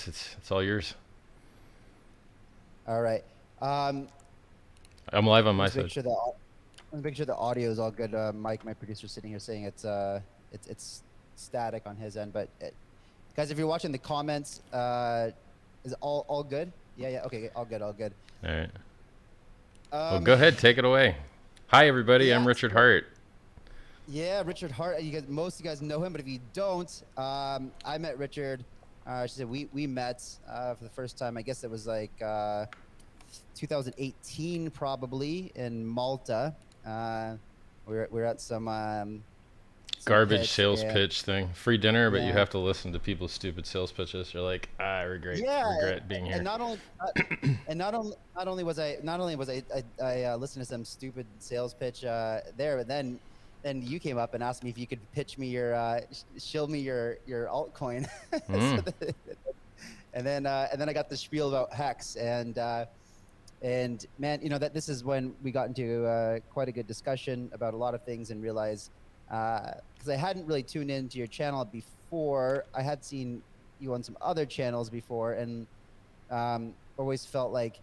it's all yours. All right. I'm live on my Let's side. make sure the audio is all good. Mike, my producer's sitting here saying it's static on his end, but guys, if you're watching the comments, is it all good? Yeah. Okay, all good. All right. Well, go ahead, take it away. Hi, everybody. Yeah, I'm Richard Hart. Yeah, Richard Hart. Most of you guys know him, but if you don't, I met Richard. She said we met for the first time. I guess it was like 2018, probably in Malta. We're at some Garbage pitch, sales yeah. pitch thing. Free dinner, but you Yeah. have to listen to people's stupid sales pitches. You're like, I regret being here. And not only was I listened to some stupid sales pitch there, but then you came up and asked me if you could pitch me show me your altcoin. And then I got the spiel about HEX, and man, that this is when we got into quite a good discussion about a lot of things, and realized, because I hadn't really tuned into your channel before. I had seen you on some other channels before, and always felt like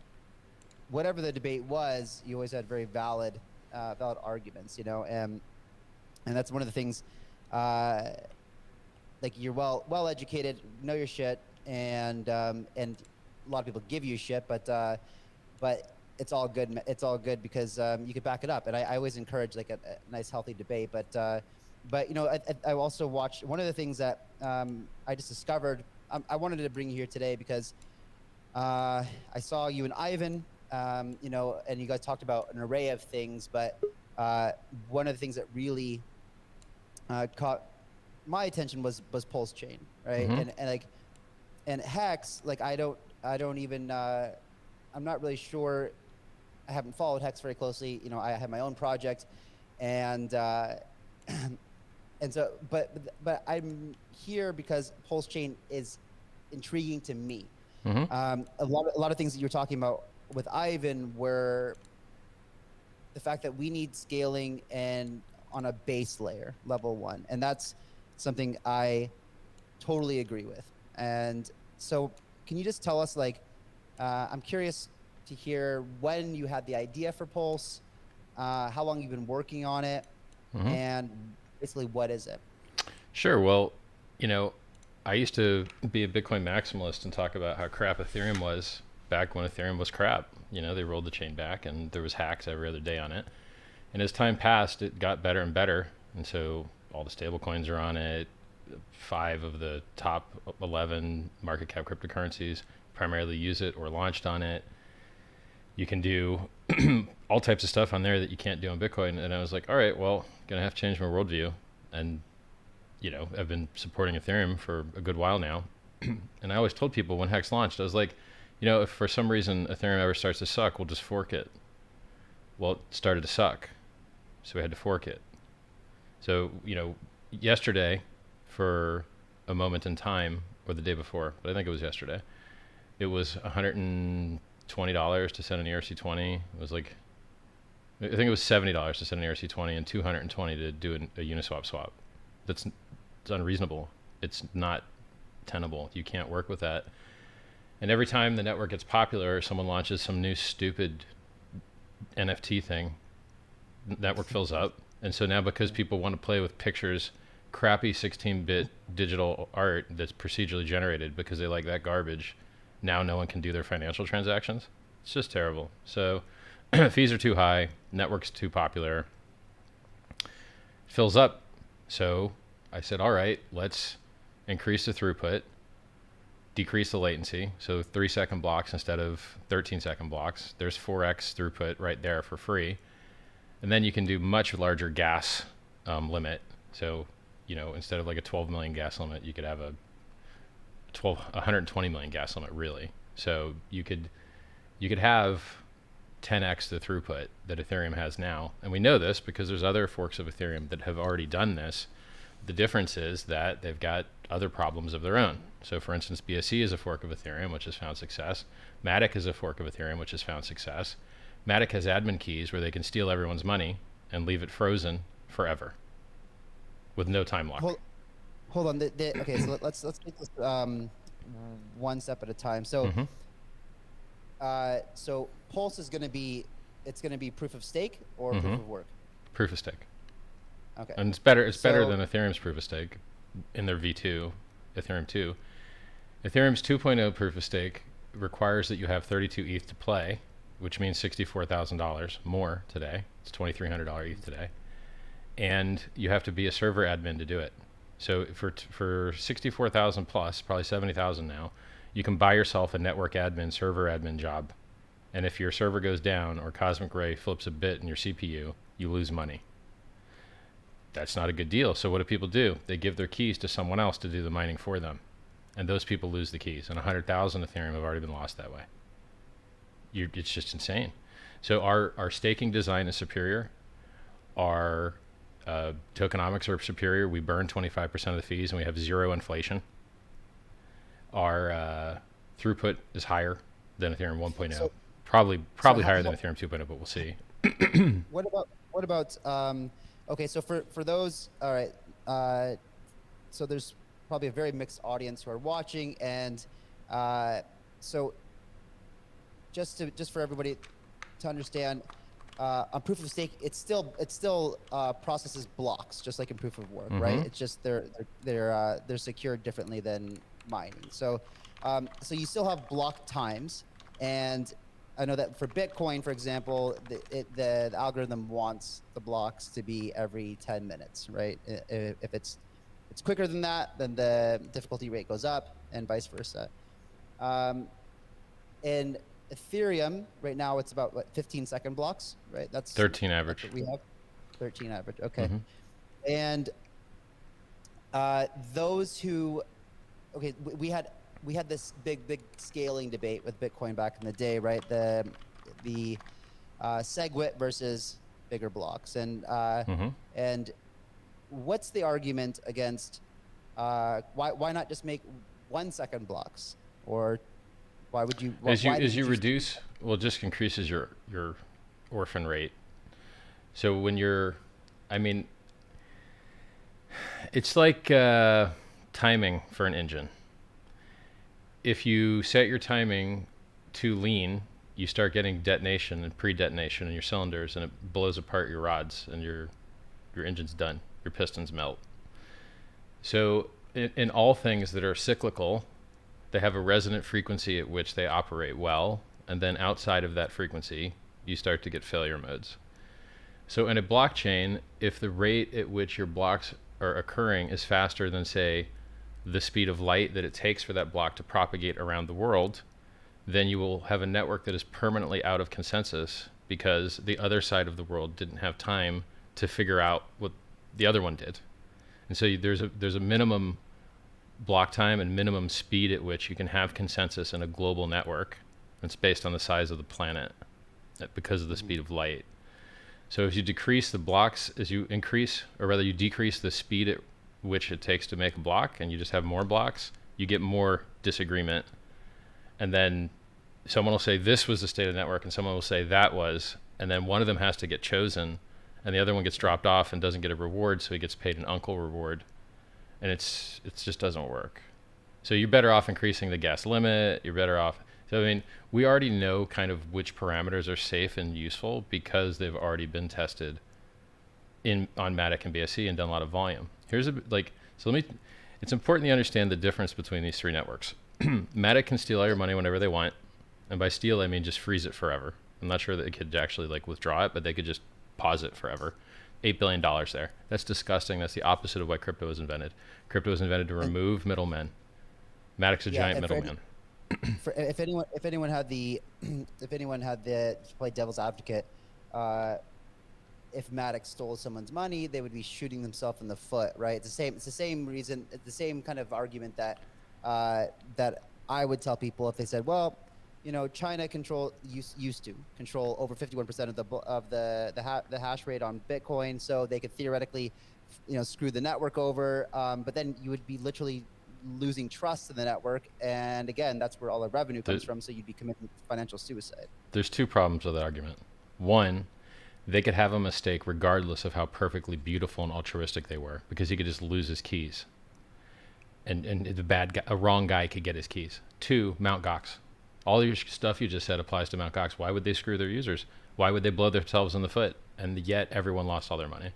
whatever the debate was, you always had very valid arguments, and that's one of the things. Like, you're well educated, know your shit, and a lot of people give you shit, but it's all good. It's all good because you could back it up, and I always encourage like a nice, healthy debate. But I also watched one of the things that I just discovered. I wanted to bring you here today because I saw you and Ivan, and you guys talked about an array of things. But one of the things that really caught my attention was PulseChain, right? Mm-hmm. And HEX, like I don't even. I'm not really sure. I haven't followed HEX very closely. I have my own project, and so, but I'm here because PulseChain is intriguing to me. Mm-hmm. A lot of things that you're talking about with Ivan were the fact that we need scaling and on a base layer, level 1, and that's something I totally agree with. And so, can you just tell us, like, I'm curious to hear when you had the idea for Pulse, how long you've been working on it, and basically what is it? Sure. Well, I used to be a Bitcoin maximalist and talk about how crap Ethereum was back when Ethereum was crap. They rolled the chain back and there was hacks every other day on it. And as time passed, it got better and better. And so all the stablecoins are on it. 5 of the top 11 market cap cryptocurrencies primarily use it or launched on it. You can do all types of stuff on there that you can't do on Bitcoin. And I was like, all right, well, gonna have to change my worldview. And I've been supporting Ethereum for a good while now. And I always told people when HEX launched, I was like, if for some reason Ethereum ever starts to suck, we'll just fork it. Well, it started to suck, so we had to fork it. So, yesterday, for a moment in time, or the day before, but I think it was yesterday, it was $120 to send an ERC20. It was like, I think it was $70 to send an ERC20 and $220 to do a Uniswap swap. It's unreasonable. It's not tenable. You can't work with that. And every time the network gets popular, or someone launches some new stupid NFT thing, the network fills up. And so now, because people want to play with pictures, crappy 16-bit digital art that's procedurally generated because they like that garbage, now no one can do their financial transactions. It's just terrible. So fees are too high, network's too popular, fills up. So I said, all right, let's increase the throughput, decrease the latency. So 3-second blocks instead of 13-second blocks. There's 4x throughput right there for free. And then you can do much larger gas limit. So, instead of like a 12 million gas limit, you could have a 120 million gas limit, really. So you could have 10x the throughput that Ethereum has now. And we know this because there's other forks of Ethereum that have already done this. The difference is that they've got other problems of their own. So for instance, BSC is a fork of Ethereum, which has found success. Matic is a fork of Ethereum, which has found success. Matic has admin keys where they can steal everyone's money and leave it frozen forever with no time lock. Hold on. Okay, so let's take this one step at a time. So, so Pulse is going to be, it's going to be proof of stake or proof of work. Proof of stake. Okay. And it's better. It's better than Ethereum's proof of stake in their V2, Ethereum 2. Ethereum's 2.0 proof of stake requires that you have 32 ETH to play, which means $64,000 more today. It's $2,300 ETH today, and you have to be a server admin to do it. So for 64,000 plus, probably 70,000 now, you can buy yourself a network admin, server admin job, and if your server goes down or Cosmic Ray flips a bit in your CPU, you lose money. That's not a good deal. So what do people do? They give their keys to someone else to do the mining for them, and those people lose the keys. And 100,000 Ethereum have already been lost that way. It's just insane. So our staking design is superior. Our tokenomics are superior. We burn 25% of the fees, and we have zero inflation. Our throughput is higher than Ethereum 1.0. So, probably higher than Ethereum 2.0, but we'll see. What about okay, so for those, all right, so there's probably a very mixed audience who are watching, and so just for everybody to understand, on proof of stake, it still processes blocks just like in proof of work, right? It's just they're secured differently than mining. So so you still have block times, and I know that for Bitcoin, for example, the algorithm wants the blocks to be every 10 minutes, right? If it's quicker than that, then the difficulty rate goes up, and vice versa. In Ethereum, right now, it's about, what, 15-second blocks, right? That's 13 average. That's what we have 13 average, okay. And those who, okay, we had this big scaling debate with Bitcoin back in the day, right? The SegWit versus bigger blocks, and what's the argument against why not just make 1 second blocks, or why would you? As you reduce, well, it just increases your orphan rate. So when you're, I mean, it's like timing for an engine. If you set your timing too lean, you start getting detonation and pre-detonation in your cylinders, and it blows apart your rods, and your engine's done. Your pistons melt. So in all things that are cyclical, they have a resonant frequency at which they operate well, and then outside of that frequency, you start to get failure modes. So in a blockchain, if the rate at which your blocks are occurring is faster than, say, the speed of light that it takes for that block to propagate around the world, then you will have a network that is permanently out of consensus because the other side of the world didn't have time to figure out what the other one did. And so there's a minimum block time and minimum speed at which you can have consensus in a global network. It's based on the size of the planet because of the speed of light. So if you decrease the blocks, as you increase, or rather you decrease the speed at which it takes to make a block, and you just have more blocks, you get more disagreement. And then someone will say this was the state of the network, and someone will say that was, and then one of them has to get chosen, and the other one gets dropped off and doesn't get a reward, so he gets paid an uncle reward, and it just doesn't work. So you're better off increasing the gas limit. You're better off. So I mean, we already know kind of which parameters are safe and useful because they've already been tested on Matic and BSC and done a lot of volume. Here's it's important to understand the difference between these three networks. Matic can steal all your money whenever they want, and by steal I mean just freeze it forever. I'm not sure that they could actually like withdraw it, but they could just pause it forever. $8 billion there. That's disgusting. That's the opposite of why crypto was invented. Crypto was invented to remove middlemen. Matic's a giant middleman. If anyone had the to play devil's advocate, if Matic stole someone's money, they would be shooting themselves in the foot, right? It's the same reason. It's the same kind of argument that that I would tell people if they said, well, you know, China used to control over 51% of the hash rate on Bitcoin, so they could theoretically, you know, screw the network over. But then you would be literally losing trust in the network, and again, that's where all the revenue comes from. So you'd be committing financial suicide. There's two problems with that argument. One, they could have a mistake regardless of how perfectly beautiful and altruistic they were, because he could just lose his keys. and the bad guy, a wrong guy could get his keys. 2, Mt. Gox. All your stuff you just said applies to Mt. Gox. Why would they screw their users? Why would they blow themselves in the foot? And yet everyone lost all their money.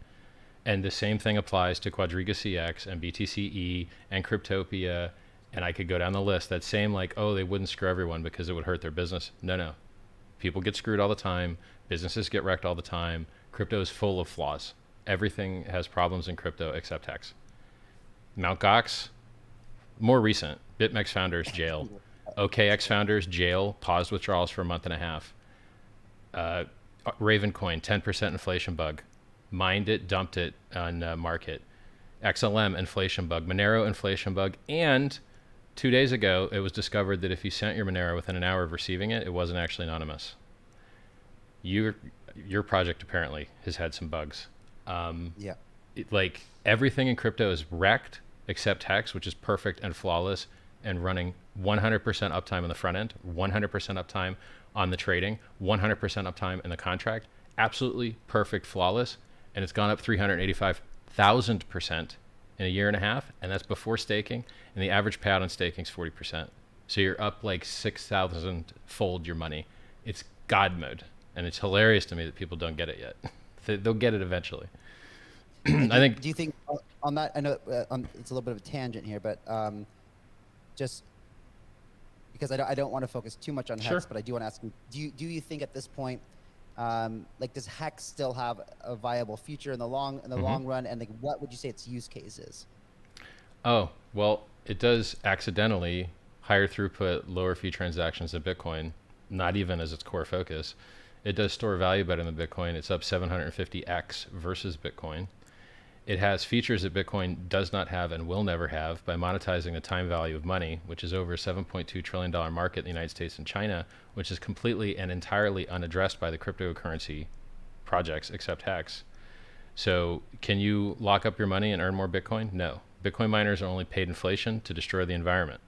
And the same thing applies to Quadriga CX and BTCE and Cryptopia. And I could go down the list. That same like, oh, they wouldn't screw everyone because it would hurt their business. No. People get screwed all the time. Businesses get wrecked all the time. Crypto is full of flaws. Everything has problems in crypto except HEX. Mt. Gox, more recent. BitMEX founders jail. OKX founders jail. Paused withdrawals for a month and a half. Ravencoin, 10% inflation bug. Mined it, dumped it on market. XLM, inflation bug. Monero, inflation bug. And 2 days ago, it was discovered that if you sent your Monero within an hour of receiving it, it wasn't actually anonymous. Your project apparently has had some bugs. Yeah. Like everything in crypto is wrecked except HEX, which is perfect and flawless and running 100% uptime on the front end, 100% uptime on the trading, 100% uptime in the contract. Absolutely perfect, flawless. And it's gone up 385,000% in a year and a half. And that's before staking. And the average payout on staking is 40%. So you're up like 6,000 fold your money. It's God mode. And it's hilarious to me that people don't get it yet. They'll get it eventually. I think. Do you think on that? I know it's a little bit of a tangent here, but just because I don't want to focus too much on HEX, Sure. but I do want to ask you: Do you think at this point, like, does HEX still have a viable future in the long run? And like, what would you say its use case is? Oh, well, it does accidentally higher throughput, lower fee transactions than Bitcoin, not even as its core focus. It does store value better than Bitcoin. It's up 750x versus Bitcoin. It has features that Bitcoin does not have and will never have by monetizing the time value of money, which is over a $7.2 trillion market in the United States and China, which is completely and entirely unaddressed by the cryptocurrency projects except HEX. So can you lock up your money and earn more Bitcoin? No. Bitcoin miners are only paid inflation to destroy the environment.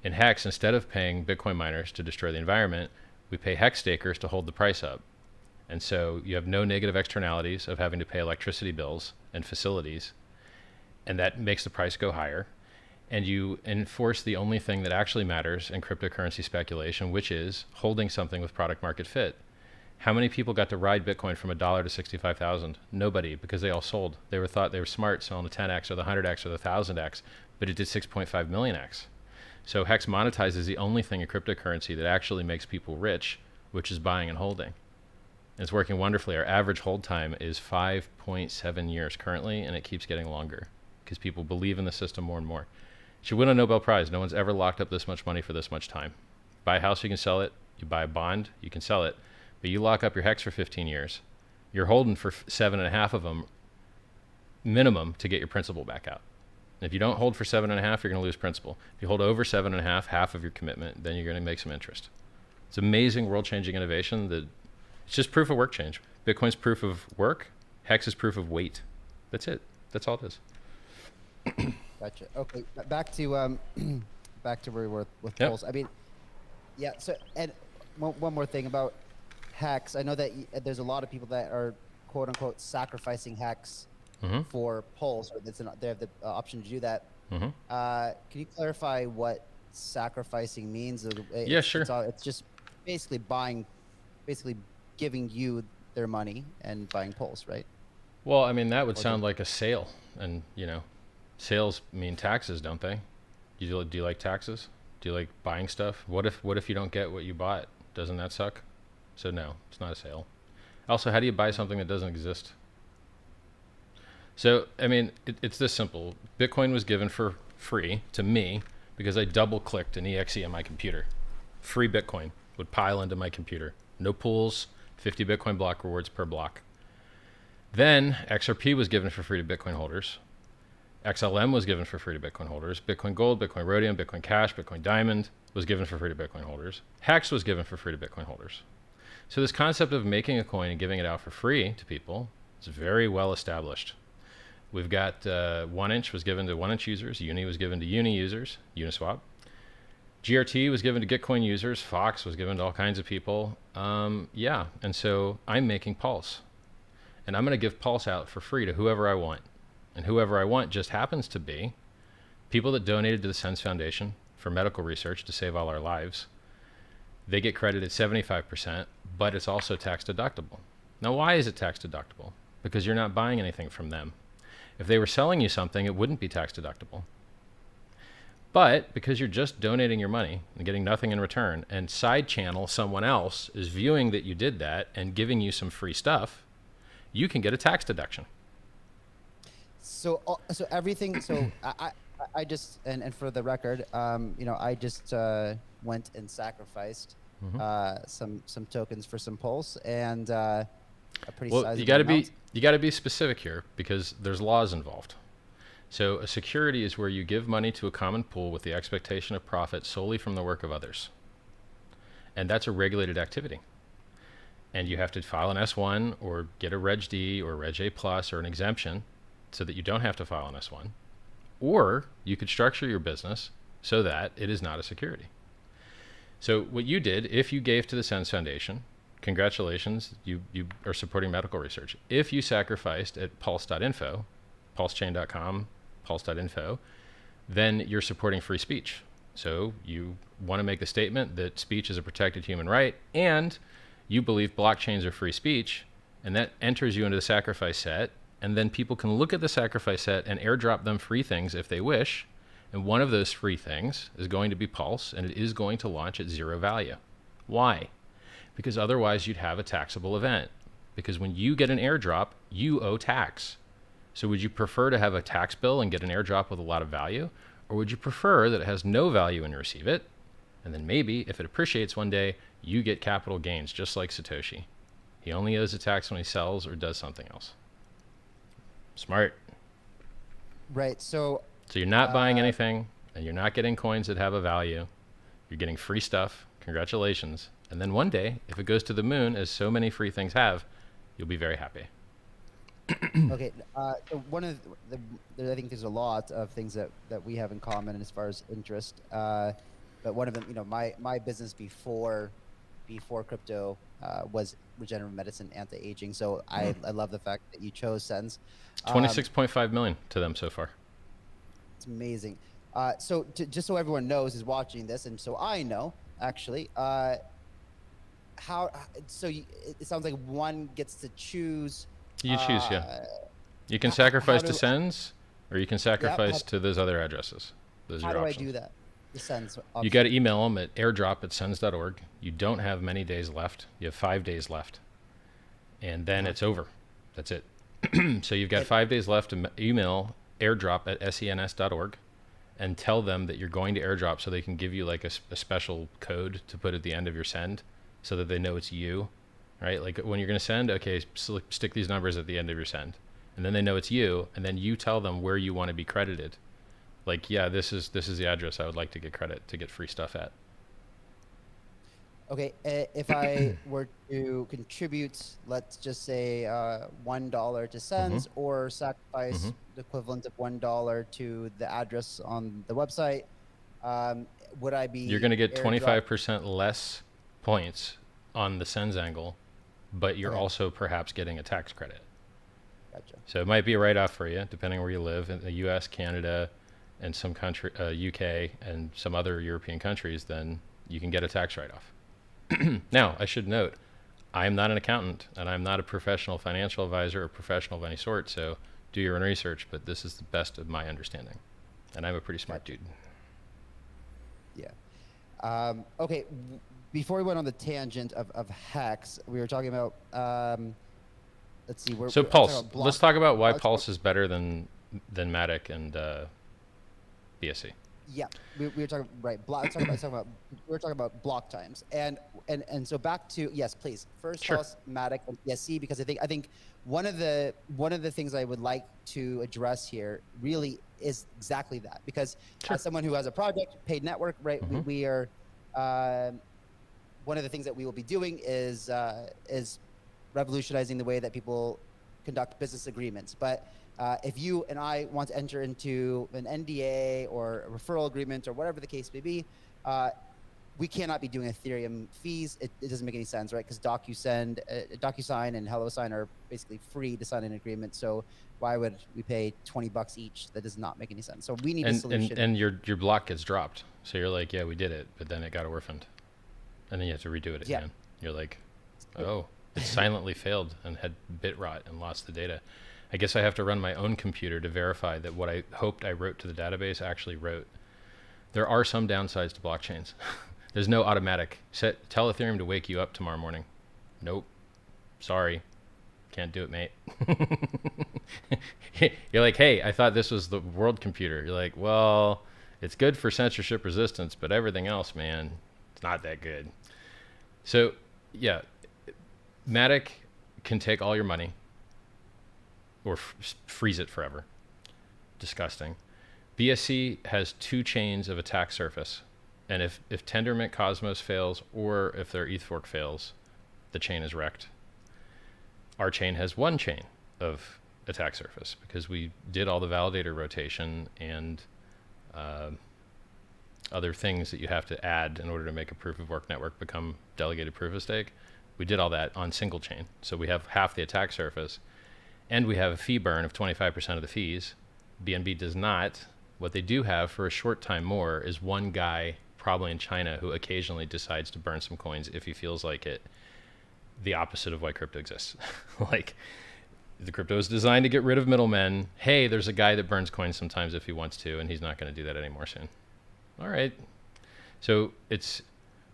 In HEX, instead of paying Bitcoin miners to destroy the environment, we pay HEX stakers to hold the price up. And so you have no negative externalities of having to pay electricity bills and facilities, and that makes the price go higher. And you enforce the only thing that actually matters in cryptocurrency speculation, which is holding something with product market fit. How many people got to ride Bitcoin from $1 to 65,000? Nobody, because they all sold. They thought they were smart selling the 10x or the 100x or the 1000x, but it did 6.5 million x. So HEX monetizes the only thing in cryptocurrency that actually makes people rich, which is buying and holding. And it's working wonderfully. Our average hold time is 5.7 years currently, and it keeps getting longer because people believe in the system more and more. You should win a Nobel Prize. No one's ever locked up this much money for this much time. Buy a house, you can sell it. You buy a bond, you can sell it. But you lock up your HEX for 15 years. You're holding for 7.5 of them minimum to get your principal back out. And if you don't hold for 7.5, you're going to lose principal. If you hold over 7.5, half of your commitment, then you're going to make some interest. It's amazing world-changing innovation that it's just proof of work change. Bitcoin's proof of work. HEX is proof of weight. That's it. That's all it is. Gotcha. Okay, back to where we were with Yep. Pulse. I mean, yeah. So, and one more thing about HEX. I know that there's a lot of people that are quote unquote sacrificing HEX for Pulse, or they have the option to do that. Can you clarify what sacrificing means? Yeah, sure. It's just basically giving you their money and buying Pulse, right? Well, I mean, that would sound like a sale. And, you know, sales mean taxes, don't they? Do you like taxes? Do you like buying stuff? What if you don't get what you bought? Doesn't that suck? So no, it's not a sale. Also, how do you buy something that doesn't exist? So, I mean, it's this simple. Bitcoin was given for free to me because I double-clicked an EXE on my computer. Free Bitcoin would pile into my computer. No pools, 50 Bitcoin block rewards per block. Then XRP was given for free to Bitcoin holders. XLM was given for free to Bitcoin holders. Bitcoin Gold, Bitcoin Rhodium, Bitcoin Cash, Bitcoin Diamond was given for free to Bitcoin holders. HEX was given for free to Bitcoin holders. So this concept of making a coin and giving it out for free to people is very well established. We've got 1inch was given to 1inch users. Uni was given to Uni users, Uniswap. GRT was given to Gitcoin users. Fox was given to all kinds of people. Yeah, and so I'm making Pulse. And I'm going to give Pulse out for free to whoever I want. And whoever I want just happens to be People that donated to the SENS Foundation for medical research to save all our lives, they get credited 75%, but it's also tax deductible. Now, why is it tax deductible? Because you're not buying anything from them. If they were selling you something, it wouldn't be tax deductible. But because you're just donating your money and getting nothing in return, and side channel someone else is viewing that you did that and giving you some free stuff, you can get a tax deduction. So everything. So I just and for the record, I just went and sacrificed some tokens for some Pulse and a pretty sizable amount. You got to be specific here because there's laws involved. So a security is where you give money to a common pool with the expectation of profit solely from the work of others. And that's a regulated activity. And you have to file an S1 or get a Reg D or Reg A plus or an exemption so that you don't have to file an S1. Or you could structure your business so that it is not a security. So what you did, if you gave to the SENS Foundation, congratulations, you are supporting medical research. If you sacrificed at pulse.info, pulsechain.com, pulse.info, then you're supporting free speech. So you want to make the statement that speech is a protected human right, and you believe blockchains are free speech, and that enters you into the sacrifice set, and then people can look at the sacrifice set and airdrop them free things if they wish, and one of those free things is going to be Pulse, and it is going to launch at zero value. Why? Because otherwise you'd have a taxable event. Because when you get an airdrop, you owe tax. So would you prefer to have a tax bill and get an airdrop with a lot of value? Or would you prefer that it has no value when you receive it? And then maybe, if it appreciates one day, you get capital gains, just like Satoshi. He only owes a tax when he sells or does something else. Smart. Right, so you're not buying anything, and you're not getting coins that have a value. You're getting free stuff. Congratulations. And then one day, if it goes to the moon, as so many free things have, you'll be very happy. Okay, so one of I think there's a lot of things that we have in common as far as interest. But one of them, my business before crypto was regenerative medicine, anti-aging. So I love the fact that you chose SENS. 26.5 million to them so far. It's amazing. So just so everyone knows is watching this, and so I know actually, it sounds like one gets to choose. You choose, yeah. You can sacrifice to SENS, or you can sacrifice to those other addresses. Those are your options. How do I do that? The SENS option. You got to email them at airdrop@sens.org. You don't have many days left. You have 5 days left. And then it's over. That's it. So you've got 5 days left to email airdrop@sens.org and tell them that you're going to airdrop so they can give you like a special code to put at the end of your send so that they know it's you. Right? Like when you're going to send, okay, stick these numbers at the end of your send. And then they know it's you, and then you tell them where you want to be credited. Like, yeah, this is the address I would like to get credit to get free stuff at. Okay, if I were to contribute, let's just say $1 to SENS or sacrifice the equivalent of $1 to the address on the website, would I be... You're going to get 25% less points on the SENS angle, but you're also perhaps getting a tax credit. Gotcha. So it might be a write-off for you, depending where you live. In the US, Canada, and some country, UK, and some other European countries, then you can get a tax write-off. Now, I should note, I am not an accountant, and I'm not a professional financial advisor or professional of any sort, so do your own research, but this is the best of my understanding. And I'm a pretty smart dude. Yeah. Okay. Before we went on the tangent of HEX, we were talking about, let's see. So Pulse, let's talk about why Pulse is better than Matic and BSC. Yeah, we were talking, right, we were talking about block times. And so back to, yes, please. First, Pulse, Matic, and BSC, because I think one of the things I would like to address here really is exactly that. Because as someone who has a project, paid network, right, we are... one of the things that we will be doing is revolutionizing the way that people conduct business agreements. But if you and I want to enter into an NDA or a referral agreement or whatever the case may be, we cannot be doing Ethereum fees. It doesn't make any sense, right? Because DocuSign and HelloSign are basically free to sign an agreement. So why would we pay $20 each? That does not make any sense. So we need a solution. And your block gets dropped. So you're like, yeah, we did it, but then it got orphaned, and then you have to redo it again. You're like, oh, it silently failed and had bit rot and lost the data. I guess I have to run my own computer to verify that what I hoped I wrote to the database actually wrote. There are some downsides to blockchains. There's no automatic. Tell Ethereum to wake you up tomorrow morning. Nope. Sorry. Can't do it, mate. You're like, hey, I thought this was the world computer. You're like, well, it's good for censorship resistance, but everything else, man, it's not that good. So, yeah, Matic can take all your money or freeze it forever. Disgusting. BSC has 2 chains of attack surface. And if Tendermint Cosmos fails or if their ETH fork fails, the chain is wrecked. Our chain has 1 chain of attack surface because we did all the validator rotation and other things that you have to add in order to make a proof of work network become delegated proof of stake. We did all that on single chain. So we have half the attack surface and we have a fee burn of 25% of the fees. BNB does not. What they do have for a short time more is one guy, probably in China, who occasionally decides to burn some coins if he feels like it. The opposite of why crypto exists. Like, the crypto is designed to get rid of middlemen. Hey, there's a guy that burns coins sometimes if he wants to, and he's not going to do that anymore soon. All right. So it's,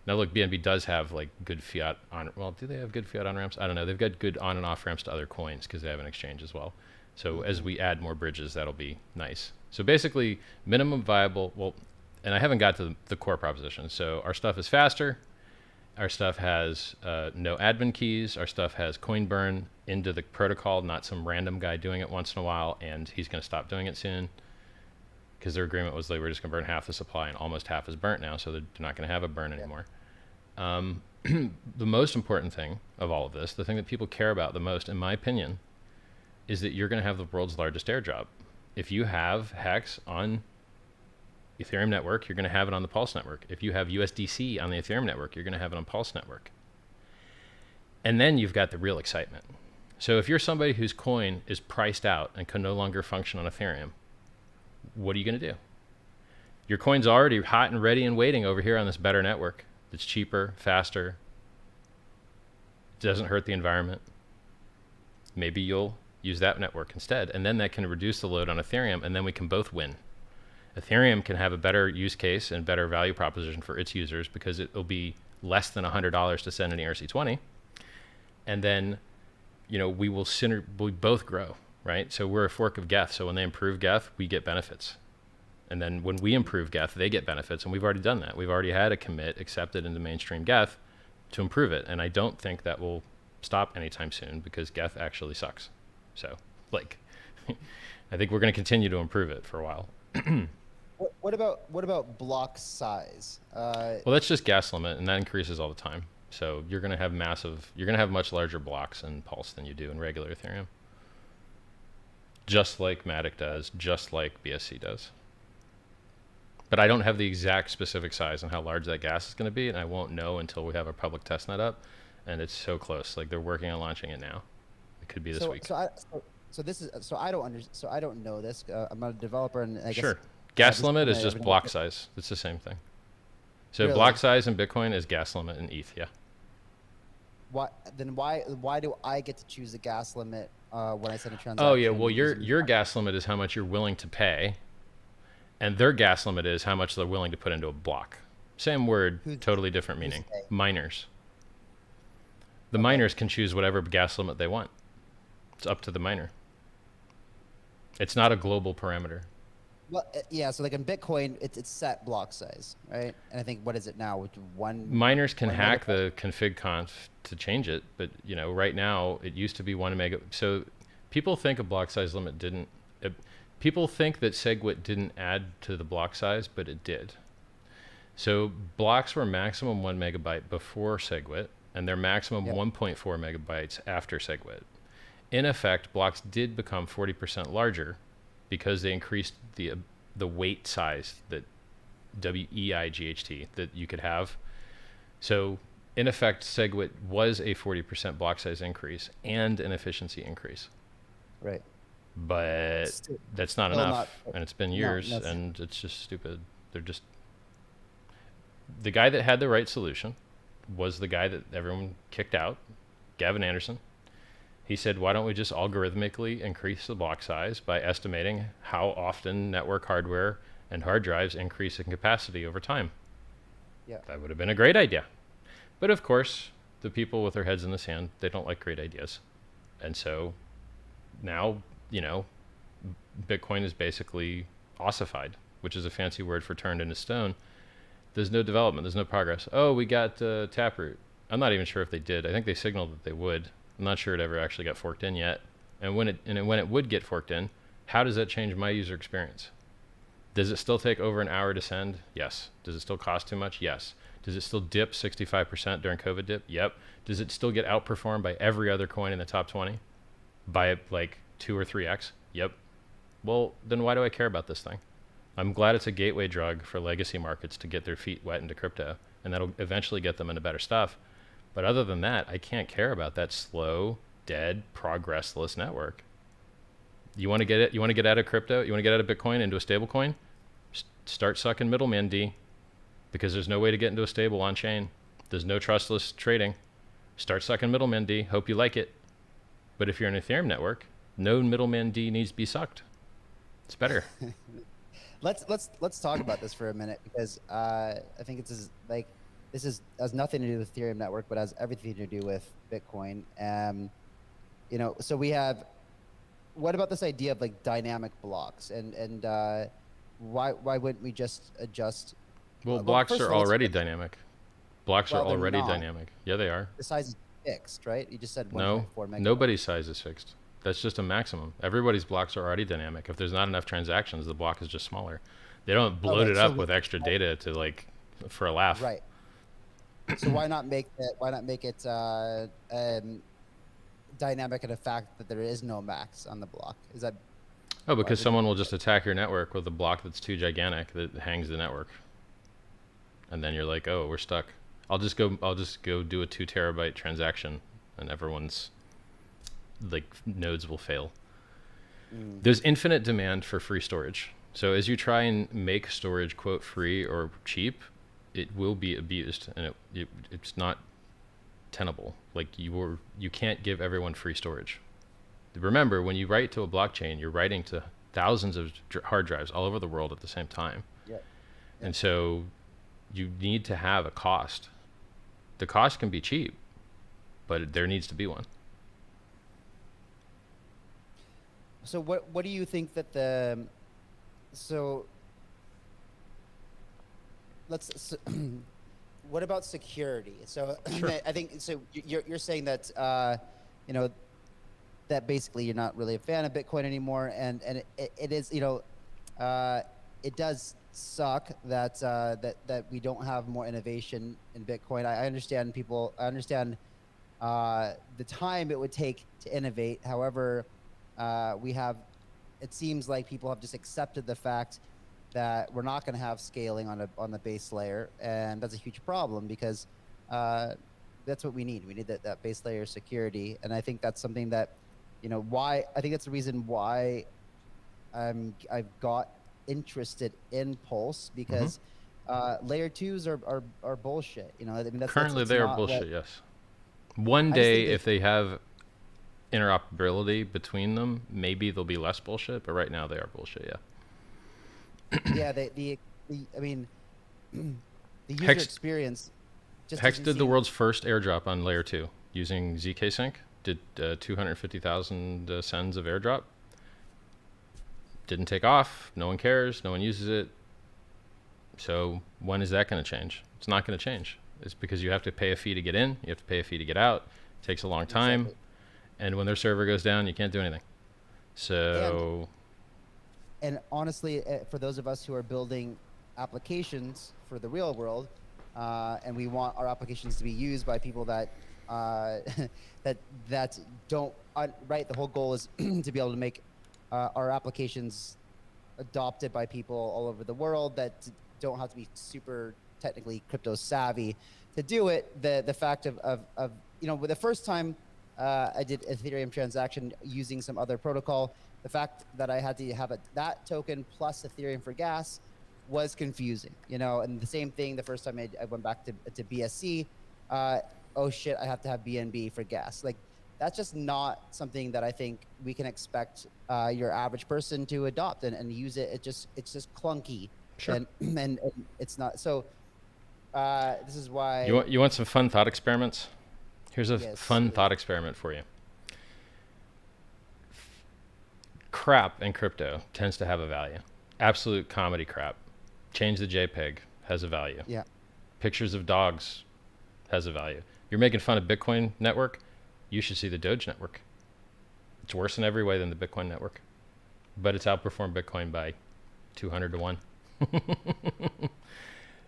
now look, BNB does have like good fiat on, well, do they have good fiat on ramps? I don't know. They've got good on and off ramps to other coins because they have an exchange as well. So as we add more bridges, that'll be nice. So basically, minimum viable, well, and I haven't got to the core proposition. So our stuff is faster. Our stuff has no admin keys. Our stuff has coin burn into the protocol, not some random guy doing it once in a while, and he's going to stop doing it soon because their agreement was they were just going to burn half the supply, and almost half is burnt now, so they're not going to have a burn anymore. The most important thing of all of this, the thing that people care about the most, in my opinion, is that you're going to have the world's largest airdrop. If you have HEX on Ethereum network, you're going to have it on the Pulse network. If you have USDC on the Ethereum network, you're going to have it on Pulse network. And then you've got the real excitement. So if you're somebody whose coin is priced out and can no longer function on Ethereum, what are you going to do? Your coin's already hot and ready and waiting over here on this better network that's cheaper, faster, doesn't hurt the environment. Maybe you'll use that network instead, and then that can reduce the load on Ethereum, and then we can both win. Ethereum can have a better use case and better value proposition for its users because it'll be less than $100 to send an ERC20. And then, you know, we both grow, right? So we're a fork of Geth. So when they improve Geth, we get benefits. And then when we improve Geth, they get benefits. And we've already done that. We've already had a commit accepted into mainstream Geth to improve it. And I don't think that will stop anytime soon because Geth actually sucks. So, like, I think we're going to continue to improve it for a while. What about block size? Well, that's just gas limit, and that increases all the time. So you're going to have much larger blocks in Pulse than you do in regular Ethereum. Just like Matic does, just like BSC does. But I don't have the exact specific size and how large that gas is going to be, and I won't know until we have our public testnet up, and it's so close. Like, they're working on launching it now. It could be this week. So I don't know this. I'm not a developer, and I guess sure. Gas limit is just block size. It's the same thing. So really? Block size in Bitcoin is gas limit in ETH, yeah. Why do I get to choose the gas limit when I send a transaction? Oh yeah, well your gas limit is how much you're willing to pay, and their gas limit is how much they're willing to put into a block. Same word, totally different meaning. Miners. The miners can choose whatever gas limit they want. It's up to the miner. It's not a global parameter. Well, yeah, so like in Bitcoin, it's set block size, right? And I think, what is it now? With one miners can hack the config conf to change it, but you know, right now it used to be 1 mega. So people think a block size limit didn't. People think that SegWit didn't add to the block size, but it did. So blocks were maximum 1 megabyte before SegWit, and they're maximum 1.4 megabytes after SegWit. In effect, blocks did become 40% larger because they increased the weight size that WEIGHT that you could have. So in effect, SegWit was a 40% block size increase and an efficiency increase. Right. But Still, that's not still enough, and it's been no, years, no. and it's just stupid. They're just the guy that had the right solution was the guy that everyone kicked out, Gavin Anderson. He said, why don't we just algorithmically increase the block size by estimating how often network hardware and hard drives increase in capacity over time? Yeah. That would have been a great idea. But of course, the people with their heads in the sand, they don't like great ideas. And so now, Bitcoin is basically ossified, which is a fancy word for turned into stone. There's no development. There's no progress. Oh, we got Taproot. I'm not even sure if they did. I think they signaled that they would. I'm not sure it ever actually got forked in yet. And when it would get forked in, how does that change my user experience? Does it still take over an hour to send? Yes. Does it still cost too much? Yes. Does it still dip 65% during COVID dip? Yep. Does it still get outperformed by every other coin in the top 20? By like 2 or 3x? Yep. Well, then why do I care about this thing? I'm glad it's a gateway drug for legacy markets to get their feet wet into crypto, and that'll eventually get them into better stuff. But other than that, I can't care about that slow, dead, progressless network. You want to get it? You want to get out of crypto? You want to get out of Bitcoin into a stable coin? Start sucking middleman D, because there's no way to get into a stable on chain. There's no trustless trading. Start sucking middleman D. Hope you like it. But if you're an Ethereum network, no middleman D needs to be sucked. It's better. Let's talk about this for a minute, because I think this has nothing to do with Ethereum network, but has everything to do with Bitcoin. So we have, what about this idea of like dynamic blocks, and why wouldn't we just adjust? Well, blocks first of are all, already dynamic. Blocks are Well, they're already not. dynamic. Yeah, they are. The size is fixed, right? You just said 1.4 No, megabytes. nobody's size is fixed. That's just a maximum. Everybody's blocks are already dynamic. If there's not enough transactions, the block is just smaller. They don't bloat it up with extra data to like for a laugh. Right. So why not make it dynamic in the fact that there is no max on the block? Is that? Oh, because someone will just attack your network with a block that's too gigantic that hangs the network, and then you're like, oh, we're stuck. I'll just go do a 2 terabyte transaction, and everyone's like nodes will fail. There's infinite demand for free storage. So as you try and make storage quote free or cheap, it will be abused, and it's not tenable. Like you can't give everyone free storage. Remember, when you write to a blockchain, you're writing to thousands of hard drives all over the world at the same time. Yeah. And so you need to have a cost. The cost can be cheap, but there needs to be one. So what do you think that what about security? So Sure. I think so. You're saying that that basically you're not really a fan of Bitcoin anymore, and it is it does suck that that we don't have more innovation in Bitcoin. I understand people. I understand the time it would take to innovate. However, it seems like people have just accepted the fact that we're not going to have scaling on the base layer, and that's a huge problem, because that's what we need. We need that base layer security, and I think that's something that, why I think that's the reason why I've got interested in Pulse, because layer 2s are bullshit. I mean, Currently they are bullshit. Yes. One day, if they have interoperability between them, maybe they'll be less bullshit. But right now, they are bullshit. Yeah. Yeah. I mean, the user HEX experience. Just HEX did the world's first airdrop on layer 2 using ZK Sync. Did 250,000 SENS of airdrop. Didn't take off. No one cares. No one uses it. So when is that going to change? It's not going to change. It's because you have to pay a fee to get in. You have to pay a fee to get out. It takes a long time. Exactly. And when their server goes down, you can't do anything. So... And honestly, for those of us who are building applications for the real world, and we want our applications to be used by people that that don't right. The whole goal is to be able to make our applications adopted by people all over the world that don't have to be super technically crypto savvy to do it. The fact of the first time I did Ethereum transaction using some other protocol, the fact that I had to have that token plus Ethereum for gas was confusing, and the same thing the first time I went back to BSC, oh shit, I have to have BNB for gas. Like, that's just not something that I think we can expect your average person to adopt and use it. It's just clunky. Sure. And it's not. So this is why. You want some fun thought experiments? Here's a Yes. fun thought experiment for you. Crap in crypto tends to have a value. Absolute comedy crap. Change the JPEG has a value. Yeah. Pictures of dogs has a value. You're making fun of Bitcoin network, you should see the Doge network. It's worse in every way than the Bitcoin network, but it's outperformed Bitcoin by 200 to 1.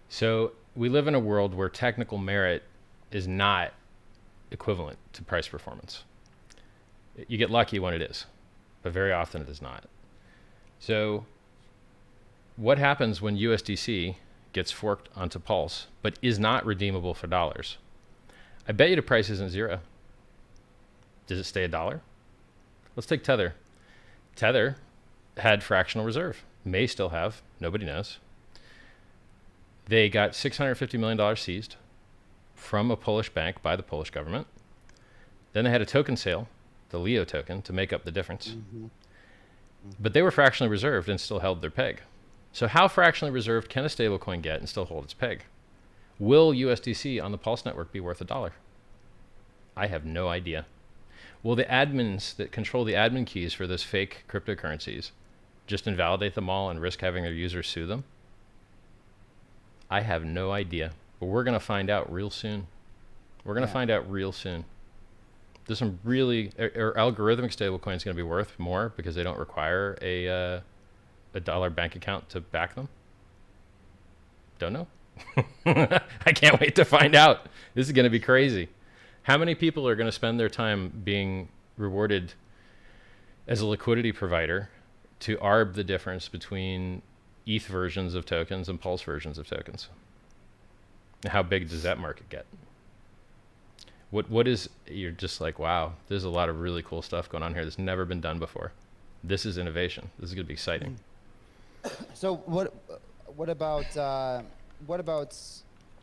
So we live in a world where technical merit is not equivalent to price performance. You get lucky when it is, but very often it is not. So what happens when USDC gets forked onto Pulse, but is not redeemable for dollars? I bet you the price isn't zero. Does it stay $1? Let's take Tether. Tether had fractional reserve, may still have, nobody knows. They got $650 million seized from a Polish bank by the Polish government. Then they had a token sale, the Leo token, to make up the difference. But they were fractionally reserved and still held their peg. So how fractionally reserved can a stablecoin get and still hold its peg? Will USDC on the Pulse network be worth $1? I have no idea. Will the admins that control the admin keys for those fake cryptocurrencies just invalidate them all and risk having their users sue them? I have no idea, but we're going to find out real soon. We're going to find out real soon. There's some really, or algorithmic stablecoin is going to be worth more because they don't require a dollar bank account to back them. Don't know. I can't wait to find out. This is going to be crazy. How many people are going to spend their time being rewarded as a liquidity provider to arb the difference between ETH versions of tokens and Pulse versions of tokens? How big does that market get? What is, you're just like, wow, there's a lot of really cool stuff going on here that's never been done before. This is innovation. This is going to be exciting. So what about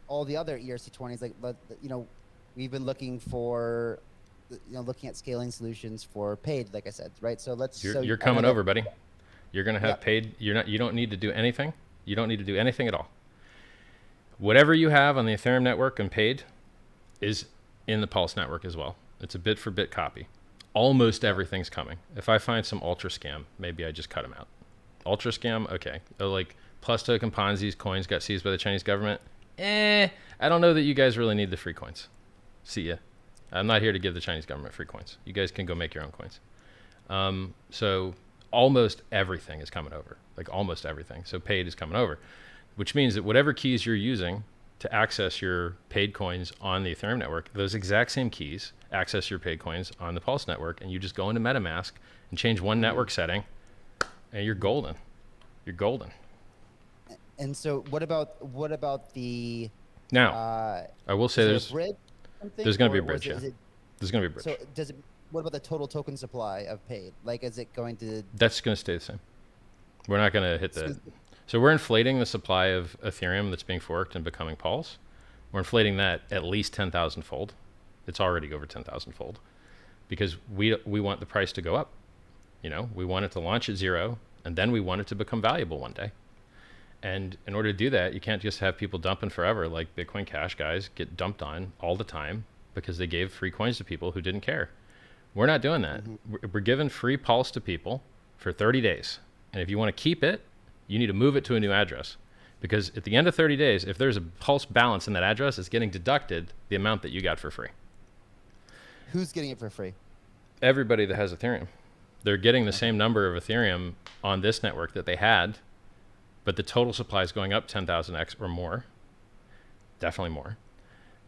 all the other ERC20s? Like, we've been looking for, looking at scaling solutions for paid, like I said, right? So you're coming over, buddy. You're going to have paid. You don't need to do anything. You don't need to do anything at all. Whatever you have on the Ethereum network and paid is in the Pulse network as well. It's a bit for bit copy. Almost everything's coming. If I find some ultra scam, maybe I just cut them out. Ultra scam, okay. Like Plus Token Ponzi's coins got seized by the Chinese government. I don't know that you guys really need the free coins. See ya. I'm not here to give the Chinese government free coins. You guys can go make your own coins. So almost everything is coming over. Like almost everything. So paid is coming over, which means that whatever keys you're using to access your paid coins on the Ethereum network, those exact same keys access your paid coins on the Pulse network, and you just go into MetaMask and change one network setting, and you're golden. You're golden. And so what about the now? I will say there's going to be a bridge. Yeah. There's going to be a bridge. So what about the total token supply of paid? Like, is it going to? That's going to stay the same. We're not going to hit that. So we're inflating the supply of Ethereum that's being forked and becoming Pulse. We're inflating that at least 10,000 fold. It's already over 10,000 fold because we want the price to go up. We want it to launch at zero, and then we want it to become valuable one day. And in order to do that, you can't just have people dumping forever like Bitcoin Cash guys get dumped on all the time because they gave free coins to people who didn't care. We're not doing that. We're giving free Pulse to people for 30 days. And if you want to keep it, you need to move it to a new address, because at the end of 30 days, if there's a Pulse balance in that address, it's getting deducted the amount that you got for free. Who's getting it for free? Everybody that has Ethereum. They're getting the same number of Ethereum on this network that they had, but the total supply is going up 10,000x or more, definitely more.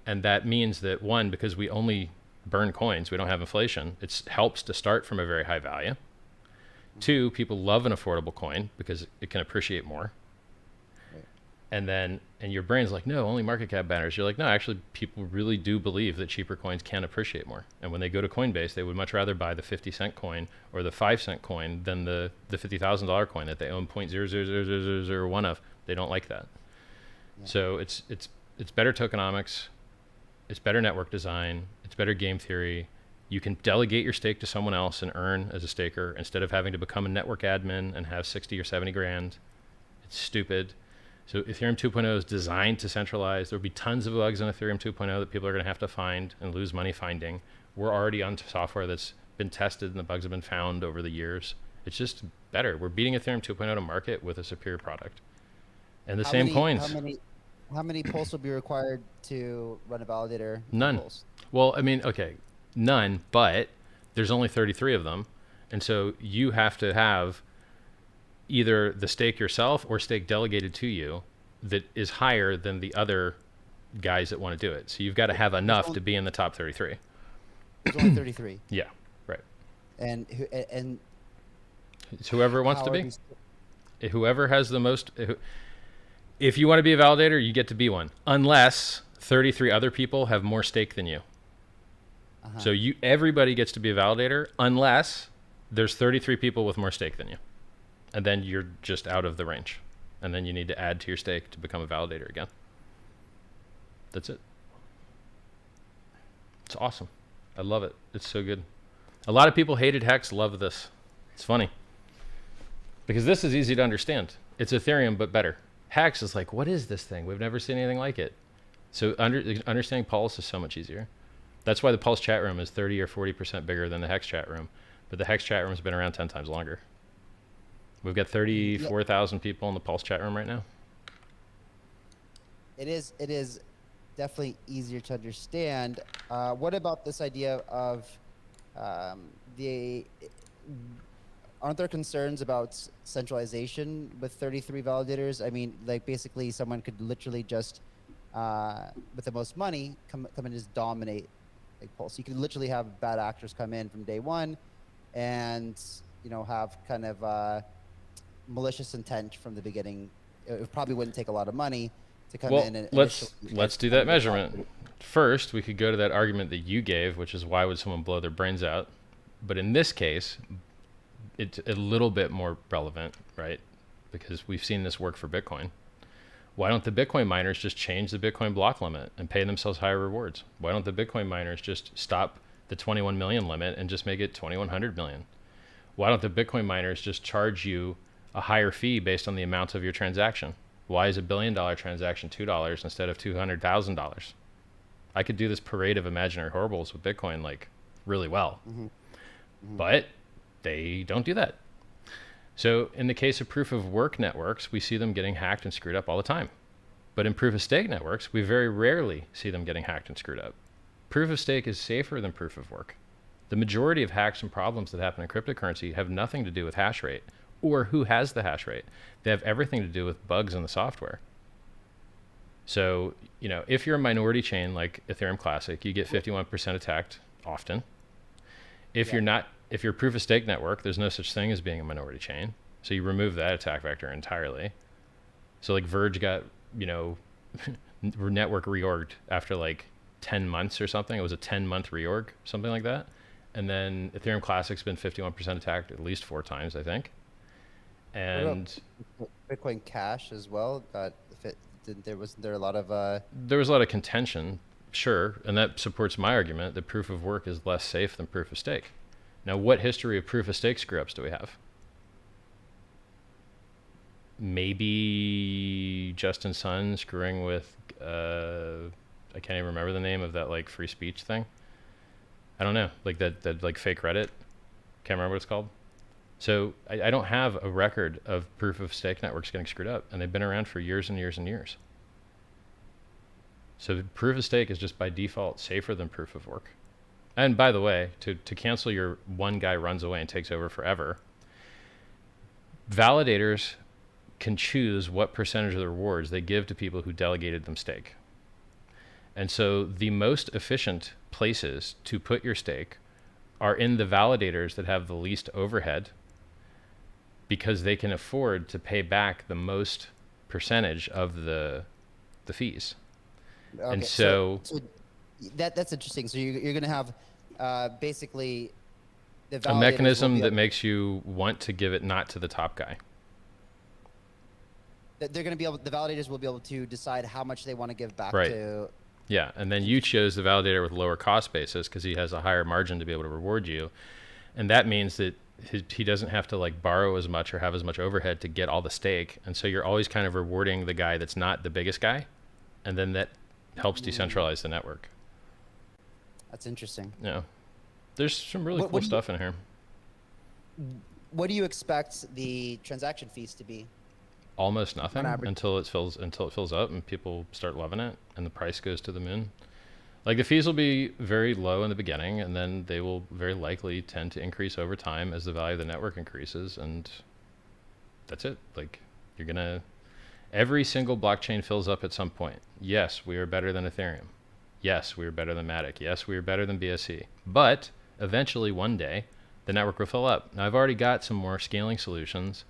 And that means that, one, because we only burn coins, we don't have inflation, it helps to start from a very high value. Two, people love an affordable coin because it can appreciate more. And your brain's like, no, only market cap matters. You're like, no, actually people really do believe that cheaper coins can appreciate more. And when they go to Coinbase, they would much rather buy the 50-cent coin or the 5-cent coin than the $50,000 coin that they own 0.00001 of. They don't like that. Yeah. So it's better tokenomics, it's better network design, it's better game theory. You can delegate your stake to someone else and earn as a staker instead of having to become a network admin and have 60 or 70 grand. It's stupid. So Ethereum 2.0 is designed to centralize. There'll be tons of bugs in Ethereum 2.0 that people are going to have to find and lose money finding. We're already on software that's been tested and the bugs have been found over the years. It's just better. We're beating Ethereum 2.0 to market with a superior product. And the same coins. How many pulse will be required to run a validator? None. Pulse? Well, I mean, okay, none, but there's only 33 of them. And so you have to have either the stake yourself or stake delegated to you that is higher than the other guys that want to do it. So you've got to have enough to be in the top 33. There's only 33. Yeah, right. And it's whoever wants to be. Whoever has the most. If you want to be a validator, you get to be one, unless 33 other people have more stake than you. So everybody gets to be a validator unless there's 33 people with more stake than you. And then you're just out of the range. And then you need to add to your stake to become a validator again. That's it. It's awesome. I love it. It's so good. A lot of people hated HEX, love this. It's funny. Because this is easy to understand. It's Ethereum, but better. HEX is like, what is this thing? We've never seen anything like it. So understanding Pulse is so much easier. That's why the Pulse chat room is 30 or 40% bigger than the HEX chat room. But the HEX chat room has been around 10 times longer. We've got 34,000 people in the Pulse chat room right now. It is definitely easier to understand. What about this idea of aren't there concerns about centralization with 33 validators? I mean, like basically someone could literally just, with the most money, come in and just dominate like Pulse. You could literally have bad actors come in from day one and, you know, have kind of malicious intent from the beginning. It probably wouldn't take a lot of money to come in and let's do that measurement. First, we could go to that argument that you gave, which is why would someone blow their brains out? But in this case, it's a little bit more relevant, right? Because we've seen this work for Bitcoin. Why don't the Bitcoin miners just change the Bitcoin block limit and pay themselves higher rewards? Why don't the Bitcoin miners just stop the 21 million limit and just make it 2100 million? Why don't the Bitcoin miners just charge you a higher fee based on the amount of your transaction? Why is $1 billion transaction $2 instead of $200,000? I could do this parade of imaginary horribles with Bitcoin like really well, but they don't do that. So in the case of proof of work networks, we see them getting hacked and screwed up all the time. But in proof of stake networks, we very rarely see them getting hacked and screwed up. Proof of stake is safer than proof of work. The majority of hacks and problems that happen in cryptocurrency have nothing to do with hash rate or who has the hash rate. They have everything to do with bugs in the software. So, you know, if you're a minority chain like Ethereum Classic, you get 51% attacked often. If you're a proof of stake network, there's no such thing as being a minority chain. So you remove that attack vector entirely. So like Verge got, you know, network reorged after like 10 months or something. It was a 10-month reorg, something like that. And then Ethereum Classic's been 51% attacked at least 4 times, I think. And Bitcoin Cash as well. There was a lot of contention, sure, and that supports my argument that proof of work is less safe than proof of stake. Now, what history of proof of stake screw ups do we have? Maybe Justin Sun screwing with I can't even remember the name of that like free speech thing. I don't know, like that like fake Reddit. Can't remember what it's called. So I don't have a record of proof of stake networks getting screwed up, and they've been around for years and years and years. So proof of stake is just by default safer than proof of work. And by the way, to cancel your one guy runs away and takes over forever, validators can choose what percentage of the rewards they give to people who delegated them stake. And so the most efficient places to put your stake are in the validators that have the least overhead, because they can afford to pay back the most percentage of the fees. Okay, And so that's interesting. So you're going to have basically the a validators mechanism that makes you want to give it not to the top guy. they're going to be able, the validators will be able to decide how much they want to give back Right. to. Yeah, and then you chose the validator with lower cost basis because he has a higher margin to be able to reward you, and that means that he doesn't have to like borrow as much or have as much overhead to get all the stake, and so you're always kind of rewarding the guy that's not the biggest guy, and then that helps decentralize the network. That's interesting. Yeah, there's some really cool stuff in here. What do you expect the transaction fees to be? Almost nothing until it fills up and people start loving it and the price goes to the moon. Like the fees will be very low in the beginning, and then they will very likely tend to increase over time as the value of the network increases, and that's it. Like every single blockchain fills up at some point. Yes, we are better than Ethereum. Yes, we are better than Matic. Yes, we are better than BSC. But eventually one day the network will fill up. Now I've already got some more scaling solutions,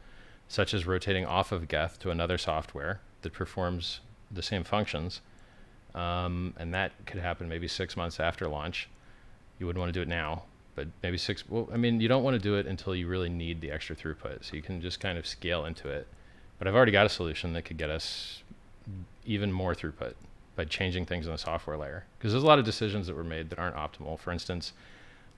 such as rotating off of Geth to another software that performs the same functions. And that could happen maybe 6 months after launch. You wouldn't want to do it now, but maybe you don't want to do it until you really need the extra throughput. So you can just kind of scale into it. But I've already got a solution that could get us even more throughput by changing things in the software layer. Because there's a lot of decisions that were made that aren't optimal. For instance,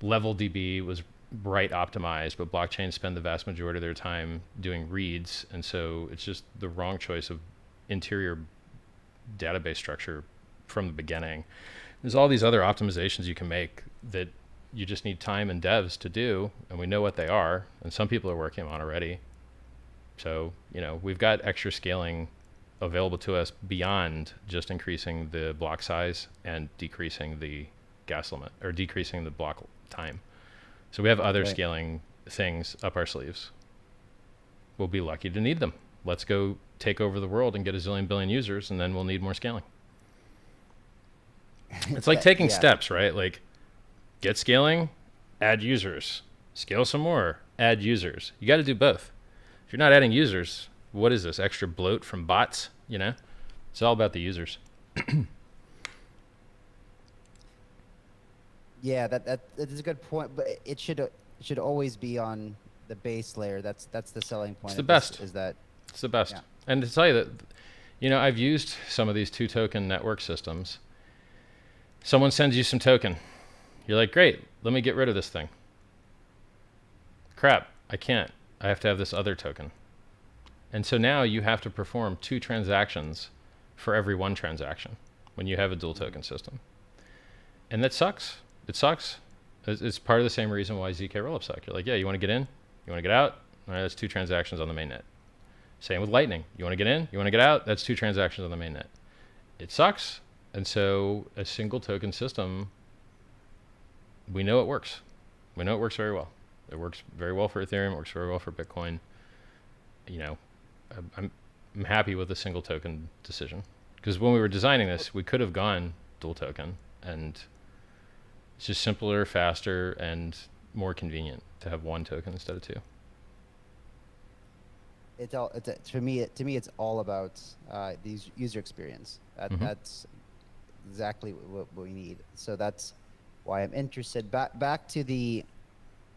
Level DB was right optimized, but blockchains spend the vast majority of their time doing reads, and so it's just the wrong choice of interior database structure from the beginning. There's all these other optimizations you can make that you just need time and devs to do, and we know what they are, and some people are working on already. So, we've got extra scaling available to us beyond just increasing the block size and decreasing the gas limit, or decreasing the block time. So we have other scaling things up our sleeves. We'll be lucky to need them. Let's go take over the world and get a zillion billion users, and then we'll need more scaling. It's like taking steps, right? Like get scaling, add users, scale some more, add users. You got to do both. If you're not adding users, what is this? Extra bloat from bots? It's all about the users. Yeah, that is a good point, but it should always be on the base layer. That's the selling point. It's the best. Is that it's the best. Yeah. And to tell you that, I've used some of these 2-token network systems. Someone sends you some token. You're like, great, let me get rid of this thing. Crap, I can't. I have to have this other token. And so now you have to perform 2 transactions for every 1 transaction when you have a dual token system. And that sucks. It sucks. It's part of the same reason why ZK rollups suck. You're like, yeah, you want to get in? You want to get out? All right, that's 2 transactions on the mainnet. Same with Lightning. You want to get in? You want to get out? That's 2 transactions on the mainnet. It sucks. And so a single token system, we know it works. We know it works very well. It works very well for Ethereum. It works very well for Bitcoin. I'm happy with the single token decision. Because when we were designing this, we could have gone dual token, and it's just simpler, faster, and more convenient to have 1 token instead of 2. To me, it's all about the user experience. That's exactly what we need. So that's why I'm interested. Back to the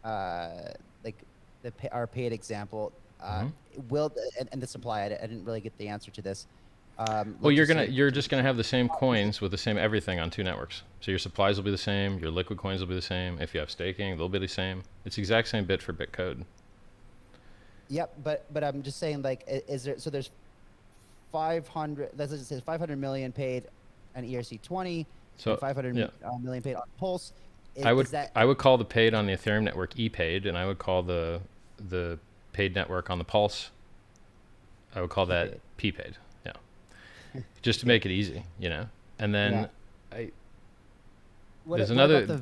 our paid example. Will and the supply. I didn't really get the answer to this. Well, you're just gonna have the same coins with the same everything on 2 networks. So your supplies will be the same, your liquid coins will be the same. If you have staking, they'll be the same. It's the exact same bit for bit code. Yep, but I'm just saying, like, is there? So there's 500. Let's just say 500 million paid on ERC20. So 500 million paid on Pulse. I would call the paid on the Ethereum network E-paid, and I would call the paid network on the Pulse, I would call that P-paid. Yeah, just to make it easy, And then there's another.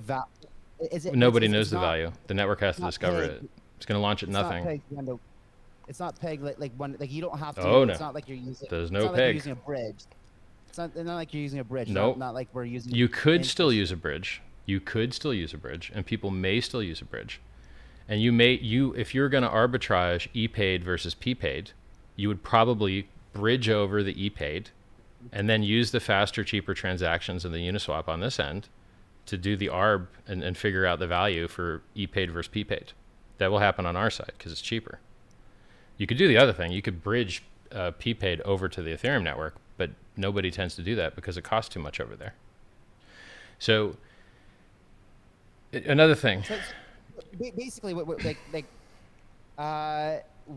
Nobody knows the value. The network has to discover it. It's going to launch at nothing. It's not pegged like you don't have to. Oh, no. It's not like you're using. There's no peg. Like you're using a bridge. It's not like you're using a bridge. Nope. Not like we're using. You could still use a bridge. And people may still use a bridge. And if you're going to arbitrage E-paid versus P-paid, you would probably bridge over the e-paid, and then use the faster, cheaper transactions in the Uniswap on this end to do the ARB and figure out the value for e-paid versus p-paid. That will happen on our side because it's cheaper. You could do the other thing. You could bridge p-paid over to the Ethereum network, but nobody tends to do that because it costs too much over there. So another thing. So basically,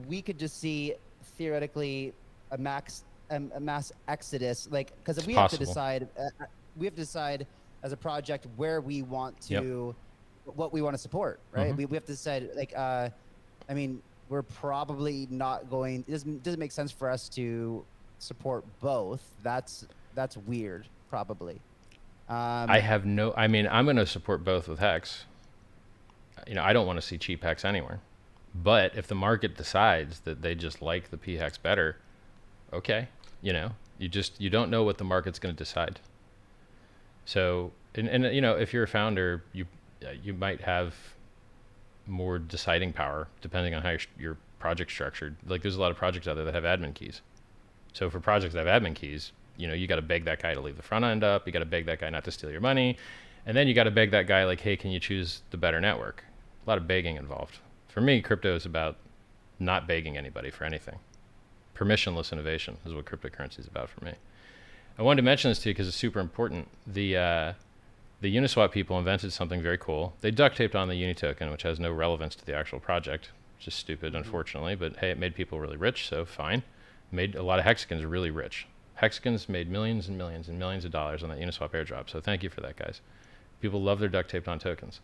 we could just see theoretically a mass exodus, because if we have to decide, as a project where we want to, what we want to support, right? We have to decide, I mean, we're probably not going. It doesn't make sense for us to support both. That's weird, probably. I mean, I'm going to support both with HEX. I don't want to see cheap HEX anywhere. But if the market decides that they just like the p-HEX better, okay, you don't know what the market's going to decide. So, and if you're a founder, you might have more deciding power depending on how your project's structured. Like, there's a lot of projects out there that have admin keys. So for projects that have admin keys, you got to beg that guy to leave the front end up. You got to beg that guy not to steal your money. And then you got to beg that guy, like, hey, can you choose the better network? A lot of begging involved. For me, crypto is about not begging anybody for anything. Permissionless innovation is what cryptocurrency is about for me. I wanted to mention this to you because it's super important. The Uniswap people invented something very cool. They duct taped on the Uni token, which has no relevance to the actual project, which is stupid, unfortunately. But hey, it made people really rich, so fine. Made a lot of hexagons really rich. Hexagons made millions and millions and millions of dollars on that Uniswap airdrop. So thank you for that, guys. People love their duct taped on tokens.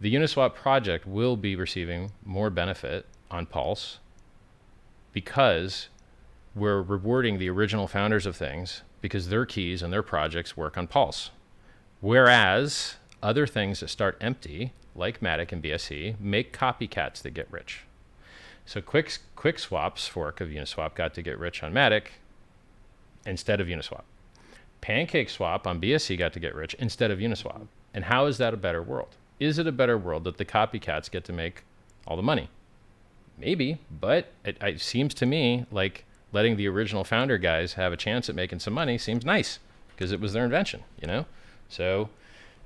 The Uniswap project will be receiving more benefit on Pulse because we're rewarding the original founders of things because their keys and their projects work on Pulse. Whereas other things that start empty, like Matic and BSC, make copycats that get rich. So QuickSwap's fork of Uniswap got to get rich on Matic instead of Uniswap. PancakeSwap on BSC got to get rich instead of Uniswap. And how is that a better world? Is it a better world that the copycats get to make all the money? Maybe, but it seems to me like letting the original founder guys have a chance at making some money seems nice because it was their invention, So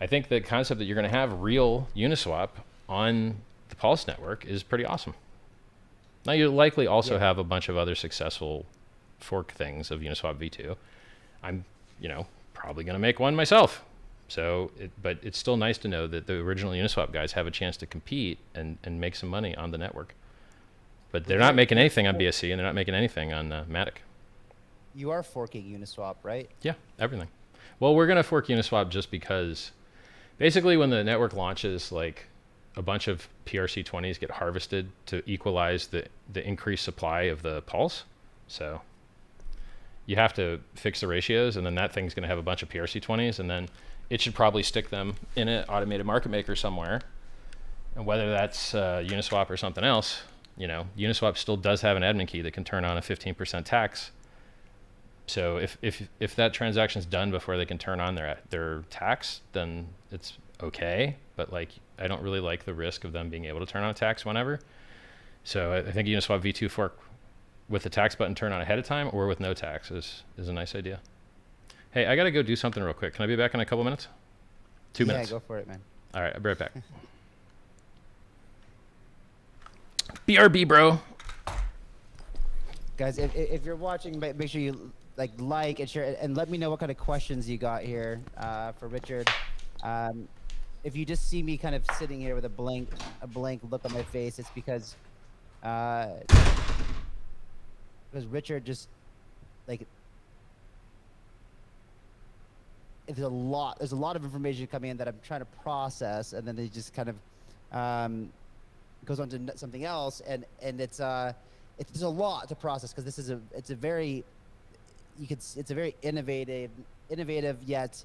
I think the concept that you're going to have real Uniswap on the Pulse network is pretty awesome. Now, you'll likely also have a bunch of other successful fork things of Uniswap v2. I'm, probably going to make one myself. So, but it's still nice to know that the original Uniswap guys have a chance to compete and make some money on the network. But they're not making anything on BSC and they're not making anything on Matic. You are forking Uniswap, right? Yeah, everything. Well, we're going to fork Uniswap just because basically when the network launches, like a bunch of PRC20s get harvested to equalize the increased supply of the Pulse. So you have to fix the ratios, and then that thing's going to have a bunch of PRC20s, and then it should probably stick them in an automated market maker somewhere. And whether that's Uniswap or something else, Uniswap still does have an admin key that can turn on a 15% tax. So if that transaction's done before they can turn on their tax, then it's okay. But I don't really like the risk of them being able to turn on a tax whenever. So I think Uniswap v2 fork with the tax button turn on ahead of time or with no tax is a nice idea. Hey, I got to go do something real quick. Can I be back in a couple minutes? 2 minutes. Yeah, go for it, man. All right, I'll be right back. BRB, bro. Guys, if you're watching, make sure you like and share, and let me know what kind of questions you got here for Richard. If you just see me kind of sitting here with a blank look on my face, it's because Richard just there's a lot of information coming in that I'm trying to process, and then they just kind of goes on to something else, and it's a lot to process because it's a very innovative yet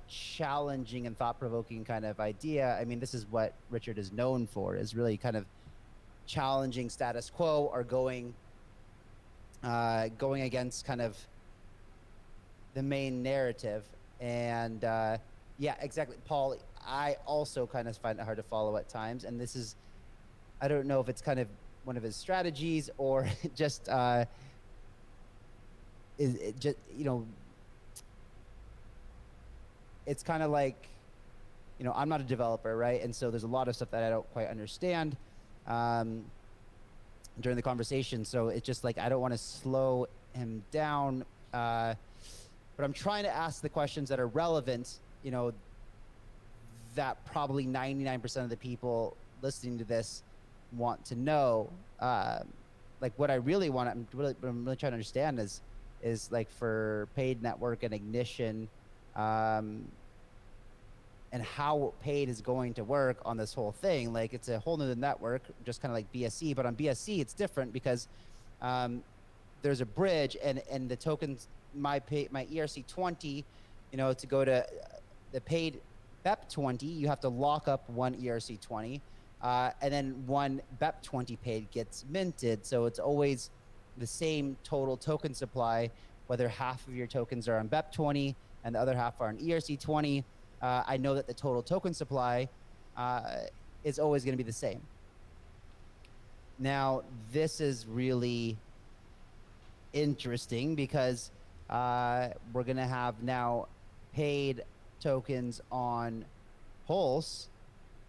challenging and thought-provoking kind of idea. I mean, this is what Richard is known for, is really kind of challenging status quo or going against kind of the main narrative. And yeah, exactly, Paul. I also kind of find it hard to follow at times, and this is, I don't know if it's kind of one of his strategies or just is it just, you know, it's kind of like, you know, I'm not a developer, right? And so there's a lot of stuff that I don't quite understand during the conversation. So it's just like, I don't want to slow him down, but I'm trying to ask the questions that are relevant, you know, that probably 99% of the people listening to this want to know. Like what I really want, what I'm really trying to understand is like for paid network and ignition, and how paid is going to work on this whole thing. Like it's a whole new network, just kind of like BSC, but on BSC it's different because there's a bridge, and the tokens, my ERC20, you know, to go to the paid BEP20, you have to lock up one ERC20, and then one BEP20 paid gets minted. So it's always the same total token supply, whether half of your tokens are on BEP20 and the other half are on ERC20. I know that the total token supply is always going to be the same. Now, this is really interesting because we're going to have now paid tokens on Pulse,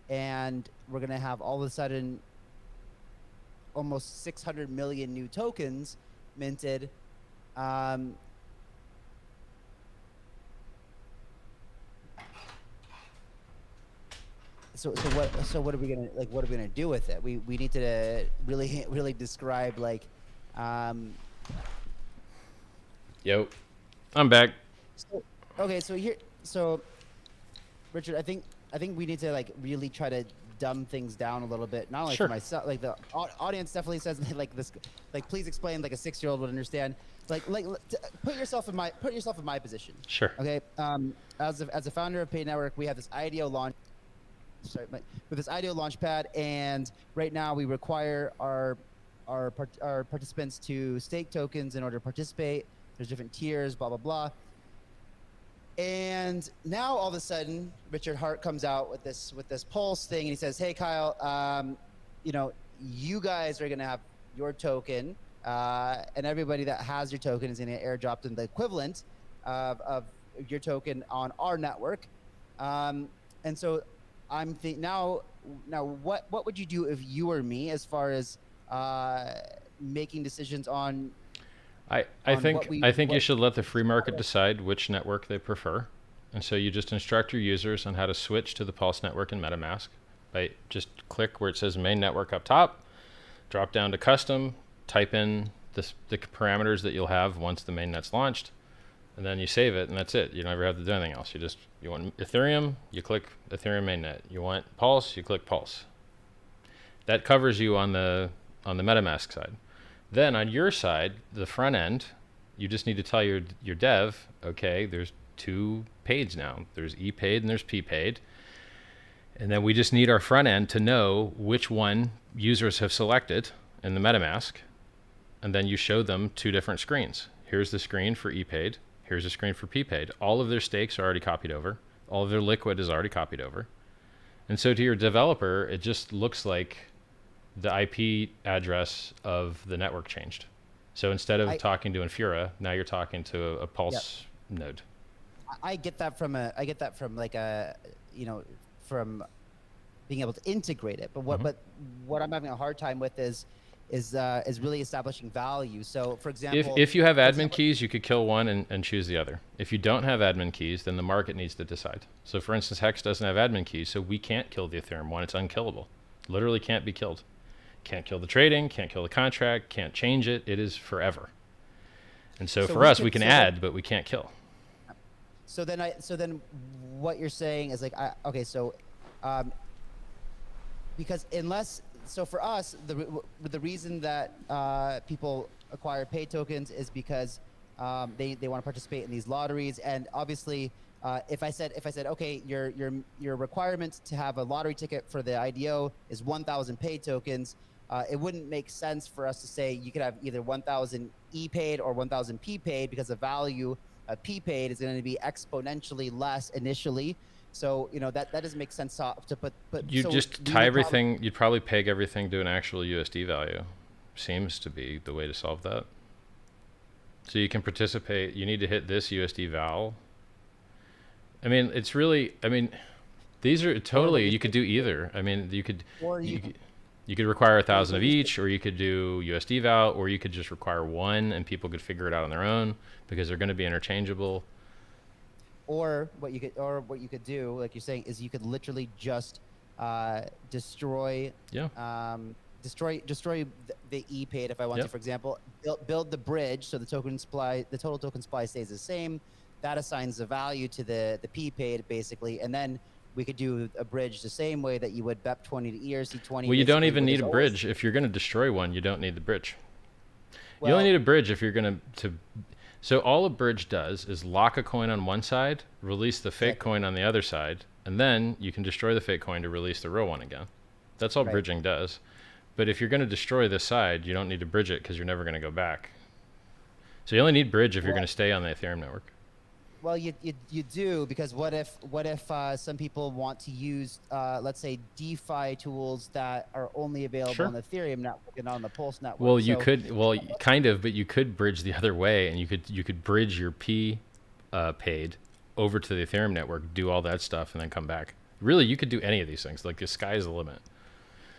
and we're going to have all of a sudden almost 600 million new tokens minted. So what are we gonna do with it? We need to really describe like. Yo, I'm back. Okay, so Richard, I think we need to like really try to dumb things down a little bit. Not only Sure. for myself, like the audience definitely says like this, like please explain like a 6-year-old would understand. Like put yourself in my position. Sure. Okay. As a founder of Paid Network, we have this IDO launch. With this IDO launchpad, and right now we require our participants to stake tokens in order to participate. There's different tiers, blah blah blah. And now all of a sudden, Richard Hart comes out with this Pulse thing, and he says, "Hey Kyle, you know, you guys are gonna have your token, and everybody that has your token is gonna get airdropped in the equivalent of your token on our network." And so I'm now what would you do if you were me as far as making decisions on? I think you should let the free market decide which network they prefer, and so you just instruct your users on how to switch to the Pulse network in MetaMask. By just click where it says main network up top, drop down to custom, type in the parameters that you'll have once the mainnet's launched, and then you save it, and that's it. You don't ever have to do anything else. You want Ethereum, you click Ethereum mainnet. You want Pulse, you click Pulse. That covers you on the MetaMask side. Then on your side, the front end, you just need to tell your dev, okay, there's two paids now. There's ePaid and there's pPaid. And then we just need our front end to know which one users have selected in the MetaMask. And then you show them two different screens. Here's the screen for ePaid. Here's a screen for pPaid. All of their stakes are already copied over. All of their liquid is already copied over. And so to your developer, it just looks like the IP address of the network changed. So instead of talking to Infura, now you're talking to a Pulse node. I get that from like a, you know, from being able to integrate it. But what I'm having a hard time with is really establishing value. So for example, if you have admin keys, you could kill one and choose the other. If you don't have admin keys, then the market needs to decide. So for instance, HEX doesn't have admin keys, so we can't kill the Ethereum one. It's unkillable. Literally can't be killed. Can't kill the trading, can't kill the contract, can't change it. It is forever. And so for us, we can add, but we can't kill. So then what you're saying is like, because so for us, the reason that people acquire paid tokens is because they want to participate in these lotteries. And obviously, if I said, okay, your requirement to have a lottery ticket for the IDO is 1,000 paid tokens, it wouldn't make sense for us to say you could have either 1,000 ePaid or 1,000 pPaid, because the value of pPaid is going to be exponentially less initially. So, you know, that doesn't make sense to put. You so just tie everything. You'd probably peg everything to an actual USD value. Seems to be the way to solve that. So you can participate. You need to hit this USD val. I mean, it's really. I mean, these are totally. You could do either. I mean, you could. Or You could require 1,000 of each, or you could do USD val, or you could just require one, and people could figure it out on their own because they're going to be interchangeable. Or what you could do, like you're saying, is you could literally just destroy. Yeah. Destroy the E paid if I want to, for example. Build the bridge so the total token supply stays the same. That assigns the value to the P paid basically, and then we could do a bridge the same way that you would BEP20 to ERC20. Well, you don't even need a bridge. If you're going to destroy one, you don't need the bridge. Well, you only need a bridge if you're going to. So all a bridge does is lock a coin on one side, release the fake coin on the other side, and then you can destroy the fake coin to release the real one again. That's all bridging does. But if you're going to destroy this side, you don't need to bridge it because you're never going to go back. So you only need bridge if you're going to stay on the Ethereum network. Well, you do, because what if some people want to use let's say DeFi tools that are only available on the Ethereum network and on the Pulse network? Well, you could, kind of, but you could bridge the other way, and you could bridge your P paid over to the Ethereum network, do all that stuff, and then come back. Really, you could do any of these things. Like, the sky is the limit.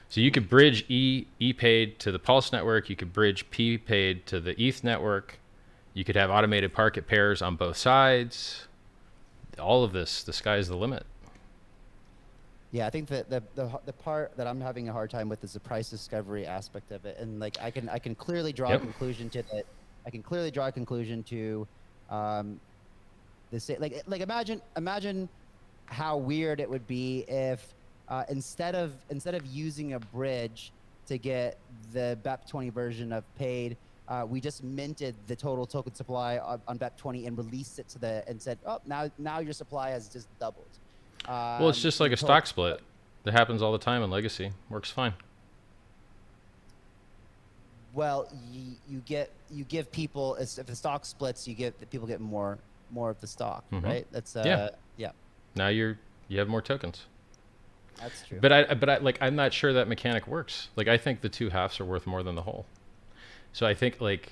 So you could bridge E paid to the Pulse network. You could bridge P paid to the ETH network. You could have automated market pairs on both sides. All of this, the sky is the limit. Yeah, I think that the part that I'm having a hard time with is the price discovery aspect of it, and like I can clearly draw a conclusion to that. I can clearly draw a conclusion to this. Like imagine how weird it would be if instead of using a bridge to get the BEP20 version of paid, we just minted the total token supply on BEP20 and released it to and said, oh, now your supply has just doubled. Well, it's just like a stock split. That happens all the time in Legacy. Works fine. Well, you give people, if the stock splits, people get more of the stock, right? That's yeah. Now you have more tokens. That's true. But I I'm not sure that mechanic works. Like, I think the two halves are worth more than the whole. So I think, like,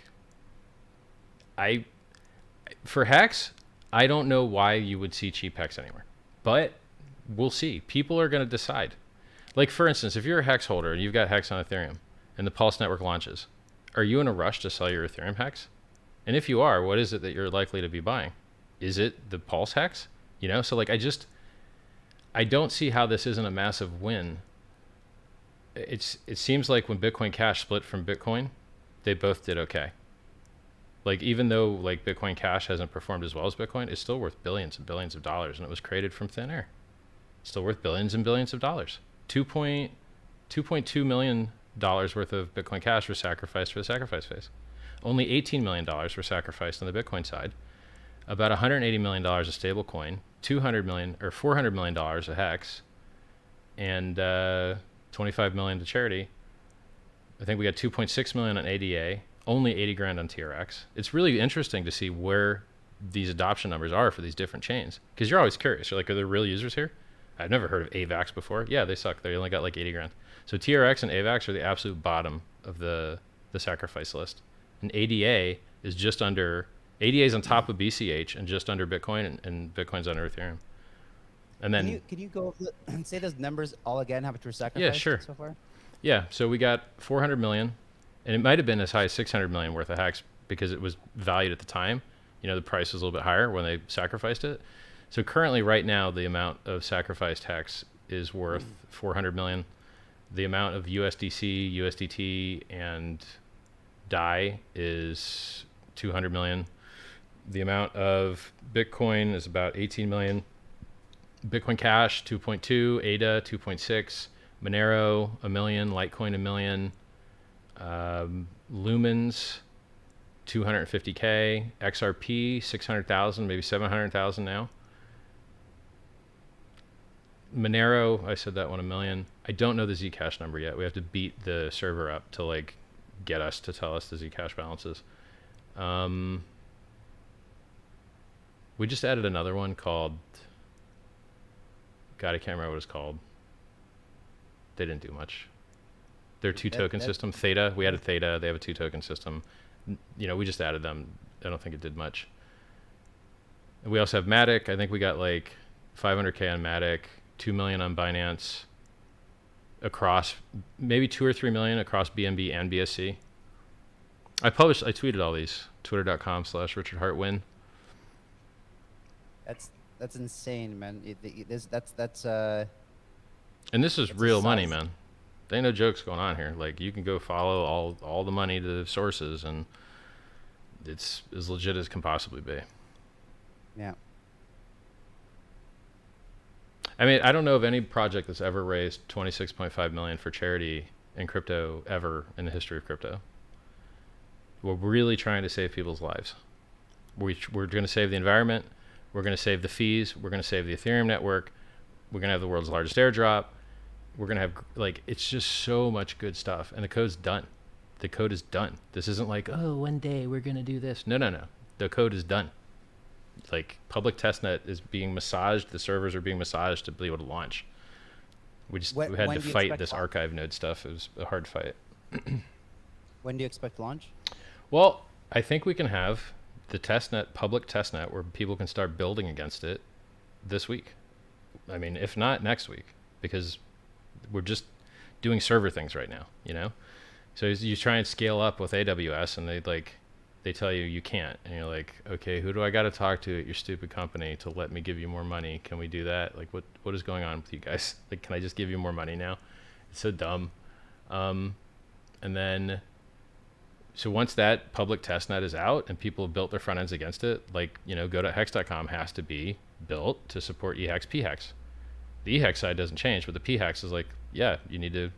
for HEX, I don't know why you would see cheap HEX anywhere, but we'll see. People are going to decide. Like, for instance, if you're a HEX holder and you've got HEX on Ethereum and the Pulse network launches, are you in a rush to sell your Ethereum HEX? And if you are, what is it that you're likely to be buying? Is it the Pulse HEX? You know, so like, I don't see how this isn't a massive win. It seems like when Bitcoin Cash split from Bitcoin, they both did okay. Like, even though like Bitcoin Cash hasn't performed as well as Bitcoin, it's still worth billions and billions of dollars, and it was created from thin air. It's still worth billions and billions of dollars. $2.2 million worth of Bitcoin Cash was sacrificed for the sacrifice phase. Only $18 million were sacrificed on the Bitcoin side. About $180 million of stablecoin, $200 million or $400 million of HEX, and $25 million to charity. I think we got 2.6 million on ADA, only 80 grand on TRX. It's really interesting to see where these adoption numbers are for these different chains, because you're always curious. You're like, are there real users here? I've never heard of AVAX before. Yeah, they suck. They only got like 80 grand. So TRX and AVAX are the absolute bottom of the sacrifice list. And ADA is just under, ADA is on top of BCH and just under Bitcoin, and Bitcoin's under Ethereum. And then can you go and say those numbers all again? How much were sacrificed yeah, sure. so far? Yeah, so we got 400 million, and it might have been as high as 600 million worth of HEX because it was valued at the time. You know, the price was a little bit higher when they sacrificed it. So currently, right now, the amount of sacrificed HEX is worth 400 million. The amount of USDC, USDT, and DAI is 200 million. The amount of Bitcoin is about 18 million. Bitcoin Cash, 2.2. ADA, 2.6. Monero, 1 million. Litecoin, 1 million. Lumens, 250K. XRP, 600,000, maybe 700,000 now. Monero, I said that one, 1 million. I don't know the Zcash number yet. We have to beat the server up to like get us to tell us the Zcash balances. We just added another one called, God, I can't remember what it's called. They didn't do much. Their two token system, Theta. We added Theta. They have a 2 token system. You know, we just added them don't think it did much. And we also have Matic. I think we got like 500K on Matic, 2 million on Binance, across maybe 2 or 3 million across BNB and BSC. I tweeted all these, twitter.com/RichardHartWin. That's insane, man. And this is real money, man. There ain't no jokes going on here. Like, you can go follow all the money to the sources, and it's as legit as can possibly be. Yeah. I mean, I don't know of any project that's ever raised 26.5 million for charity in crypto ever in the history of crypto. We're really trying to save people's lives. We're going to save the environment. We're going to save the fees. We're going to save the Ethereum network. We're going to have the world's largest airdrop. We're going to have, like, it's just so much good stuff. And the code's done. The code is done. This isn't like, oh, one day we're going to do this. No. The code is done. Like, public testnet is being massaged. The servers are being massaged to be able to launch. We had to fight this archive node stuff. It was a hard fight. When do you expect launch? Well, I think we can have the testnet, public testnet, where people can start building against it this week. I mean, if not next week, because we're just doing server things right now, you know? So you try and scale up with AWS, and they tell you you can't, and you're like, okay, who do I got to talk to at your stupid company to let me give you more money? Can we do that? Like, what is going on with you guys? Like, can I just give you more money now? It's so dumb. And then, so once that public testnet is out and people have built their front ends against it, like, you know, go to hex.com has to be built to support EHEX, PHEX. The EHEX side doesn't change, but the PHEX is like, yeah, you need to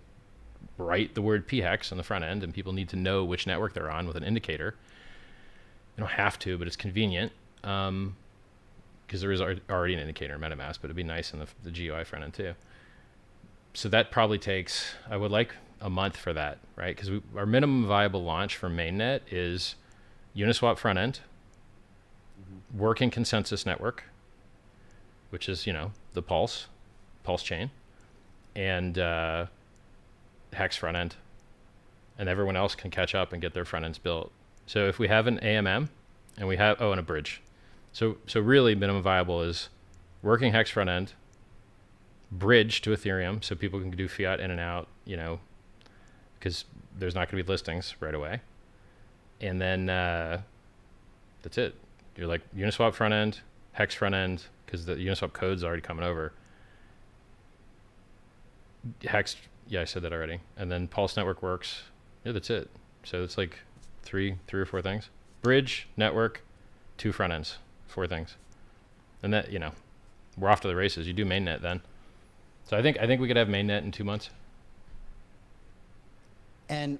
write the word PHEX on the front end, and people need to know which network they're on with an indicator. You don't have to, but it's convenient, because there is already an indicator in MetaMask, but it'd be nice in the GUI front end too. So that probably takes, I would like a month for that, right? Because our minimum viable launch for mainnet is Uniswap front end, working consensus network, which is, you know, the PulseChain, and HEX front end, and everyone else can catch up and get their front ends built. So if we have an AMM and we have, and a bridge. So really minimum viable is working HEX front end, bridge to Ethereum so people can do fiat in and out, you know, because there's not going to be listings right away. And then that's it. You're like Uniswap front end, HEX front end, because the Uniswap code's already coming over. HEX, yeah, I said that already. And then Pulse network works. Yeah, that's it. So it's like three or four things. Bridge, network, 2 front ends, 4 things. And that, you know, we're off to the races. You do mainnet then. So I think we could have mainnet in 2 months. And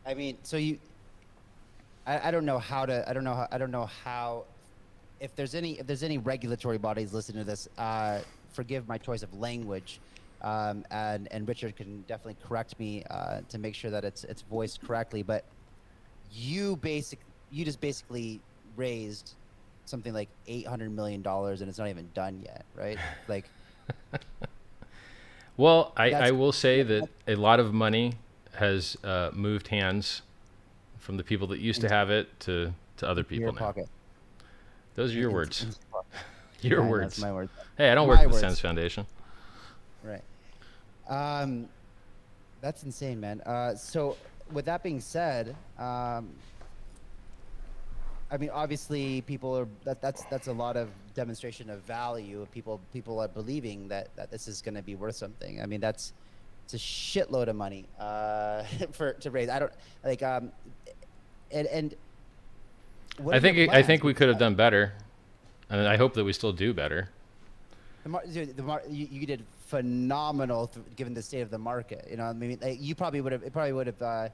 I mean, so I don't know how, if there's any regulatory bodies listening to this, forgive my choice of language. And Richard can definitely correct me to make sure that it's voiced correctly. But you just basically raised something like $800 million, and it's not even done yet, right? Like, well, I will say that a lot of money has moved hands from the people that used to have it to other people now. Pocket. Those are your words. Your words. That's my words. Hey, I don't work for the SENS Foundation. Right. That's insane, man. So with that being said, I mean, obviously people are, that's a lot of demonstration of value. People are believing that this is going to be worth something. I mean, it's a shitload of money, to raise. I don't like, and I think we could have done better. And I hope that we still do better. You did phenomenal given the state of the market. You know, I mean, like, you probably would have done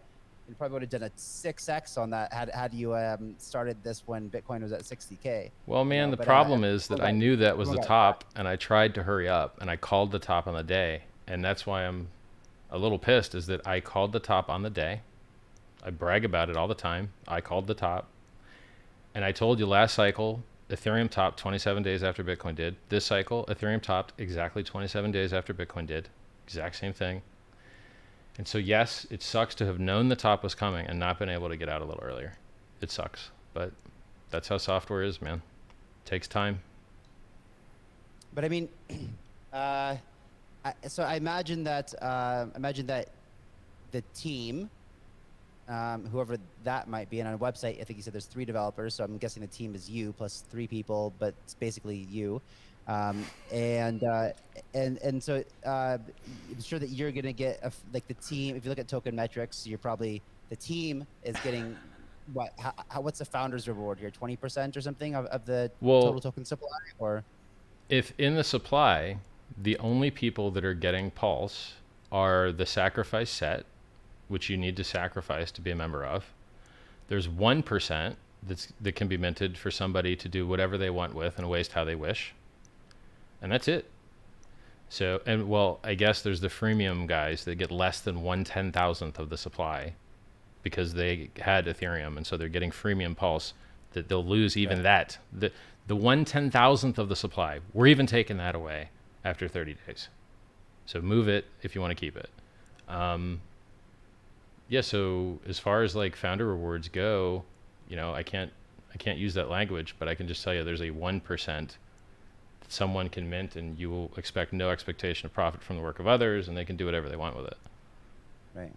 a 6x on that had you started this when Bitcoin was at 60K. Well, man, the problem is that I knew that was the top, and I tried to hurry up, and I called the top on the day, and that's why I'm a little pissed. Is that I called the top on the day. I brag about it all the time. I called the top, and I told you last cycle, Ethereum topped 27 days after Bitcoin did. This cycle, Ethereum topped exactly 27 days after Bitcoin did. Exact same thing. And so, yes, it sucks to have known the top was coming and not been able to get out a little earlier. It sucks. But that's how software is, man. Takes time. But I mean, so I imagine that the team, whoever that might be, and on a website, I think you said there's 3 developers, so I'm guessing the team is you plus 3 people, but it's basically you. And so I'm sure that you're gonna get like the team. If you look at token metrics, you're probably the team is getting what? What's the founder's reward here? 20% or something of the total token supply, or if in the supply, the only people that are getting Pulse are the sacrifice set, which you need to sacrifice to be a member of. There's 1% that can be minted for somebody to do whatever they want with and waste how they wish. And that's it. So, and well, I guess there's the freemium guys that get less than 1/10,000th of the supply because they had Ethereum, and so they're getting freemium Pulse that they'll lose even that. The 1/10,000th of the supply, we're even taking that away after 30 days. So move it if you want to keep it. Yeah, so as far as like founder rewards go, you know, I can't use that language, but I can just tell you there's a 1% someone can mint, and you will expect no expectation of profit from the work of others, and they can do whatever they want with it. Right.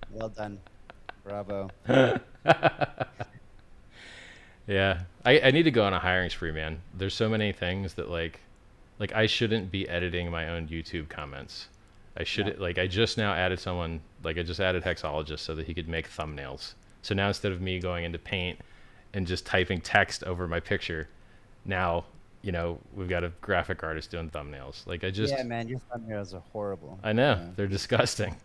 Well done. Bravo. Yeah, I need to go on a hiring spree, man. There's so many things that like I shouldn't be editing my own YouTube comments. I should like I just now added someone, like I just added Hexologist so that he could make thumbnails. So now instead of me going into Paint and just typing text over my picture, now, you know, we've got a graphic artist doing thumbnails. Like I just man, your thumbnails are horrible. I know, they're disgusting.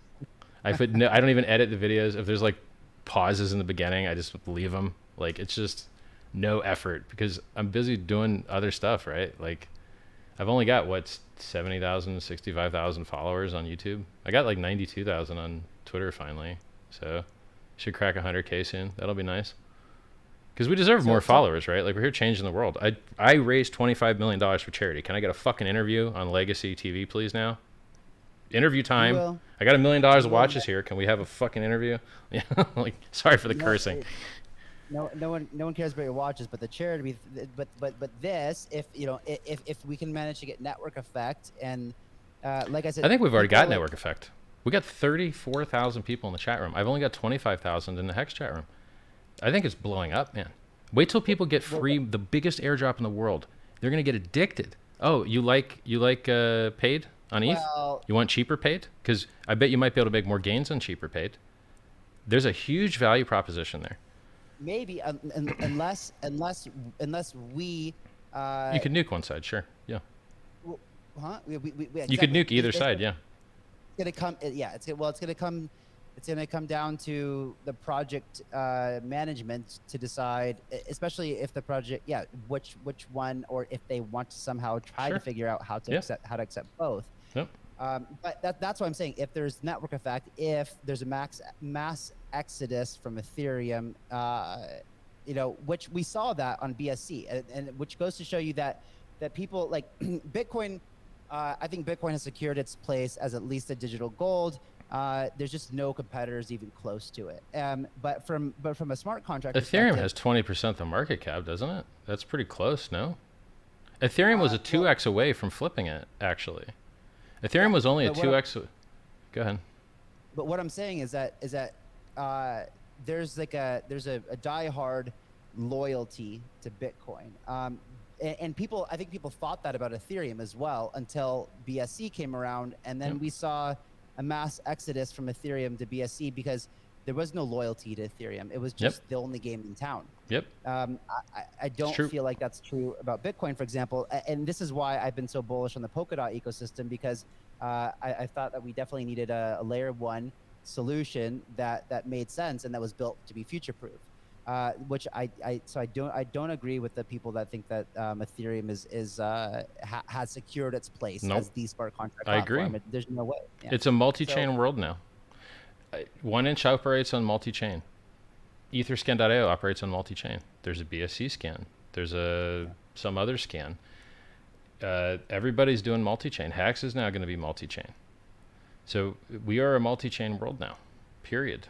I don't even edit the videos. If there's like pauses in the beginning, I just leave them. Like it's just no effort because I'm busy doing other stuff, right? Like I've only got 70,000, 65,000 followers on YouTube. I got like 92,000 on Twitter finally. So should crack 100K soon. That'll be nice. Because we deserve more followers, right? Like we're here changing the world. I raised $25 million for charity. Can I get a fucking interview on Legacy TV, please now? Interview time. I got $1 million of watches here. Can we have a fucking interview? Yeah. Like, sorry for the cursing. No one cares about your watches, but the charity, but this, if you know, if we can manage to get network effect, and like I said, I think we've already got network effect. We got 34,000 people in the chat room. I've only got 25,000 in the Hex chat room. I think it's blowing up, man. Wait till people get free, the biggest airdrop in the world. They're gonna get addicted. Oh, you like paid on ETH? Well, you want cheaper paid? Because I bet you might be able to make more gains on cheaper paid. There's a huge value proposition there. Maybe unless we. You could nuke one side, sure. Yeah. Huh? You could nuke either side, yeah. It's gonna come. Yeah. It's gonna come. It's gonna come down to the project management to decide, especially if the project, which one, or if they want to somehow try to figure out how to accept both. Yep. But that's what I'm saying. If there's network effect, if there's a mass exodus from Ethereum, you know, which we saw that on BSC, and which goes to show you that people like Bitcoin. I think Bitcoin has secured its place as at least a digital gold. There's just no competitors even close to it. But from a smart contract, Ethereum has 20% of the market cap, doesn't it? That's pretty close, no? Ethereum was a 2x away from flipping it, actually. Ethereum was only a 2x. Go ahead. But what I'm saying is that there's a diehard loyalty to Bitcoin. And I think people thought that about Ethereum as well until BSC came around, and then we saw a mass exodus from Ethereum to BSC because there was no loyalty to Ethereum. It was just the only game in town. Yep. I don't feel like that's true about Bitcoin, for example. And this is why I've been so bullish on the Polkadot ecosystem, because I thought that we definitely needed a layer 1 solution that made sense and that was built to be future-proof. Which I don't agree with the people that think that Ethereum has secured its place as the smart contract platform. I agree. There's no way. Yeah. It's a multi-chain world now. 1inch operates on multi-chain. Etherscan.io operates on multi-chain. There's a BSC scan. There's some other scan. Everybody's doing multi-chain. HEX is now going to be multi-chain. So we are a multi-chain world now, period.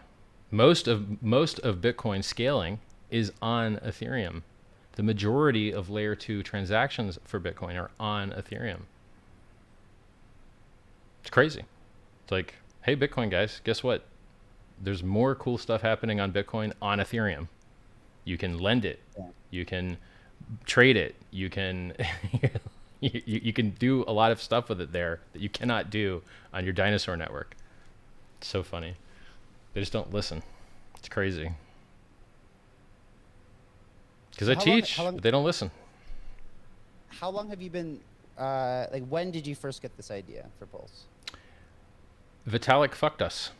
Most of Bitcoin scaling is on Ethereum. The majority of layer 2 transactions for Bitcoin are on Ethereum. It's crazy. It's like, hey, Bitcoin guys, guess what? There's more cool stuff happening on Bitcoin on Ethereum. You can lend it. Yeah. You can trade it. You can you can do a lot of stuff with it there that you cannot do on your dinosaur network. It's so funny. They just don't listen. It's crazy. Because I teach, but they don't listen. How long have you been, like, when did you first get this idea for Pulse? Vitalik fucked us.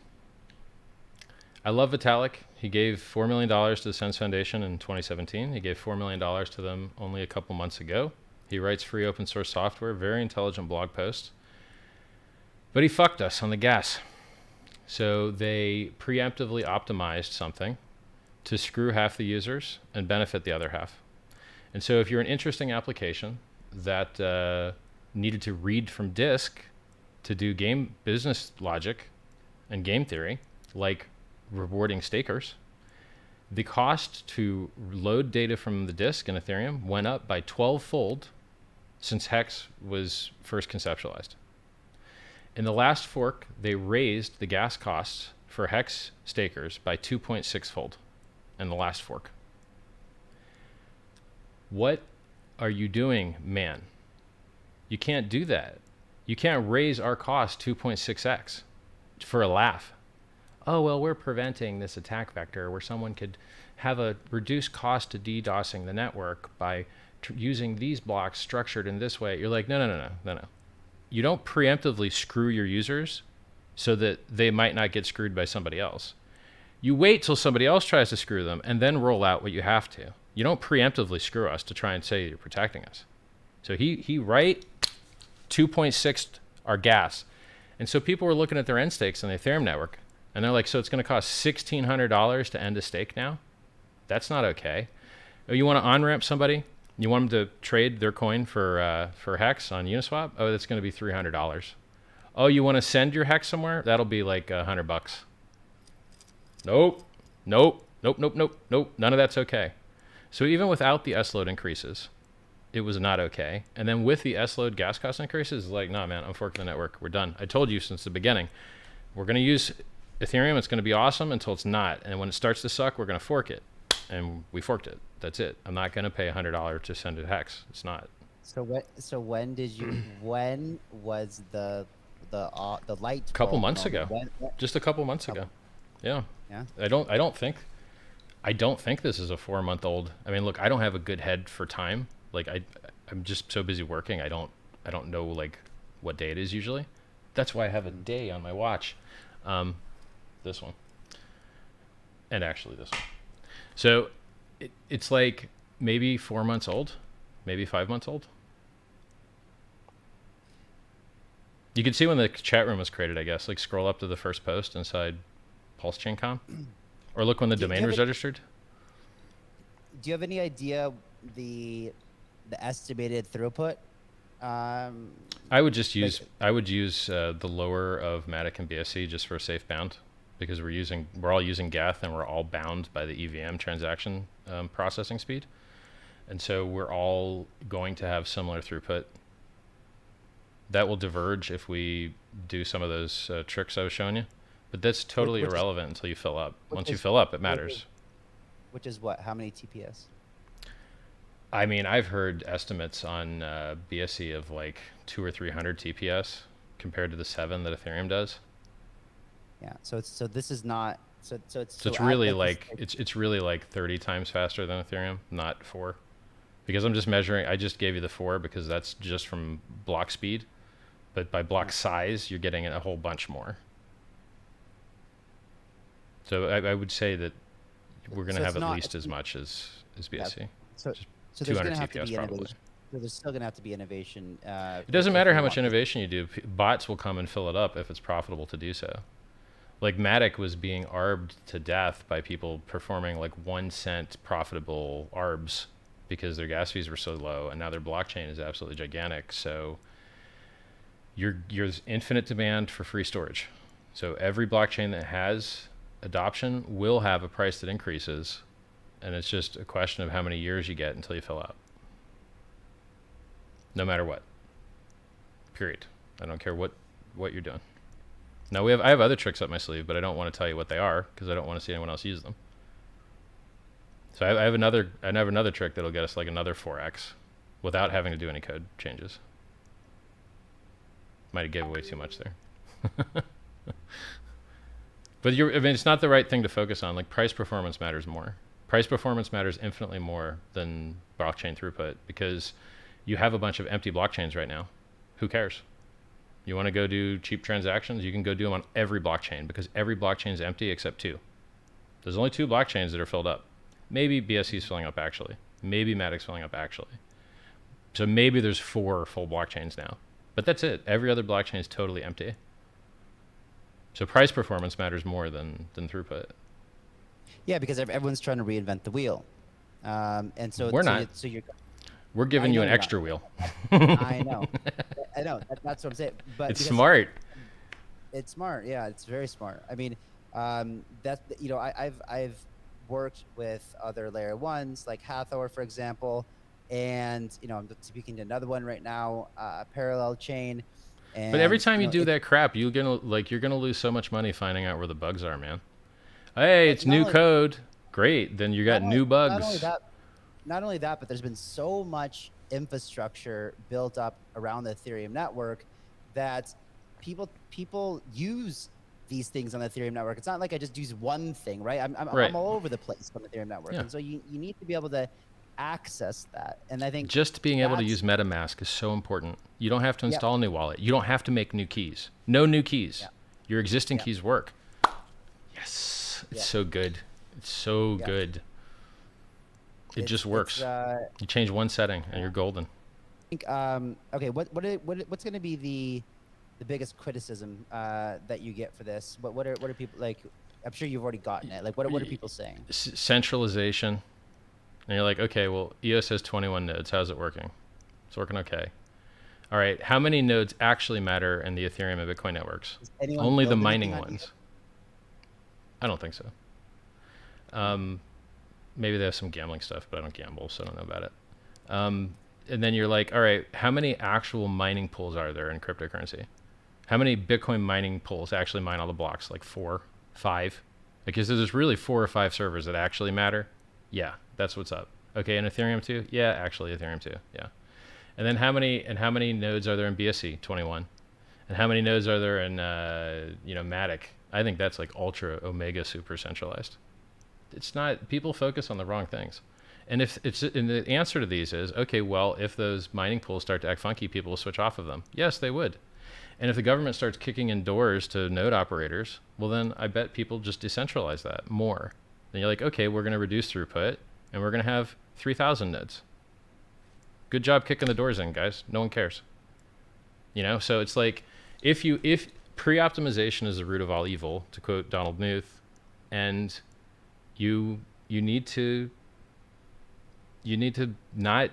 I love Vitalik. He gave $4 million to the SENS Foundation in 2017. He gave $4 million to them only a couple months ago. He writes free open source software, very intelligent blog posts. But he fucked us on the gas. So they preemptively optimized something to screw half the users and benefit the other half. And so if you're an interesting application that needed to read from disk to do game business logic and game theory, like rewarding stakers, the cost to load data from the disk in Ethereum went up by 12-fold since HEX was first conceptualized. In the last fork, they raised the gas costs for HEX stakers by 2.6-fold in the last fork. What are you doing, man? You can't do that. You can't raise our cost 2.6x for a laugh. Oh, well, we're preventing this attack vector where someone could have a reduced cost to DDoSing the network by using these blocks structured in this way. You're like, no. You don't preemptively screw your users so that they might not get screwed by somebody else. You wait till somebody else tries to screw them and then roll out what you have to. You don't preemptively screw us to try and say you're protecting us. So he right 2.6 our gas. And so people were looking at their end stakes on the Ethereum network and they're like, so it's going to cost $1,600 to end a stake now? That's not okay. Oh, you want to on-ramp somebody? You want them to trade their coin for HEX on Uniswap? Oh, that's going to be $300. Oh, you want to send your HEX somewhere? That'll be like $100. Nope. None of that's okay. So even without the S-load increases, it was not okay. And then with the S-load gas cost increases, it's like, nah, man, I'm forking the network. We're done. I told you since the beginning, we're going to use Ethereum. It's going to be awesome until it's not. And when it starts to suck, we're going to fork it. And we forked it. That's it. I'm not going to pay $100 to send it HEX. It's not. So when did you? When was the light? A couple months ago. Just a couple months ago. Yeah. Yeah. I don't think this is a 4-month-old. I mean, look, I don't have a good head for time. Like I'm just so busy working. I don't know like what day it is usually. That's why I have a day on my watch. This one. And actually this one. So it's like maybe 4 months old, maybe 5 months old. You can see when the chat room was created, I guess. Like scroll up to the first post inside PulseChain.com, or look when the domain was registered. Do you have any idea the estimated throughput? I would just use the lower of Matic and BSC just for a safe bound, because we're all using Geth and we're all bound by the EVM transaction processing speed, and so we're all going to have similar throughput. That will diverge if we do some of those tricks I was showing you, but that's totally irrelevant until you fill up. Once you fill up, it matters. Which is what? How many TPS? I mean, I've heard estimates on BSC of like 200 or 300 TPS compared to the 7 that Ethereum does. Yeah. So this is not. So it's really like it's really like 30 times faster than Ethereum, not 4, because I'm just measuring. I just gave you the 4 because that's just from block speed, but by block size, you're getting a whole bunch more. So I would say that we're going to have at least as much as BSC. Yeah. So there's 200 going to have to TPS be probably. innovation. So there's still going to have to be innovation. It doesn't matter how much innovation you do. Bots will come and fill it up if it's profitable to do so. Like Matic was being arbed to death by people performing like 1 cent profitable arbs because their gas fees were so low, and now their blockchain is absolutely gigantic. So there's infinite demand for free storage. So every blockchain that has adoption will have a price that increases, and it's just a question of how many years you get until you fill out. No matter what. Period. I don't care what you're doing. Now I have other tricks up my sleeve, but I don't want to tell you what they are because I don't want to see anyone else use them. So I have another trick that'll get us like another 4x without having to do any code changes. Might have gave away too much there. But it's not the right thing to focus on. Like, price performance matters more. Price performance matters infinitely more than blockchain throughput, because you have a bunch of empty blockchains right now. Who cares? You want to go do cheap transactions? You can go do them on every blockchain, because every blockchain is empty except 2. There's only 2 blockchains that are filled up. Maybe BSC is filling up actually. Maybe Matic's filling up actually. So maybe there's 4 full blockchains now. But that's it. Every other blockchain is totally empty. So price performance matters more than throughput. Yeah, because everyone's trying to reinvent the wheel. And so we're not. We're giving you an extra wheel. I know. That's what I'm saying. But it's smart. It's smart. Yeah, it's very smart. I mean, that's, you know, I've worked with other layer ones like Hathor, for example, and you know, I'm speaking to another one right now, Parallel Chain. And, but every time you do that crap, you're gonna lose so much money finding out where the bugs are, man. Hey, it's new code. Great, then you got new bugs. Not only that, but there's been so much infrastructure built up around the Ethereum network that people use these things on the Ethereum network. It's not like I just use one thing, right? I'm all over the place on the Ethereum network. Yeah. And so you need to be able to access that. And I think just being able to use MetaMask is so important. You don't have to install a new wallet. You don't have to make new keys. No new keys. Yeah. Your existing keys work. Yes. It's so good. It's so good. It just works. You change one setting and you're golden. I think, okay, what's going to be the biggest criticism that you get for this? What are people like? I'm sure you've already gotten it. Like, what are people saying? Centralization. And you're like, okay, well, EOS has 21 nodes. How's it working? It's working okay. All right, how many nodes actually matter in the Ethereum and Bitcoin networks? Only the mining ones. I don't think so. Maybe they have some gambling stuff, but I don't gamble, so I don't know about it. And then you're like, all right, how many actual mining pools are there in cryptocurrency? How many Bitcoin mining pools actually mine all the blocks? Like 4, 5? Because there's really 4 or 5 servers that actually matter. Yeah, that's what's up. Okay, and Ethereum too? Yeah, actually Ethereum too. Yeah. And then how many nodes are there in BSC? 21. And how many nodes are there in Matic? I think that's like ultra omega super centralized. It's not, people focus on the wrong things. And the answer to these is, okay, well, if those mining pools start to act funky, people will switch off of them. Yes, they would. And if the government starts kicking in doors to node operators, well, then I bet people just decentralize that more. Then you're like, okay, we're going to reduce throughput and we're going to have 3,000 nodes. Good job kicking the doors in, guys. No one cares. You know, so it's like, if pre-optimization is the root of all evil, to quote Donald Knuth, and you need to not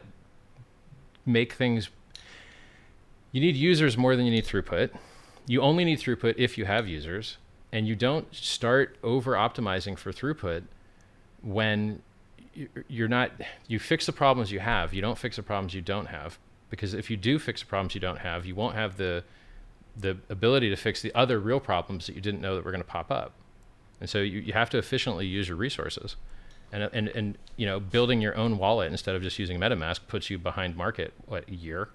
make things, you need users more than you need throughput. You only need throughput if you have users, and you don't start over optimizing for throughput when you fix the problems you have. You don't fix the problems you don't have, because if you do fix the problems you don't have, you won't have the ability to fix the other real problems that you didn't know that were going to pop up. And so you have to efficiently use your resources, and you know, building your own wallet instead of just using MetaMask puts you behind market, a year.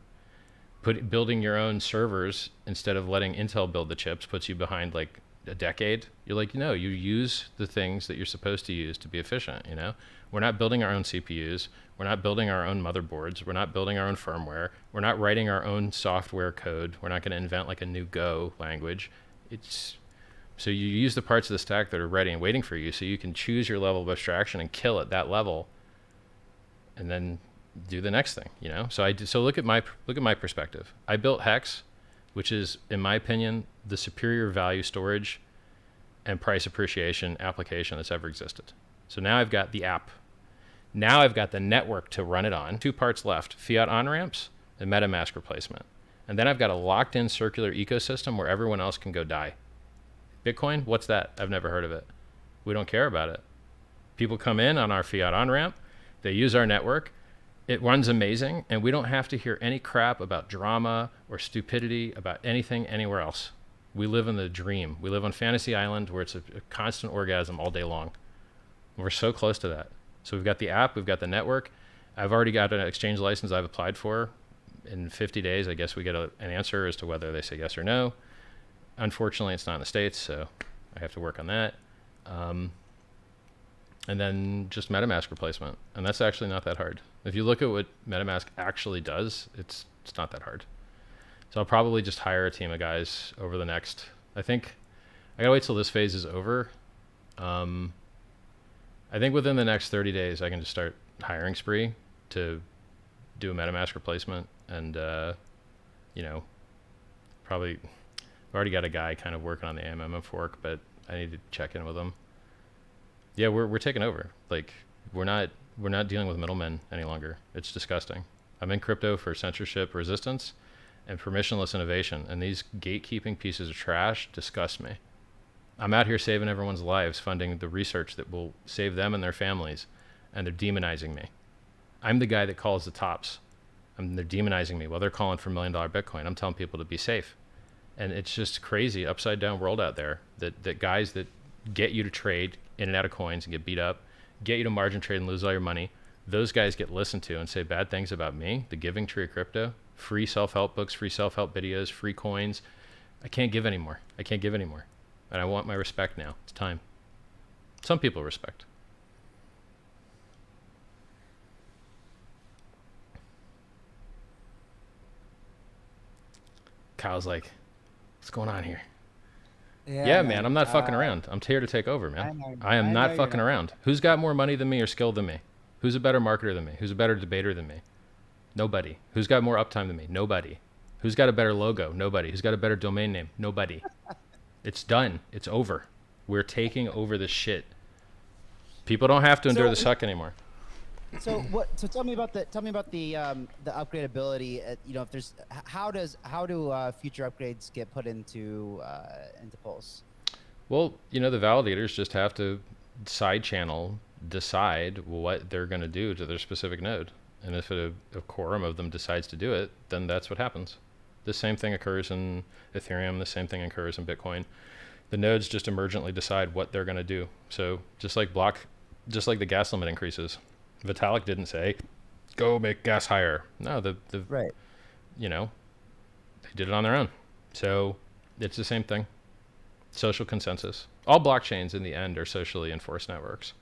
Building your own servers instead of letting Intel build the chips puts you behind like a decade. You're like, you use the things that you're supposed to use to be efficient. You know, we're not building our own CPUs. We're not building our own motherboards. We're not building our own firmware. We're not writing our own software code. We're not going to invent like a new Go language. So you use the parts of the stack that are ready and waiting for you, so you can choose your level of abstraction and kill at that level, and then do the next thing. You know. So look at my perspective. I built HEX, which is, in my opinion, the superior value storage and price appreciation application that's ever existed. So now I've got the app. Now I've got the network to run it on. 2 parts left, fiat on-ramps and MetaMask replacement. And then I've got a locked-in circular ecosystem where everyone else can go die. Bitcoin, what's that? I've never heard of it. We don't care about it. People come in on our fiat on-ramp, they use our network, it runs amazing, and we don't have to hear any crap about drama or stupidity about anything anywhere else. We live in the dream. We live on Fantasy Island where it's a constant orgasm all day long. We're so close to that. So we've got the app, we've got the network. I've already got an exchange license I've applied for. In 50 days, I guess we get an answer as to whether they say yes or no. Unfortunately, it's not in the States, so I have to work on that. And then just MetaMask replacement. And that's actually not that hard. If you look at what MetaMask actually does, it's not that hard. So I'll probably just hire a team of guys over the next, I think, I gotta wait till this phase is over. I think within the next 30 days, I can just start hiring spree to do a MetaMask replacement. And, probably, I've already got a guy kind of working on the AMM fork, but I need to check in with him. Yeah, we're taking over. Like, we're not dealing with middlemen any longer. It's disgusting. I'm in crypto for censorship resistance and permissionless innovation, and these gatekeeping pieces of trash disgust me. I'm out here saving everyone's lives, funding the research that will save them and their families, and they're demonizing me. I'm the guy that calls the tops. They're demonizing me while they're calling for $1 million Bitcoin. I'm telling people to be safe. And it's just crazy upside down world out there that guys that get you to trade in and out of coins and get beat up, get you to margin trade and lose all your money, those guys get listened to and say bad things about me, the giving tree of crypto, free self-help books, free self-help videos, free coins. I can't give anymore. And I want my respect now. It's time. Some people respect. Kyle's like, what's going on here? Yeah, man, I'm not fucking around. I'm here to take over, man. I am not fucking around. Who's got more money than me or skill than me? Who's a better marketer than me? Who's a better debater than me? Nobody. Who's got more uptime than me? Nobody. Who's got a better logo? Nobody. Who's got a better domain name? Nobody. It's done. It's over. We're taking over this shit. People don't have to endure the suck anymore. So tell me about the upgradability. If there's how do future upgrades get put into Pulse? Well, the validators just have to side channel decide what they're going to do to their specific node, and if a quorum of them decides to do it, then that's what happens. The same thing occurs in Ethereum. The same thing occurs in Bitcoin. The nodes just emergently decide what they're going to do. So just like the gas limit increases. Vitalik didn't say, go make gas higher. No, right. They did it on their own. So it's the same thing. Social consensus. All blockchains in the end are socially enforced networks.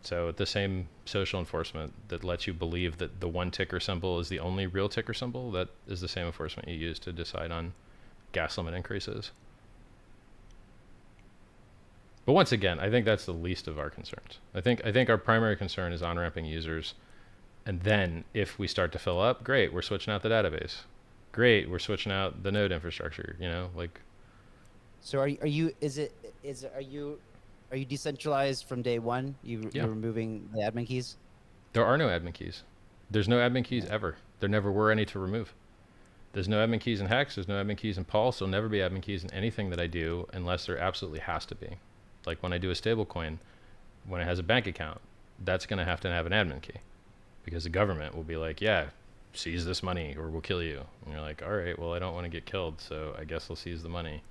So the same social enforcement that lets you believe that the one ticker symbol is the only real ticker symbol, that is the same enforcement you use to decide on gas limit increases. But once again, I think that's the least of our concerns. I think our primary concern is on-ramping users. And then if we start to fill up, great, we're switching out the database. Great, we're switching out the node infrastructure, So are you decentralized from day one? You're removing the admin keys? There are no admin keys. There's no admin keys ever. There never were any to remove. There's no admin keys in HEX. There's no admin keys in Pulse. There'll never be admin keys in anything that I do unless there absolutely has to be. Like when I do a stablecoin, when it has a bank account, that's going to have an admin key because the government will be like, yeah, seize this money or we'll kill you. And you're like, all right, well, I don't want to get killed, so I guess I'll seize the money,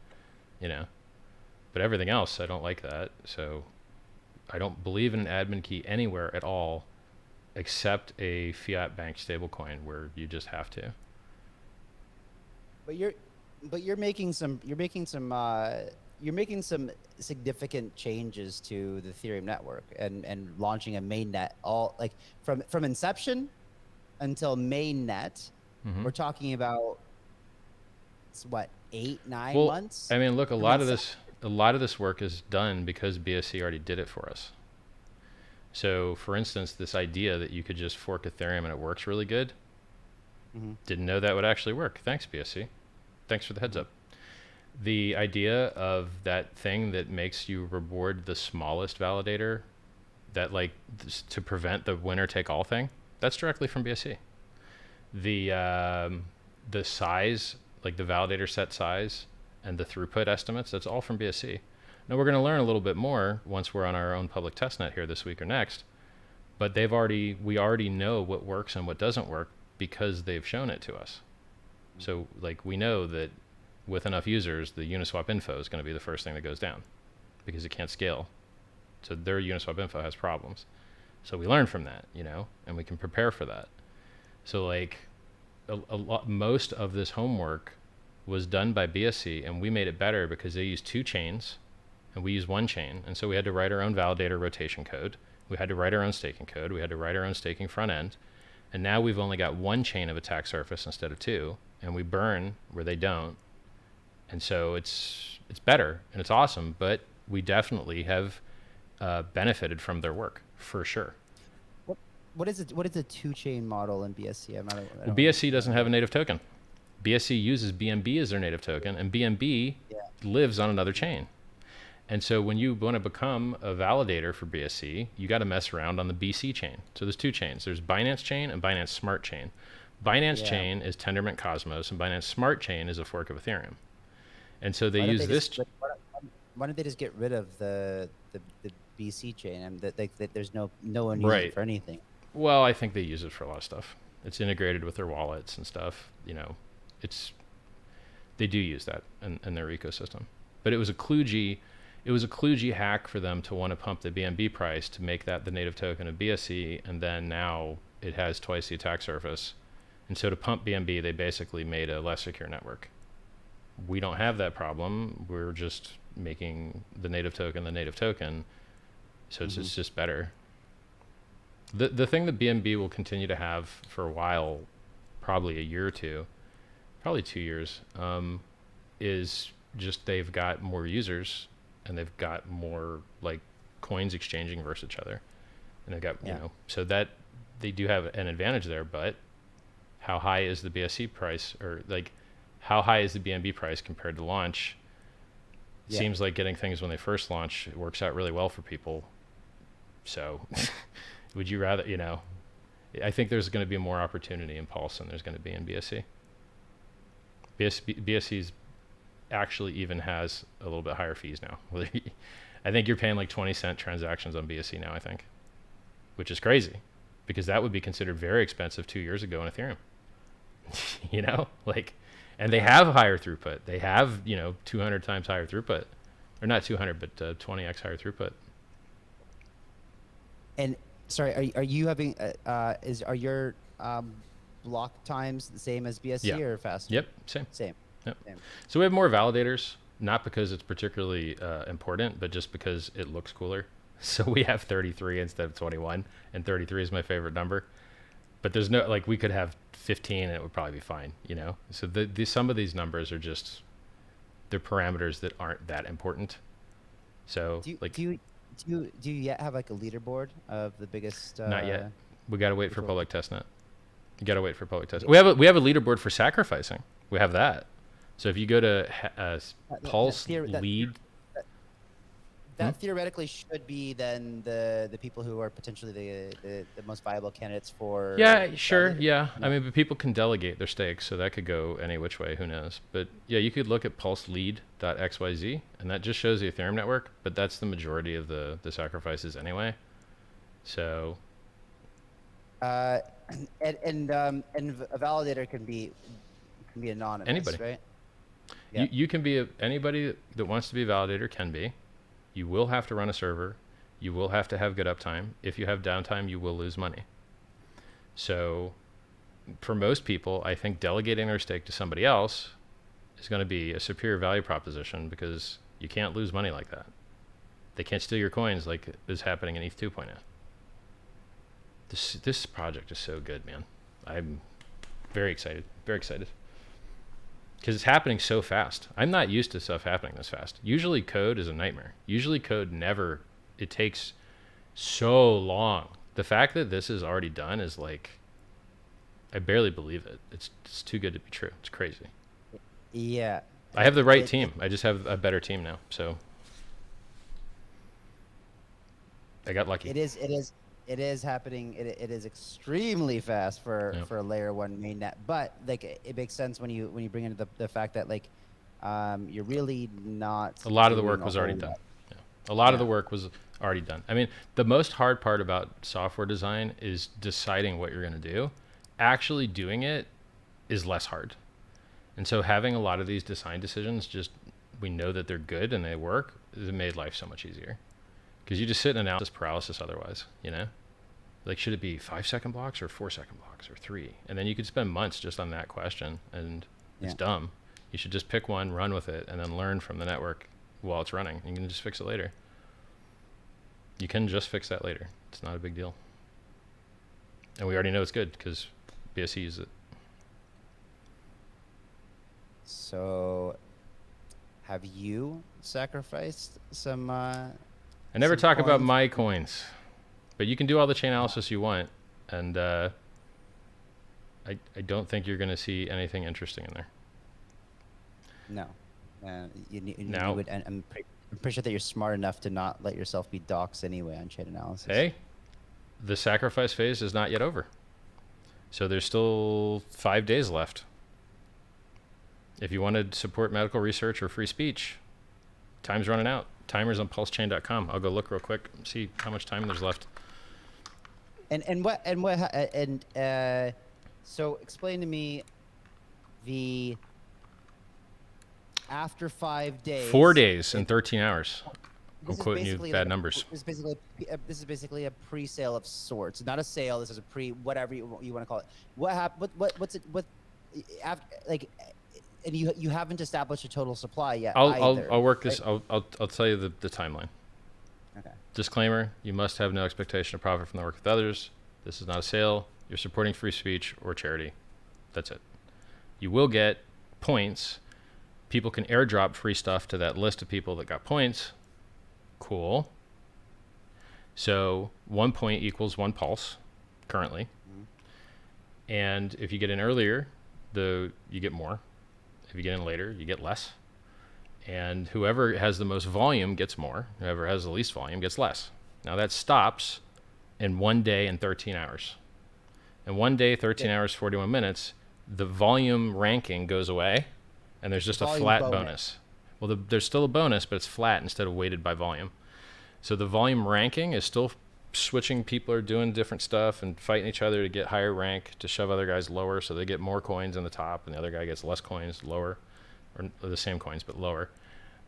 But everything else, I don't like that. So I don't believe in an admin key anywhere at all except a fiat bank stablecoin where you just have to. But you're making some significant changes to the Ethereum network and launching a mainnet, all like from inception until mainnet. We're talking about what, 8-9 months? I mean, look, a lot of this work is done because BSC already did it for us. So for instance, this idea that you could just fork Ethereum and it works really good, didn't know that would actually work. Thanks, BSC. Thanks for the heads up. The idea of that thing that makes you reward the smallest validator that like to prevent the winner take all thing, that's directly from BSC. The size, like the validator set size and the throughput estimates, that's all from BSC. Now we're going to learn a little bit more once we're on our own public testnet here this week or next, but we already know what works and what doesn't work because they've shown it to us. So like we know that with enough users, the Uniswap info is going to be the first thing that goes down because it can't scale. So their Uniswap info has problems. So we learn from that, you know, and we can prepare for that. So like most of this homework was done by BSC, and we made it better because they used 2 chains and we use 1 chain. And so we had to write our own validator rotation code. We had to write our own staking code. We had to write our own staking front end. And now we've only got 1 chain of attack surface instead of 2, and we burn where they don't. And so it's better and it's awesome, but we definitely have benefited from their work for sure. What is it? What is a 2-chain model in BSC? Well, BSC doesn't have a native token. BSC uses BNB as their native token, and BNB lives on another chain. And so when you want to become a validator for BSC, you got to mess around on the BC chain. So there's 2 chains. There's Binance Chain and Binance Smart Chain. Binance Chain is Tendermint Cosmos, and Binance Smart Chain is a fork of Ethereum. And so they use this. Why don't they just get rid of the BC chain and that there's no one using it for anything? Well, I think they use it for a lot of stuff. It's integrated with their wallets and stuff. You know, they do use that in their ecosystem. But it was a kludgy hack for them to want to pump the BNB price to make that the native token of BSC, and then now it has twice the attack surface. And so to pump BNB, they basically made a less secure network. We don't have that problem. We're just making the native token the native token. So it's just better. The thing that BNB will continue to have for a while, probably a year or two, probably 2 years, is just they've got more users and they've got more like coins exchanging versus each other. And they've got, you know, so that they do have an advantage there, but how high is the BSC price, or like how high is the BNB price compared to launch? It seems like getting things when they first launch, it works out really well for people. So would you rather, you know, I think there's going to be more opportunity in Pulse than there's going to be in BSC. BSC's actually even has a little bit higher fees now. I think you're paying like 20-cent transactions on BSC now, I think, which is crazy because that would be considered very expensive 2 years ago in Ethereum. You know, like, and they have higher throughput. They have, you know, 200 times higher throughput, or not 200, but 20x higher throughput. And sorry, are you having are your block times the same as BSC or faster? Yep, same. Yep. Same. So we have more validators, not because it's particularly important, but just because it looks cooler. So we have 33 instead of 21, and 33 is my favorite number. But there's no, like, we could have 15 and it would probably be fine, you know? So some of these numbers are just, they're parameters that aren't that important. So do you yet have like a leaderboard of the biggest? Not yet. We got to wait for public testnet. You got to wait for public testnet. We have a leaderboard for sacrificing. We have that. So if you go to Pulse lead, that theoretically should be then the people who are potentially the most viable candidates for. Yeah, sure. Yeah. I mean, but people can delegate their stakes, so that could go any which way. Who knows? But yeah, you could look at pulselead.xyz, and that just shows the Ethereum network, but that's the majority of the sacrifices anyway. So. And a validator can be anonymous. Anybody. Right? Yeah. You can be anybody that wants to be a validator can be. You will have to run a server. You will have to have good uptime. If you have downtime, you will lose money. So for most people, I think delegating their stake to somebody else is going to be a superior value proposition because you can't lose money like that. They can't steal your coins like is happening in ETH 2.0. This project is so good, man. I'm very excited. Very excited. Because it's happening so fast. I'm not used to stuff happening this fast. Usually code is a nightmare. Usually code it takes so long. The fact that this is already done is like, I barely believe it. It's too good to be true. It's crazy. Yeah. I have the right team. I just have a better team now. So. I got lucky. It is happening. It is extremely fast for Yep. for a layer one mainnet, but like it makes sense when you bring into the fact that like you're really not A lot of the doing work a was whole already done. lot. Yeah. A lot of the Yeah. work was already done. I mean, the most hard part about software design is deciding what you're going to do. Actually doing it is less hard. And so having a lot of these design decisions, just we know that they're good and they work, it made life so much easier. Because you just sit in analysis paralysis otherwise, you know? Like, should it be 5-second blocks or 4-second blocks or 3? And then you could spend months just on that question, and it's Yeah. dumb. You should just pick one, run with it, and then learn from the network while it's running. You can just fix it later. You can just fix that later. It's not a big deal. And we already know it's good because BSC uses it. So, have you sacrificed some? I never Some talk about coins. my coins, but you can do all the chain analysis you want, and I don't think you're going to see anything interesting in there. No. You Now- would, and I'm pretty sure that you're smart enough to not let yourself be doxxed anyway on chain analysis. Hey, the sacrifice phase is not yet over. So there's still 5 days left. If you want to support medical research or free speech, time's running out. Timer's on pulsechain.com. I'll go look real quick, see how much time there's left. So explain to me the after 5 days. 4 days and 13 hours. I'm This is quoting you basically bad like numbers. This is basically a pre-sale of sorts, not a sale. This is a whatever you want to call it. What happened? What's it? What after like? And you haven't established a total supply yet. either, I'll work this. right? I'll tell you the timeline. Okay. Disclaimer: you must have no expectation of profit from the work with others. This is not a sale. You're supporting free speech or charity. That's it. You will get points. People can airdrop free stuff to that list of people that got points. Cool. So 1 point equals 1 pulse currently. And if you get in earlier, you get more. If you get in later, you get less. And whoever has the most volume gets more. Whoever has the least volume gets less. Now that stops in 1 day and 13 hours. In 1 day, 13 hours, 41 minutes, the volume ranking goes away, and there's just a Volume flat bonus. bonus. Well, there's still a bonus, but it's flat instead of weighted by volume. So the volume ranking is still switching. People are doing different stuff and fighting each other to get higher rank to shove other guys lower, so they get more coins in the top, and the other guy gets less coins, lower, or the same coins but lower.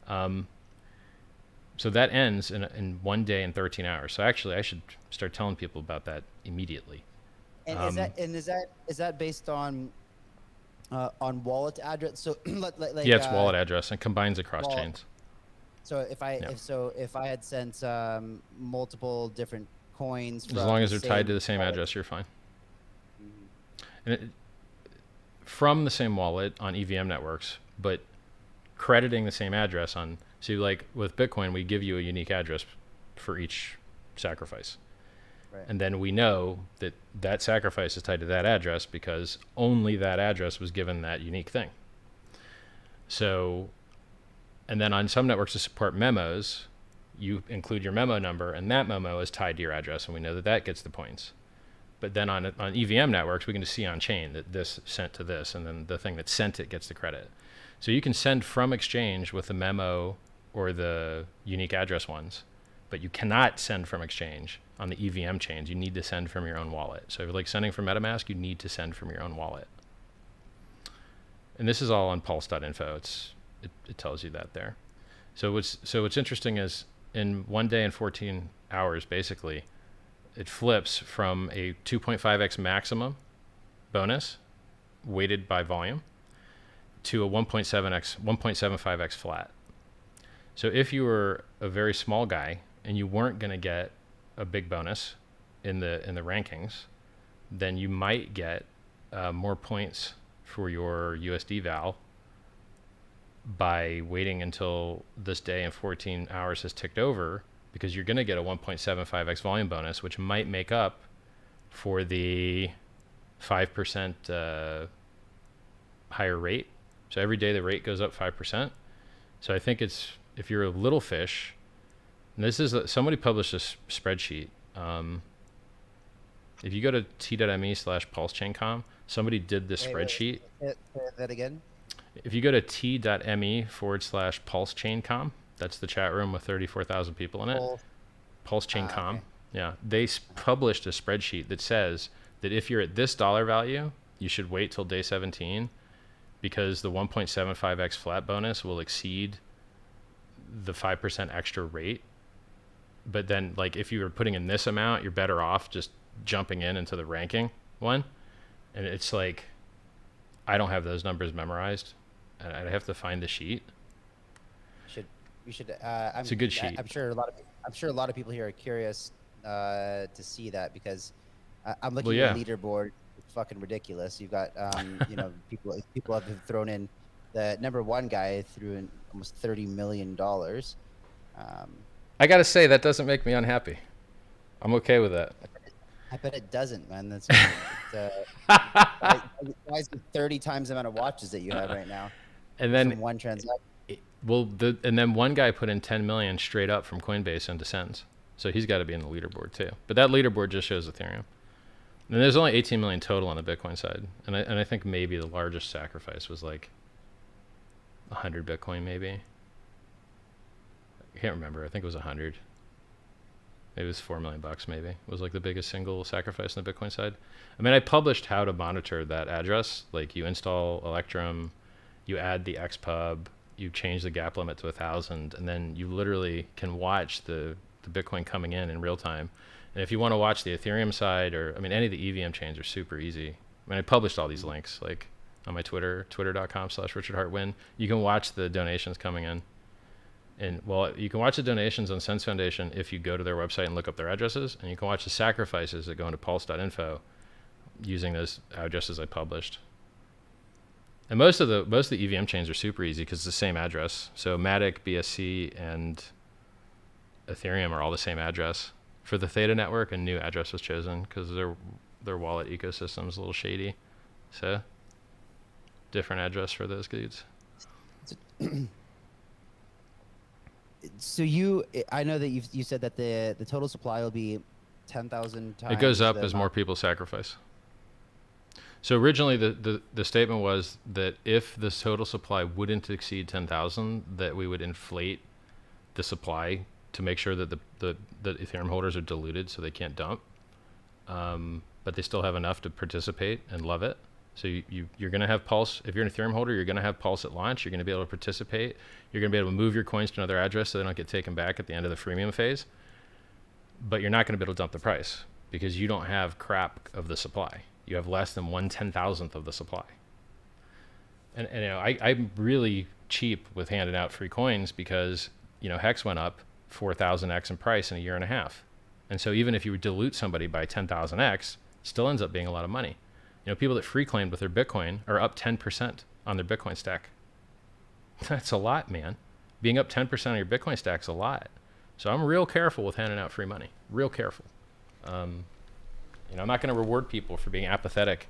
So that ends in 1 day and 13 hours. So actually, I should start telling people about that immediately. And is that based on wallet address? So like Yeah, it's wallet address and combines across wallet. chains. So if I Yeah. if I had sent multiple different coins, As from long as they're tied same to the same wallet- address, you're fine. Mhm. And from the same wallet on EVM networks, but crediting the same address on. So like with Bitcoin, we give you a unique address for each sacrifice. Right. And then we know that that sacrifice is tied to that address because only that address was given that unique thing. So, and then on some networks to support memos, you include your memo number, and that memo is tied to your address, and we know that that gets the points. But then on EVM networks, we can just see on chain that this sent to this, and then the thing that sent it gets the credit. So you can send from exchange with the memo or the unique address ones, but you cannot send from exchange on the EVM chains. You need to send from your own wallet. So if you're like sending from MetaMask, you need to send from your own wallet. And this is all on pulse.info. It tells you that there. So what's interesting is in 1 day and 14 hours, basically, it flips from a 2.5x maximum bonus weighted by volume to a 1.75x flat. So if you were a very small guy and you weren't going to get a big bonus in the rankings, then you might get more points for your USD val by waiting until this day and 14 hours has ticked over, because you're going to get a 1.75x volume bonus, which might make up for the 5% higher rate. So every day the rate goes up 5%. So I think it's, if you're a little fish, And this is somebody published a spreadsheet. If you go to t.me/PulseChain.com, somebody did this spreadsheet. Say that again. If you go to t.me/PulseChain.com, that's the chat room with 34,000 people in it. PulseChain.com. Okay. Yeah, they published a spreadsheet that says that if you're at this dollar value, you should wait till day 17 because the 1.75x flat bonus will exceed the 5% extra rate. But then, like, if you were putting in this amount, you're better off just jumping into the ranking one. And it's like, I don't have those numbers memorized, and I'd have to find the sheet. You should. It's a good sheet. I'm sure a lot of people here are curious to see that because I'm looking at the leaderboard. It's fucking ridiculous. You've got people have thrown in. The number one guy threw in almost $30 million. I gotta say that doesn't make me unhappy. I'm okay with that. I bet it doesn't, man. That's why is it 30 times the amount of watches that you have right now? And then from one transaction. And then one guy put in 10 million straight up from Coinbase into SENS, so he's got to be in the leaderboard too. But that leaderboard just shows Ethereum. And there's only 18 million total on the Bitcoin side, and I think maybe the largest sacrifice was like 100 Bitcoin, maybe. I can't remember. I think it was 100. Maybe it was $4 million. Maybe it was like the biggest single sacrifice on the Bitcoin side. I mean, I published how to monitor that address. Like, you install Electrum, you add the XPub, you change the gap limit to 1,000, and then you literally can watch the Bitcoin coming in real time. And if you want to watch the Ethereum side, or I mean, any of the EVM chains are super easy. I mean, I published all these links like on my Twitter, twitter.com/RichardHartWin. You can watch the donations coming in. And well, you can watch the donations on Sense Foundation if you go to their website and look up their addresses, and you can watch the sacrifices that go into pulse.info using those addresses I published. And most of the EVM chains are super easy because it's the same address. So Matic, BSC, and Ethereum are all the same address. For the Theta network, a new address was chosen because their wallet ecosystem is a little shady. So different address for those dudes. So I know that you said that the total supply will be 10,000 times. It goes up as more people sacrifice. So originally the statement was that if the total supply wouldn't exceed 10,000, that we would inflate the supply to make sure that the Ethereum holders are diluted so they can't dump. But they still have enough to participate and love it. So you're going to have Pulse. If you're an Ethereum holder, you're going to have Pulse at launch. You're going to be able to participate. You're going to be able to move your coins to another address so they don't get taken back at the end of the freemium phase. But you're not going to be able to dump the price because you don't have crap of the supply. You have less than 1/10,000th of the supply. And I'm really cheap with handing out free coins because HEX went up 4,000x in price in a year and a half. And so even if you dilute somebody by 10,000x, it still ends up being a lot of money. People that free claimed with their Bitcoin are up 10% on their Bitcoin stack. That's a lot, man. Being up 10% on your Bitcoin stack's a lot. So I'm real careful with handing out free money. Real careful. I'm not going to reward people for being apathetic,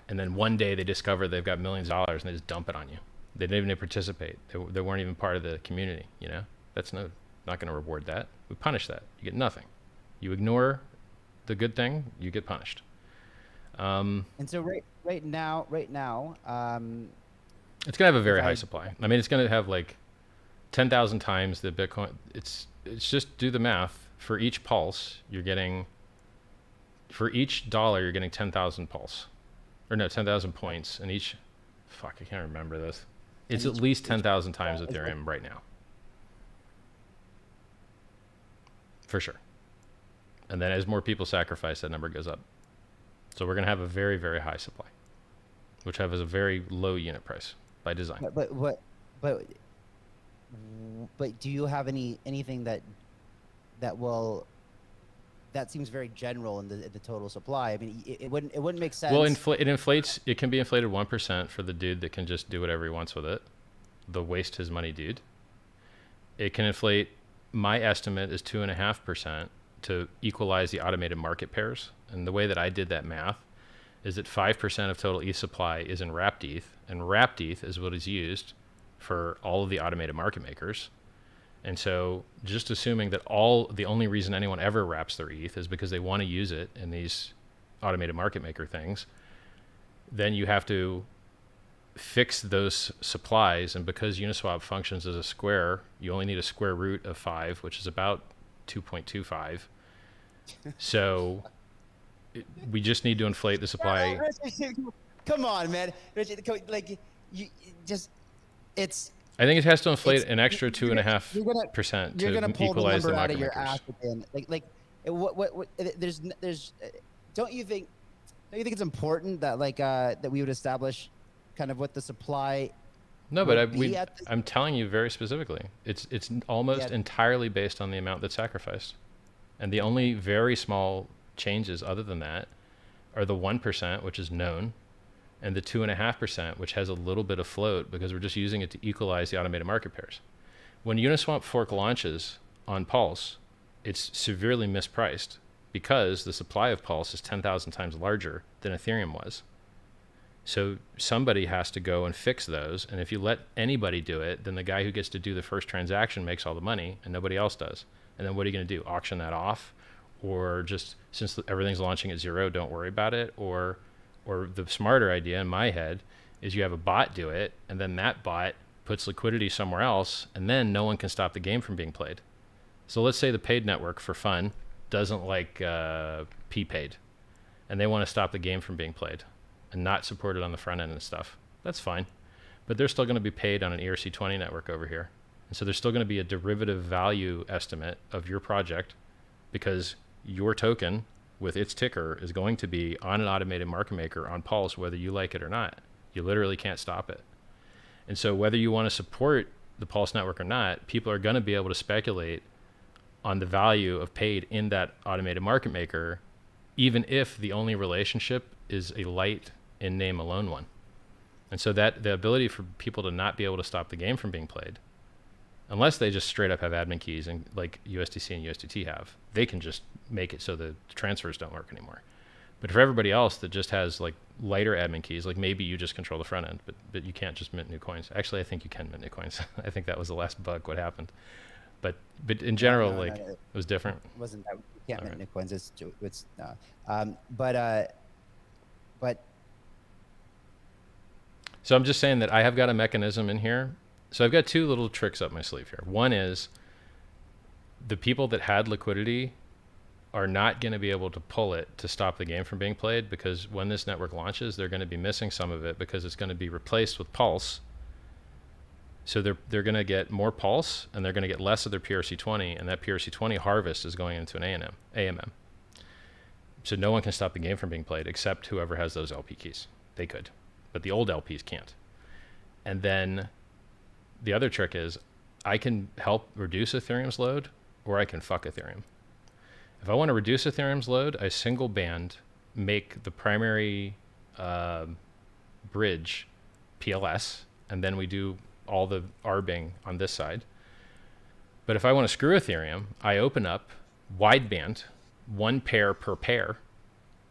and then one day they discover they've got millions of dollars and they just dump it on you. They didn't even participate. They weren't even part of the community. That's not going to reward that. We punish that. You get nothing. You ignore the good thing, you get punished. And so right now, it's going to have a very high supply. I mean, it's going to have like 10,000 times the Bitcoin. It's just do the math. For each pulse, for each dollar, you're getting 10,000 pulse. Or no, 10,000 points. And I can't remember this. It's at least 10,000 times Ethereum right now. For sure. And then as more people sacrifice, that number goes up. So we're going to have a very, very high supply, which has a very low unit price by design. But do you have anything that seems very general in the total supply? I mean, it wouldn't make sense. Well, it inflates. It can be inflated 1% for the dude that can just do whatever he wants with it, the waste his money dude. It can inflate. My estimate is 2.5% to equalize the automated market pairs. And the way that I did that math is that 5% of total ETH supply is in wrapped ETH, and wrapped ETH is what is used for all of the automated market makers. And so just assuming that the only reason anyone ever wraps their ETH is because they want to use it in these automated market maker things, then you have to fix those supplies. And because Uniswap functions as a square, you only need a square root of 5, which is about 2.25. So we just need to inflate the supply. Come on, man. Like, you just, it's. I think it has to inflate an extra 2.5% You're gonna to pull equalize the the number out market of your makers. ass again. There's. Don't you think it's important that that we would establish kind of what the supply? No, but I'm telling you very specifically, it's almost entirely based on the amount that's sacrificed, and the only very small changes other than that are the 1%, which is known, and the 2.5%, which has a little bit of float because we're just using it to equalize the automated market pairs. When Uniswap fork launches on Pulse, it's severely mispriced because the supply of Pulse is 10,000 times larger than Ethereum was. So somebody has to go and fix those. And if you let anybody do it, then the guy who gets to do the first transaction makes all the money and nobody else does. And then what are you going to do? Auction that off? Or just, since everything's launching at 0, don't worry about it? Or the smarter idea in my head is you have a bot do it, and then that bot puts liquidity somewhere else, and then no one can stop the game from being played. So let's say the paid network for fun doesn't like P-paid, and they want to stop the game from being played and not support it on the front end and stuff. That's fine. But they're still going to be paid on an ERC20 network over here. And so there's still going to be a derivative value estimate of your project because your token with its ticker is going to be on an automated market maker on Pulse, whether you like it or not. You literally can't stop it. And so whether you want to support the Pulse network or not, people are going to be able to speculate on the value of paid in that automated market maker, even if the only relationship is a light in name alone one. And so that the ability for people to not be able to stop the game from being played, unless they just straight up have admin keys and like USDC and USDT have, they can just make it so the transfers don't work anymore. But for everybody else that just has like lighter admin keys, like maybe you just control the front end, but you can't just mint new coins. Actually, I think you can mint new coins. I think that was the last bug, what happened. But in general, no, it was different. It wasn't that. You can't mint new coins. It's no. But. So I'm just saying that I have got a mechanism in here. So I've got 2 little tricks up my sleeve here. One is the people that had liquidity are not going to be able to pull it to stop the game from being played, because when this network launches, they're going to be missing some of it because it's going to be replaced with Pulse. So they're going to get more Pulse and they're going to get less of their PRC20, and that PRC20 harvest is going into an AMM. So no one can stop the game from being played except whoever has those LP keys. They could, but the old LPs can't. And then the other trick is I can help reduce Ethereum's load, or I can fuck Ethereum. If I want to reduce Ethereum's load, I single band make the primary bridge PLS, and then we do all the arbing on this side. But if I want to screw Ethereum, I open up wideband, 1 pair per pair,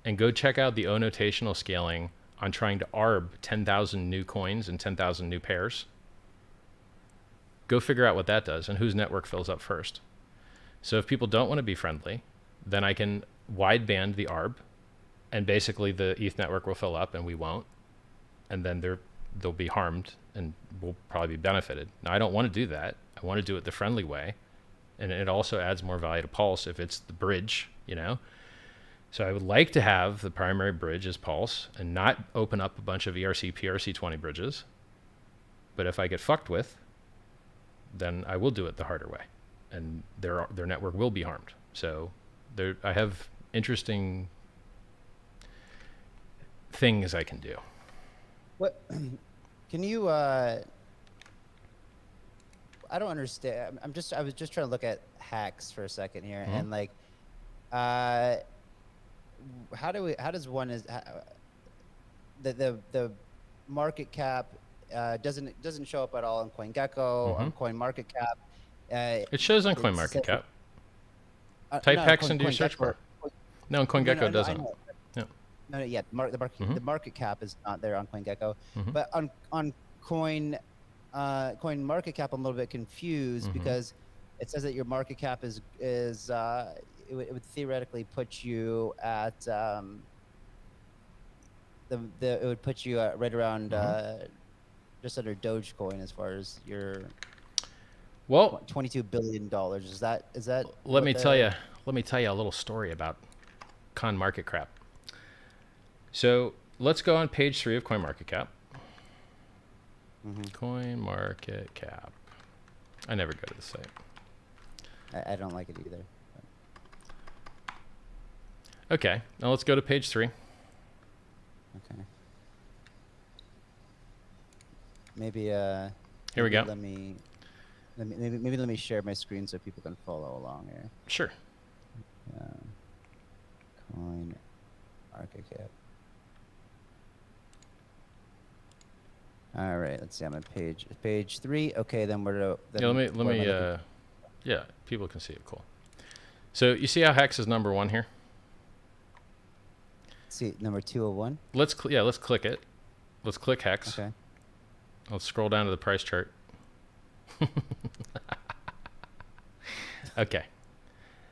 and go check out the O-notational scaling on trying to arb 10,000 new coins and 10,000 new pairs. Go figure out what that does and whose network fills up first. So if people don't want to be friendly, then I can wideband the arb, and basically the ETH network will fill up and we won't. And then they'll be harmed and will probably be benefited. Now, I don't want to do that. I want to do it the friendly way. And it also adds more value to Pulse if it's the bridge, you know? So I would like to have the primary bridge as Pulse and not open up a bunch of ERC, PRC20 bridges. But if I get fucked with, then I will do it the harder way, and their network will be harmed. So I have interesting things I can do. What can you? I don't understand. I was just trying to look at HEX for a second here, and like, how does one the market cap doesn't show up at all on CoinGecko, on CoinMarketCap. It shows on CoinMarketCap. Type HEX into your search bar. No, on CoinGecko doesn't. No, yeah, the market cap is not there on CoinGecko, but on CoinMarketCap, I'm a little bit confused because It says that your market cap it would theoretically put you at it would put you at right around just under Dogecoin as far as your Well, $22 billion. Is that let me tell you a little story about CoinMarketCap. So let's go on page 3 of CoinMarketCap. CoinMarketCap. I never go to the site. I don't like it either. Okay, now let's go to page 3. Okay. Maybe here we go. Maybe let me share my screen so people can follow along here. Sure. Coin market cap. All right, let's see. I'm on page 3. Okay, then we're Yeah, let me yeah, people can see it. Cool. So you see how HEX is number 1 here? See number 201. Let's click it. Let's click HEX. Okay. Let's scroll down to the price chart. Okay.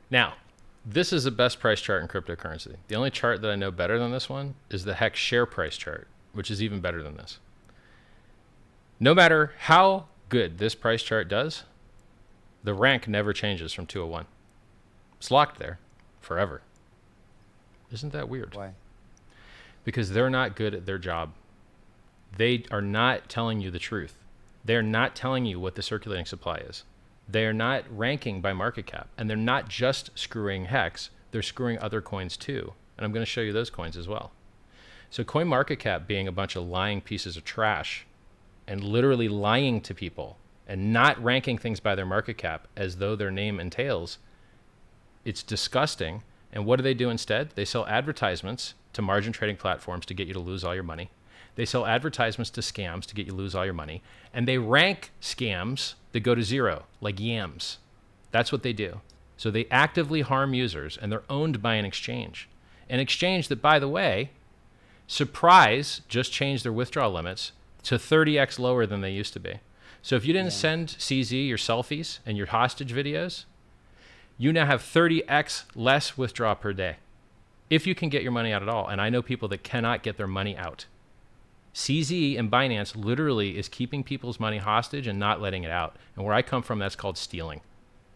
Now, this is the best price chart in cryptocurrency. The only chart that I know better than this one is the HEX share price chart, which is even better than this. No matter how good this price chart does, the rank never changes from 201. It's locked there forever. Isn't that weird? Why? Because they're not good at their job. They are not telling you the truth. They're not telling you what the circulating supply is. They are not ranking by market cap. And they're not just screwing HEX, they're screwing other coins too. And I'm going to show you those coins as well. So CoinMarketCap being a bunch of lying pieces of trash and literally lying to people and not ranking things by their market cap as though their name entails, it's disgusting. And what do they do instead? They sell advertisements to margin trading platforms to get you to lose all your money. They sell advertisements to scams to get you to lose all your money. And they rank scams that go to 0, like yams. That's what they do. So they actively harm users, and they're owned by an exchange. An exchange that, by the way, surprise, just changed their withdrawal limits to 30x lower than they used to be. So if you didn't send CZ your selfies and your hostage videos, you now have 30x less withdrawal per day, if you can get your money out at all. And I know people that cannot get their money out. CZ and Binance literally is keeping people's money hostage and not letting it out. And where I come from, that's called stealing.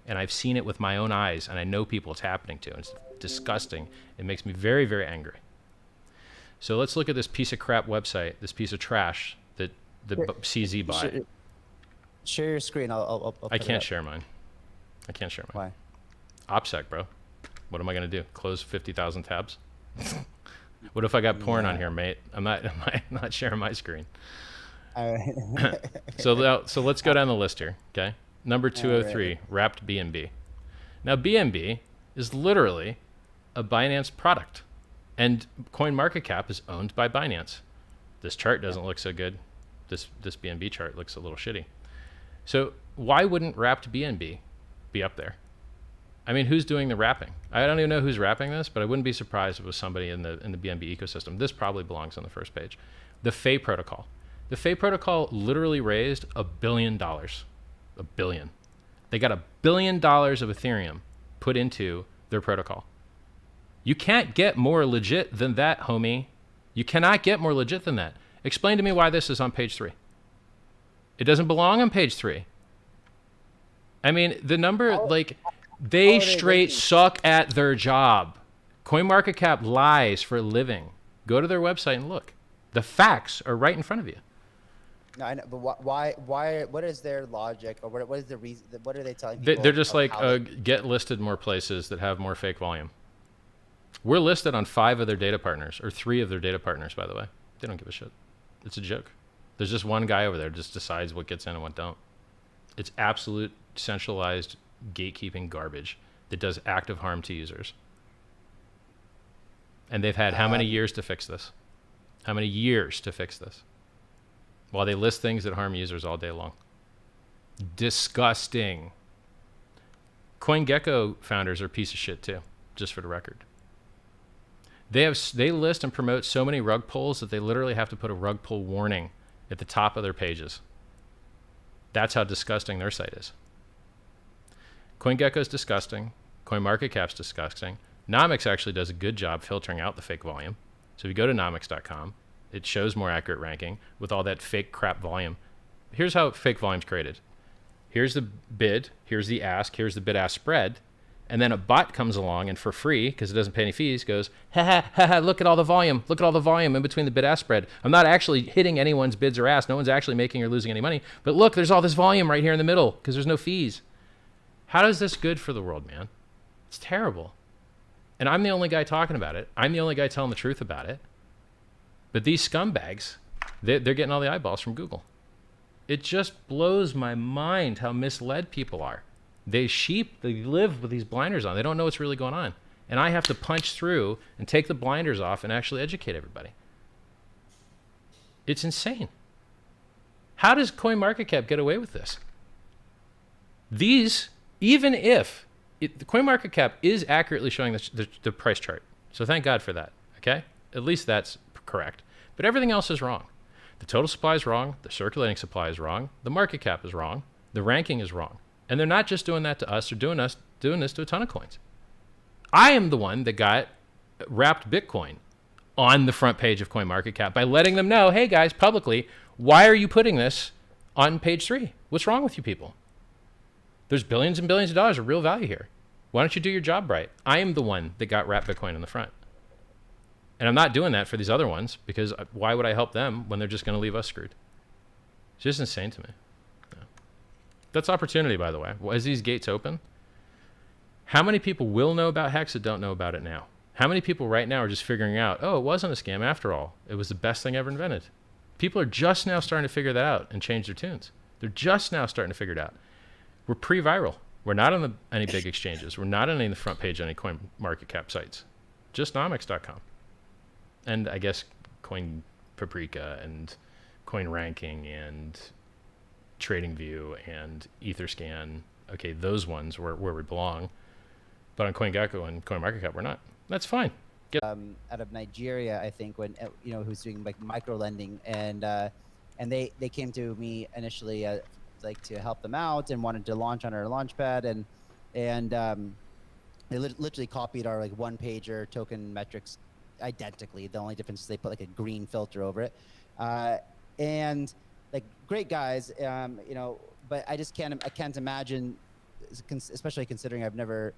And I've seen it with my own eyes, and I know people it's happening to. It's disgusting. It makes me very, very angry. So let's look at this piece of crap website, this piece of trash that the CZ bought. Share your screen. I'll I can't share mine. I can't share mine. Why? OPSEC, bro. What am I going to do? Close 50,000 tabs? What if I got porn on here, mate? I'm not sharing my screen. All right. So let's go down the list here, okay? Number 203, right. Wrapped BNB. Now, BNB is literally a Binance product, and CoinMarketCap is owned by Binance. This chart doesn't look so good. This BNB chart looks a little shitty. So why wouldn't Wrapped BNB be up there? I mean, who's doing the wrapping? I don't even know who's wrapping this, but I wouldn't be surprised if it was somebody in the BNB ecosystem. This probably belongs on the first page. The FEI protocol. The FEI protocol literally raised $1 billion. $1 billion. They got $1 billion of Ethereum put into their protocol. You can't get more legit than that, homie. You cannot get more legit than that. Explain to me why this is on page 3. It doesn't belong on page 3. I mean, the number, they straight suck at their job. CoinMarketCap lies for a living. Go to their website and look. The facts are right in front of you. No, I know, but why? What is their logic, or what is the reason? What are they telling people? They're just like, get listed more places that have more fake volume. We're listed on 5 of their data partners, or 3 of their data partners, by the way. They don't give a shit. It's a joke. There's just one guy over there just decides what gets in and what don't. It's absolute centralized gatekeeping garbage that does active harm to users. And they've had how many years to fix this? How many years to fix this? While they list things that harm users all day long. Disgusting. CoinGecko founders are a piece of shit too, just for the record. They list and promote so many rug pulls that they literally have to put a rug pull warning at the top of their pages. That's how disgusting their site is. CoinGecko's disgusting. CoinMarketCap's disgusting. Nomics actually does a good job filtering out the fake volume. So if you go to nomics.com, it shows more accurate ranking with all that fake crap volume. Here's how fake volume's created. Here's the bid, here's the ask, here's the bid-ask spread, and then a bot comes along and for free, because it doesn't pay any fees, goes, ha ha ha ha, look at all the volume in between the bid-ask spread. I'm not actually hitting anyone's bids or asks. No one's actually making or losing any money. But look, there's all this volume right here in the middle because there's no fees. How is this good for the world, man? It's terrible. And I'm the only guy talking about it. I'm the only guy telling the truth about it. But these scumbags, they're getting all the eyeballs from Google. It just blows my mind how misled people are. They live with these blinders on. They don't know what's really going on. And I have to punch through and take the blinders off and actually educate everybody. It's insane. How does CoinMarketCap get away with this? Even if the CoinMarketCap is accurately showing the price chart. So thank God for that, okay? At least that's correct. But everything else is wrong. The total supply is wrong. The circulating supply is wrong. The market cap is wrong. The ranking is wrong. And they're not just doing that to us. They're doing this to a ton of coins. I am the one that got wrapped Bitcoin on the front page of CoinMarketCap by letting them know, hey guys, publicly, why are you putting this on page 3? What's wrong with you people? There's billions and billions of dollars of real value here. Why don't you do your job right? I am the one that got wrapped Bitcoin in the front. And I'm not doing that for these other ones because why would I help them when they're just going to leave us screwed? It's just insane to me. Yeah. That's opportunity, by the way. As these gates open, how many people will know about HEX that don't know about it now? How many people right now are just figuring out, oh, it wasn't a scam after all. It was the best thing ever invented. People are just now starting to figure that out and change their tunes. They're just now starting to figure it out. We're pre-viral. We're not on any big exchanges. We're not on any of the front page on any CoinMarketCap sites. Just nomics.com. And I guess Coin Paprika and Coin Ranking and TradingView and Etherscan. Okay, those ones where we belong. But on CoinGecko and CoinMarketCap, we're not. That's fine. Out of Nigeria, I think, when who's doing like micro lending, and they came to me initially like to help them out and wanted to launch on our launchpad, and they literally copied our like one pager token metrics identically. The only difference is they put like a green filter over it, and like great guys, but I can't imagine, especially considering I've never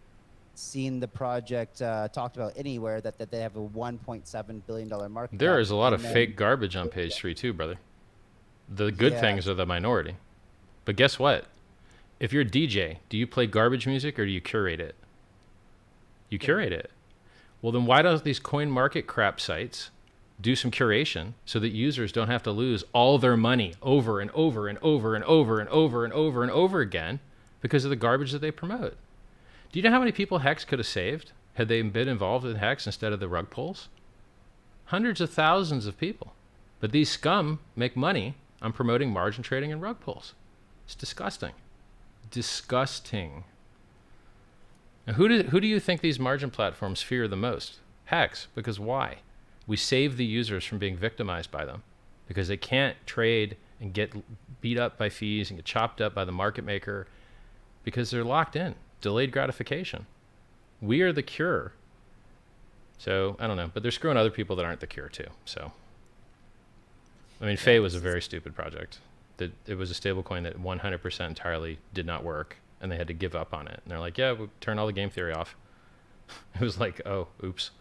seen the project talked about anywhere, that they have a $1.7 billion market. There is a lot of fake garbage on page 3 too, brother. The good things are the minority. But guess what? If you're a DJ, do you play garbage music or do you curate it? You curate it. Well, then why don't these coin market crap sites do some curation so that users don't have to lose all their money over and over and over and over and over and over and over again because of the garbage that they promote? Do you know how many people HEX could have saved had they been involved in HEX instead of the rug pulls? Hundreds of thousands of people. But these scum make money on promoting margin trading and rug pulls. It's disgusting. Disgusting. Now, who do you think these margin platforms fear the most? HEX. Because why? We save the users from being victimized by them because they can't trade and get beat up by fees and get chopped up by the market maker because they're locked in. Delayed gratification. We are the cure. So, I don't know. But they're screwing other people that aren't the cure too. So, I mean, Faye was a very stupid project. It was a stablecoin that 100% entirely did not work, and they had to give up on it. And they're like, yeah, we'll turn all the game theory off. It was like, oh, oops.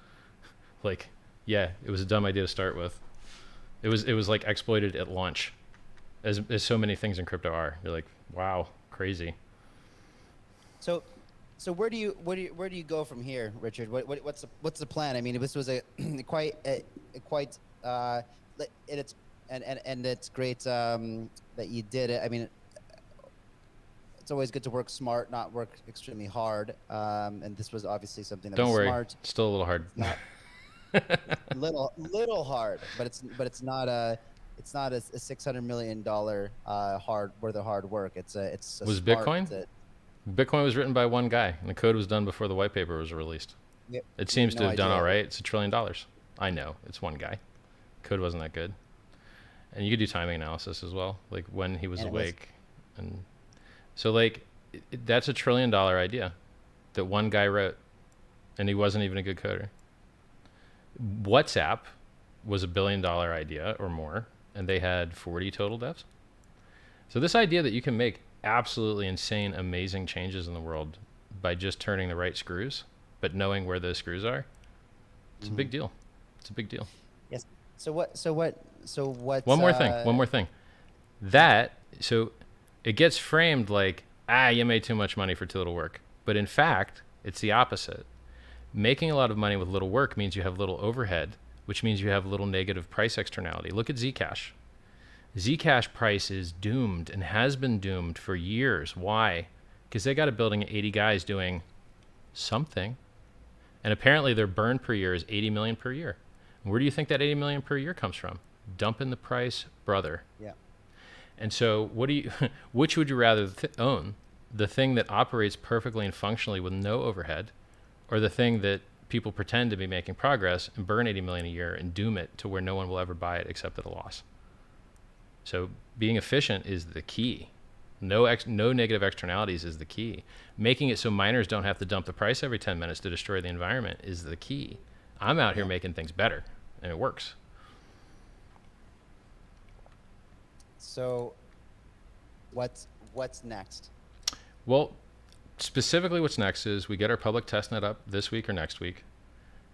Like, yeah, it was a dumb idea to start with. It was like exploited at launch, as so many things in crypto are. You're like, wow, crazy. So where do you go from here, Richard? What's the plan? I mean, this was a quite and it's great that you did it. I mean, it's always good to work smart, not work extremely hard. And this was obviously something that Don't was smart. Don't worry, it's still a little hard. little hard, but it's not a $600 million hard work. It's was Bitcoin? Bitcoin was written by one guy, and the code was done before the white paper was released. Yep. It seems to have done all right. It's $1 trillion. I know it's one guy. Code wasn't that good, and you could do timing analysis as well, like when he was awake, and so like That's $1 trillion idea that one guy wrote, and he wasn't even a good coder. WhatsApp was $1 billion idea or more, and they had 40 total devs. So this idea that you can make absolutely insane, amazing changes in the world by just turning the right screws, but knowing where those screws are, it's a big deal. It's a big deal. Yes. So what? One more thing. So it gets framed like, you made too much money for too little work. But in fact, it's the opposite. Making a lot of money with little work means you have little overhead, which means you have little negative price externality. Look at Zcash. Zcash price is doomed and has been doomed for years. Why? Because they got a building of 80 guys doing something. And apparently their burn per year is 80 million per year. Where do you think that 80 million per year comes from? Dumping the price, brother. Yeah. And so which would you rather own? The thing that operates perfectly and functionally with no overhead, or the thing that people pretend to be making progress and burn 80 million a year and doom it to where no one will ever buy it except at a loss? So being efficient is the key. No negative externalities is the key. Making it so miners don't have to dump the price every 10 minutes to destroy the environment is the key. I'm out here making things better, and it works. So what's next? Well, specifically what's next is we get our public testnet up this week or next week.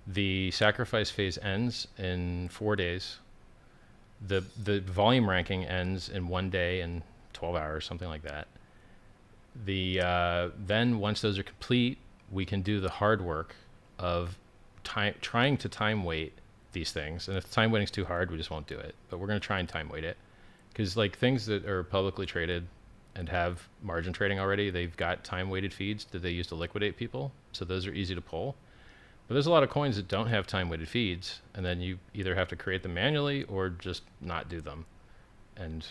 The sacrifice phase ends in 4 days. The volume ranking ends in 1 day and 12 hours, something like that. Then once those are complete, we can do the hard work of trying to time weight these things. And if time weighting is too hard, we just won't do it. But we're going to try and time weight it, because like things that are publicly traded and have margin trading already, they've got time weighted feeds that they use to liquidate people. So those are easy to pull. But there's a lot of coins that don't have time weighted feeds, and then you either have to create them manually or just not do them. And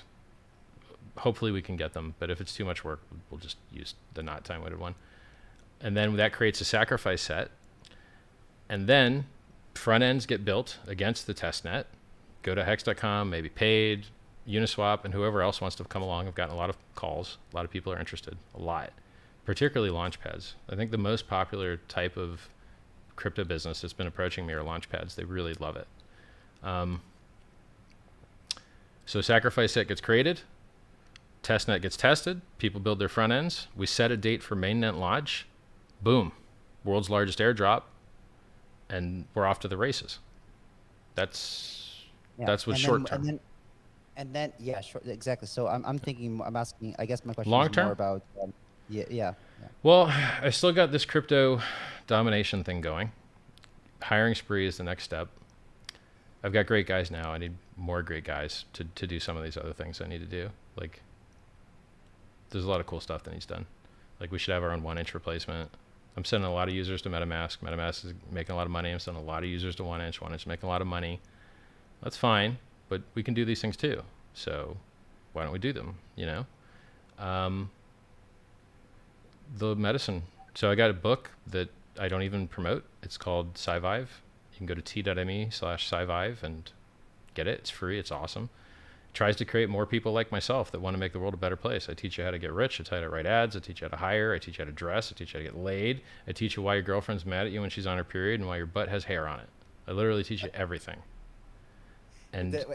hopefully we can get them, but if it's too much work, we'll just use the not time weighted one. And then that creates a sacrifice set. And then front ends get built against the testnet. Go to hex.com, maybe paid, Uniswap, and whoever else wants to come along. I've gotten a lot of calls. A lot of people are interested, a lot, particularly launchpads. I think the most popular type of crypto business that's been approaching me are launchpads. They really love it. So sacrifice set gets created, testnet gets tested, people build their front ends, we set a date for mainnet launch, boom, world's largest airdrop, and we're off to the races. That's what's short term. And then yeah, sure, exactly. So I'm asking, I guess my question Long is term? more about yeah. Well, I still got this crypto domination thing going. Hiring spree is the next step. I've got great guys now. I need more great guys to do some of these other things I need to do. Like, there's a lot of cool stuff that needs done. Like, we should have our own 1-inch replacement. I'm sending a lot of users to MetaMask. MetaMask is making a lot of money. I'm sending a lot of users to 1-inch. 1-inch is making a lot of money. That's fine, but we can do these things too. So why don't we do them, you know? The medicine. So I got a book that I don't even promote. It's called SciVive. You can go to t.me/SciVive and get it. It's free. It's awesome. It tries to create more people like myself that want to make the world a better place. I teach you how to get rich. I tell you how to write ads. I teach you how to hire. I teach you how to dress. I teach you how to get laid. I teach you why your girlfriend's mad at you when she's on her period and why your butt has hair on it. I literally teach you everything. And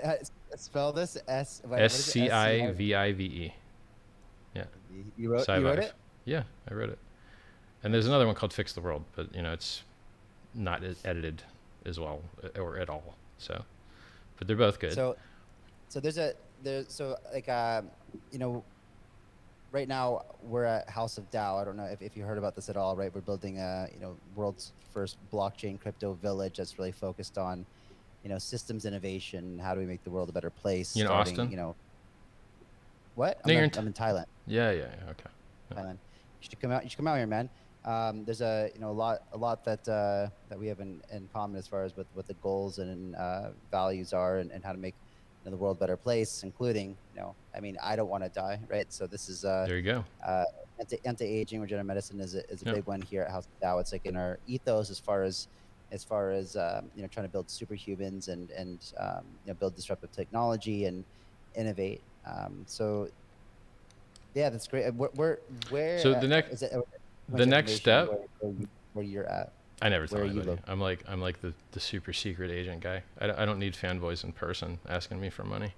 spell this SCIVIVE. Yeah. You wrote it? Yeah, I wrote it. And there's another one called Fix the World, but you know, it's not edited as well or at all. So, but they're both good. So you know, right now we're at House of DAO. I don't know if you heard about this at all, right? We're building world's first blockchain crypto village that's really focused on, systems innovation. How do we make the world a better place? You know, Austin? What? No, I'm in Thailand. Yeah. Okay. Thailand. You should come out here, man. There's a lot that we have in common as far as what the goals and values are, and how to make the world a better place, including I don't want to die, right? So this is there you go. Anti-aging, regenerative medicine is a big one here at House of DAO. It's like in our ethos as far as trying to build superhumans and build disruptive technology and innovate. So Yeah, that's great. Where So the next is it? the next step, Where you're at? I never Where tell are you anybody. located? I'm like the super secret agent guy. I don't need fanboys in person asking me for money.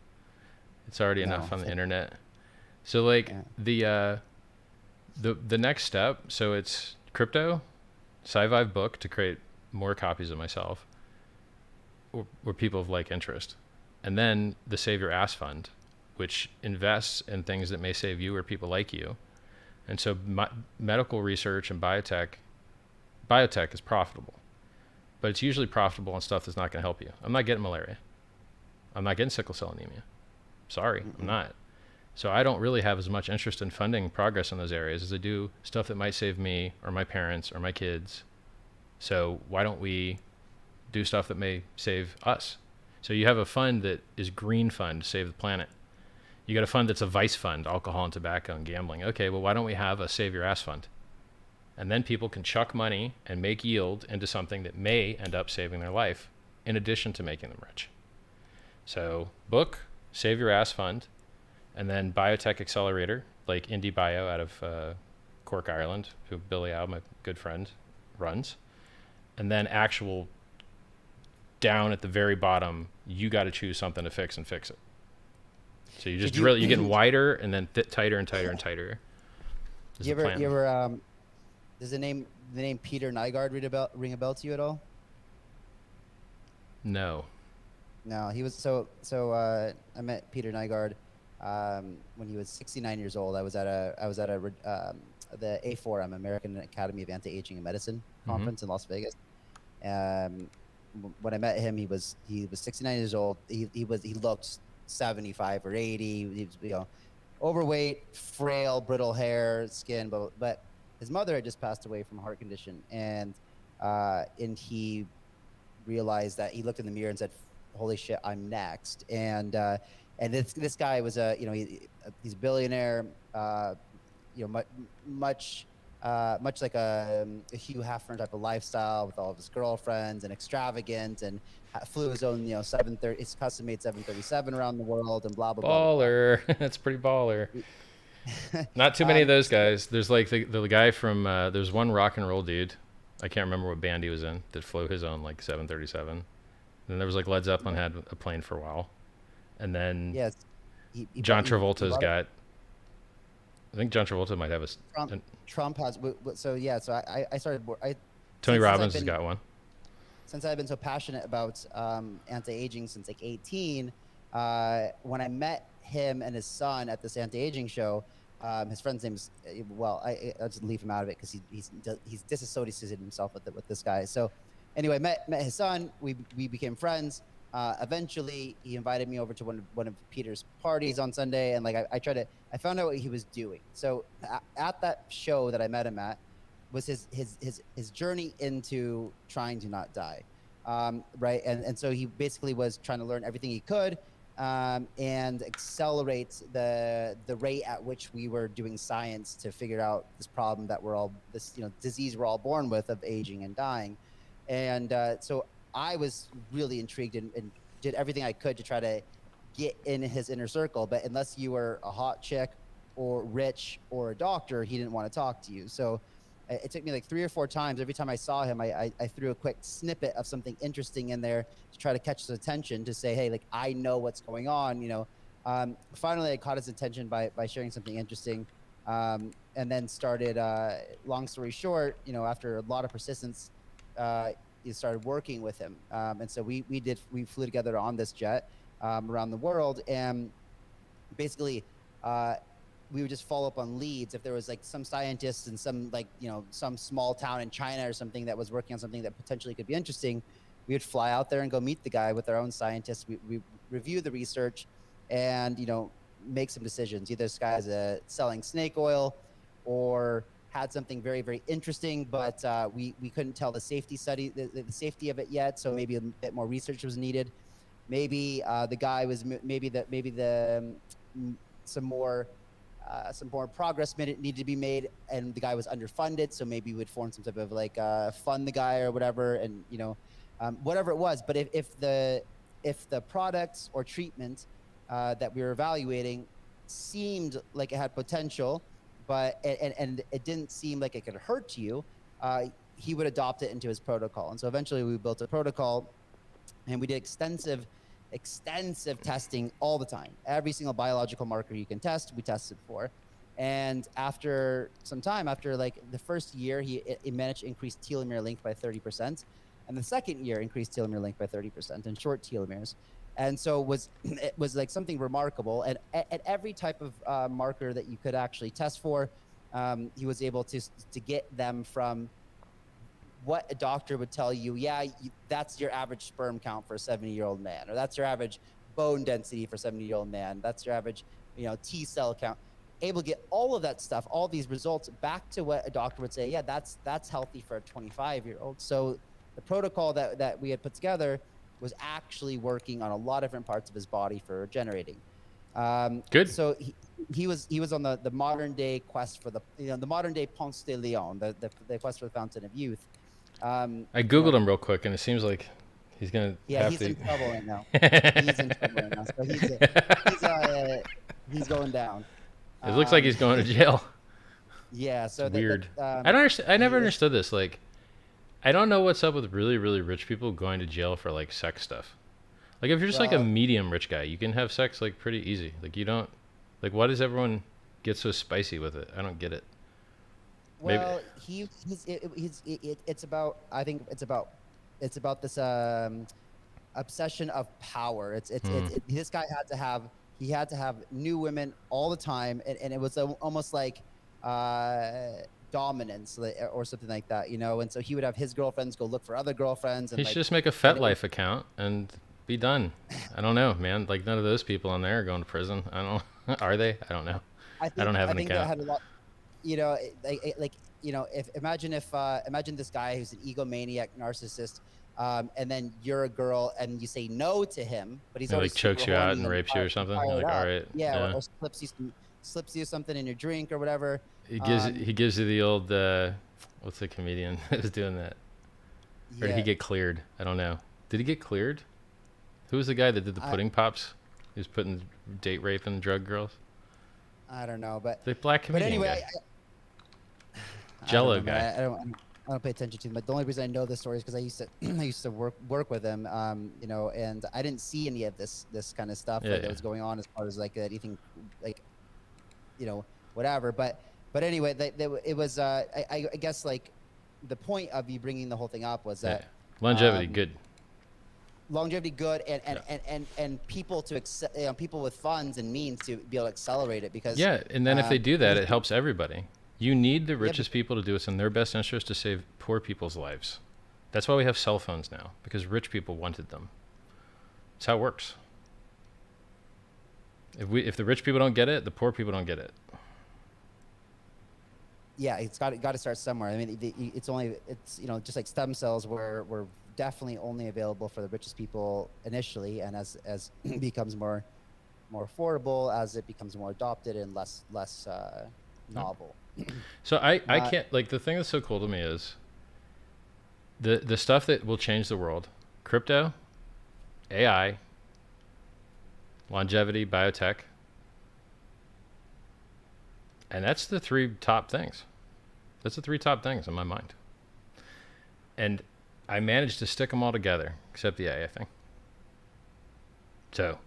It's already No. enough on the internet. So like Yeah. the next step, so it's crypto, Sci-Vive book to create more copies of myself, or people of like interest, and then the Save Your Ass Fund, which invests in things that may save you or people like you. And so medical research and biotech is profitable, but it's usually profitable on stuff that's not going to help you. I'm not getting malaria. I'm not getting sickle cell anemia. Sorry, I'm not. So I don't really have as much interest in funding progress in those areas as I do stuff that might save me or my parents or my kids. So why don't we do stuff that may save us? So you have a fund that is green fund, save the planet. You got a fund that's a vice fund, alcohol and tobacco and gambling. Okay, well, why don't we have a Save Your Ass Fund? And then people can chuck money and make yield into something that may end up saving their life in addition to making them rich. So book, Save Your Ass Fund, and then Biotech Accelerator, like Indie Bio out of Cork, Ireland, who Billy Au, my good friend, runs. And then actual down at the very bottom, you got to choose something to fix and fix it. So you just drill, you're getting wider and then tighter and tighter and tighter. You ever does the name Peter Nygaard ring a bell to you at all? No. No, he was I met Peter Nygaard when he was 69 years old. I was at the A4M, American Academy of Anti-Aging and Medicine conference in Las Vegas. When I met him, he was 69 years old. He looked 75 or 80. He was, overweight, frail, brittle hair, skin, but his mother had just passed away from a heart condition, and he realized that he looked in the mirror and said, "Holy shit, I'm next." And this guy was he's a billionaire, much like a Hugh Hefner type of lifestyle with all of his girlfriends and extravagant, and flew his own his custom made 737 around the world and blah blah blah. Baller. That's pretty baller. Not too many of those guys. There's like the guy from there's one rock and roll dude, I can't remember what band he was in, that flew his own like 737. Then there was like Led Zeppelin had a plane for a while, and then John Travolta's got. I think John Travolta might have a. Trump has. So I started. Tony Robbins has got one. Since I've been so passionate about anti-aging since like 18, when I met him and his son at this anti-aging show, his friend's name is I'll just leave him out of it because he's disassociated himself with this guy. So anyway, met his son. We became friends. Eventually, he invited me over to one of Peter's parties on Sunday, and like I found out what he was doing. So at that show that I met him at was his journey into trying to not die, right? And so he basically was trying to learn everything he could, and accelerate the rate at which we were doing science to figure out this problem that disease we're all born with of aging and dying, and so I was really intrigued and did everything I could to try to get in his inner circle. But unless you were a hot chick or rich or a doctor, he didn't want to talk to you. So it took me like 3 or 4 times. Every time I saw him, I threw a quick snippet of something interesting in there to try to catch his attention, to say, hey, like, I know what's going on. Finally, I caught his attention by sharing something interesting, and then started, long story short, after a lot of persistence, he started working with him, and so we flew together on this jet around the world, and basically we would just follow up on leads. If there was like some scientist in some small town in China or something that was working on something that potentially could be interesting, we would fly out there and go meet the guy with our own scientists. We review the research and make some decisions. Either this guy is selling snake oil, or had something very, very interesting, but we couldn't tell the safety study, the safety of it yet. So maybe a bit more research was needed. Maybe the guy was some more progress needed to be made, and the guy was underfunded. So maybe we'd form some type of fund the guy or whatever, and whatever it was. But if the products or treatment that we were evaluating seemed like it had potential, but and it didn't seem like it could hurt you, he would adopt it into his protocol. And so eventually we built a protocol, and we did extensive testing all the time. Every single biological marker you can test, we tested for. And after some time, after like the first year, it managed to increase telomere length by 30%. And the second year increased telomere length by 30% and short telomeres. And so it was like something remarkable. And at every type of marker that you could actually test for, he was able to get them from what a doctor would tell you, yeah, that's your average sperm count for a 70-year-old man, or that's your average bone density for a 70-year-old man, that's your average, T cell count. Able to get all of that stuff, all these results back to what a doctor would say, yeah, that's healthy for a 25-year-old. So the protocol that we had put together was actually working on a lot of different parts of his body for regenerating. Good. So he was on the modern day quest for the modern day Ponce de Leon, the quest for the Fountain of Youth. I googled him real quick, and it seems like he's gonna. Yeah, have he's to... in trouble right now. He's in trouble right now. So he's going down. It looks like he's going to jail. Yeah, so it's weird. I don't understand. I never understood this. Like, I don't know what's up with really, really rich people going to jail for like sex stuff. Like, if you're just like a medium rich guy, you can have sex like pretty easy. Like, you don't. Like, why does everyone get so spicy with it? I don't get it. Well, it's about. I think it's about this obsession of power. This guy had to have new women all the time, and it was almost like dominance or something like that, And so he would have his girlfriends go look for other girlfriends. And he should just make a FetLife account and be done. I don't know, man. Like, none of those people on there are going to prison. I don't. Are they? I don't know. I don't have an account. That had a lot, imagine this guy who's an egomaniac narcissist, and then you're a girl and you say no to him, but he's always like chokes you out and rapes you or something. You're like, all right, yeah. Or slips you something in your drink or whatever. He gives you the old what's the comedian that was doing that? Or did he get cleared? I don't know. Did he get cleared? Who was the guy that did the pudding pops? He was putting date raping drug girls. I don't know, but the black comedian. But anyway, Jello guy. I don't pay attention to him. But the only reason I know this story is because I used to work with him, and I didn't see any of this kind of stuff that was going on as far as like anything, like, whatever. But anyway, it was I guess like the point of you bringing the whole thing up was that longevity good. Longevity good, and people to people with funds and means to be able to accelerate it, because and then if they do that, it helps everybody. You need the richest people to do what's in their best interest to save poor people's lives. That's why we have cell phones now, because rich people wanted them. That's how it works. If the rich people don't get it, the poor people don't get it. Yeah, it's got to start somewhere. I mean, it's just like stem cells were definitely only available for the richest people initially, and as it becomes more affordable, as it becomes more adopted and less novel. So I can't, like, the thing that's so cool to me is the stuff that will change the world: crypto, AI, longevity, biotech, and that's the three top things. That's the three top things in my mind. And I managed to stick them all together, except the AI thing. So,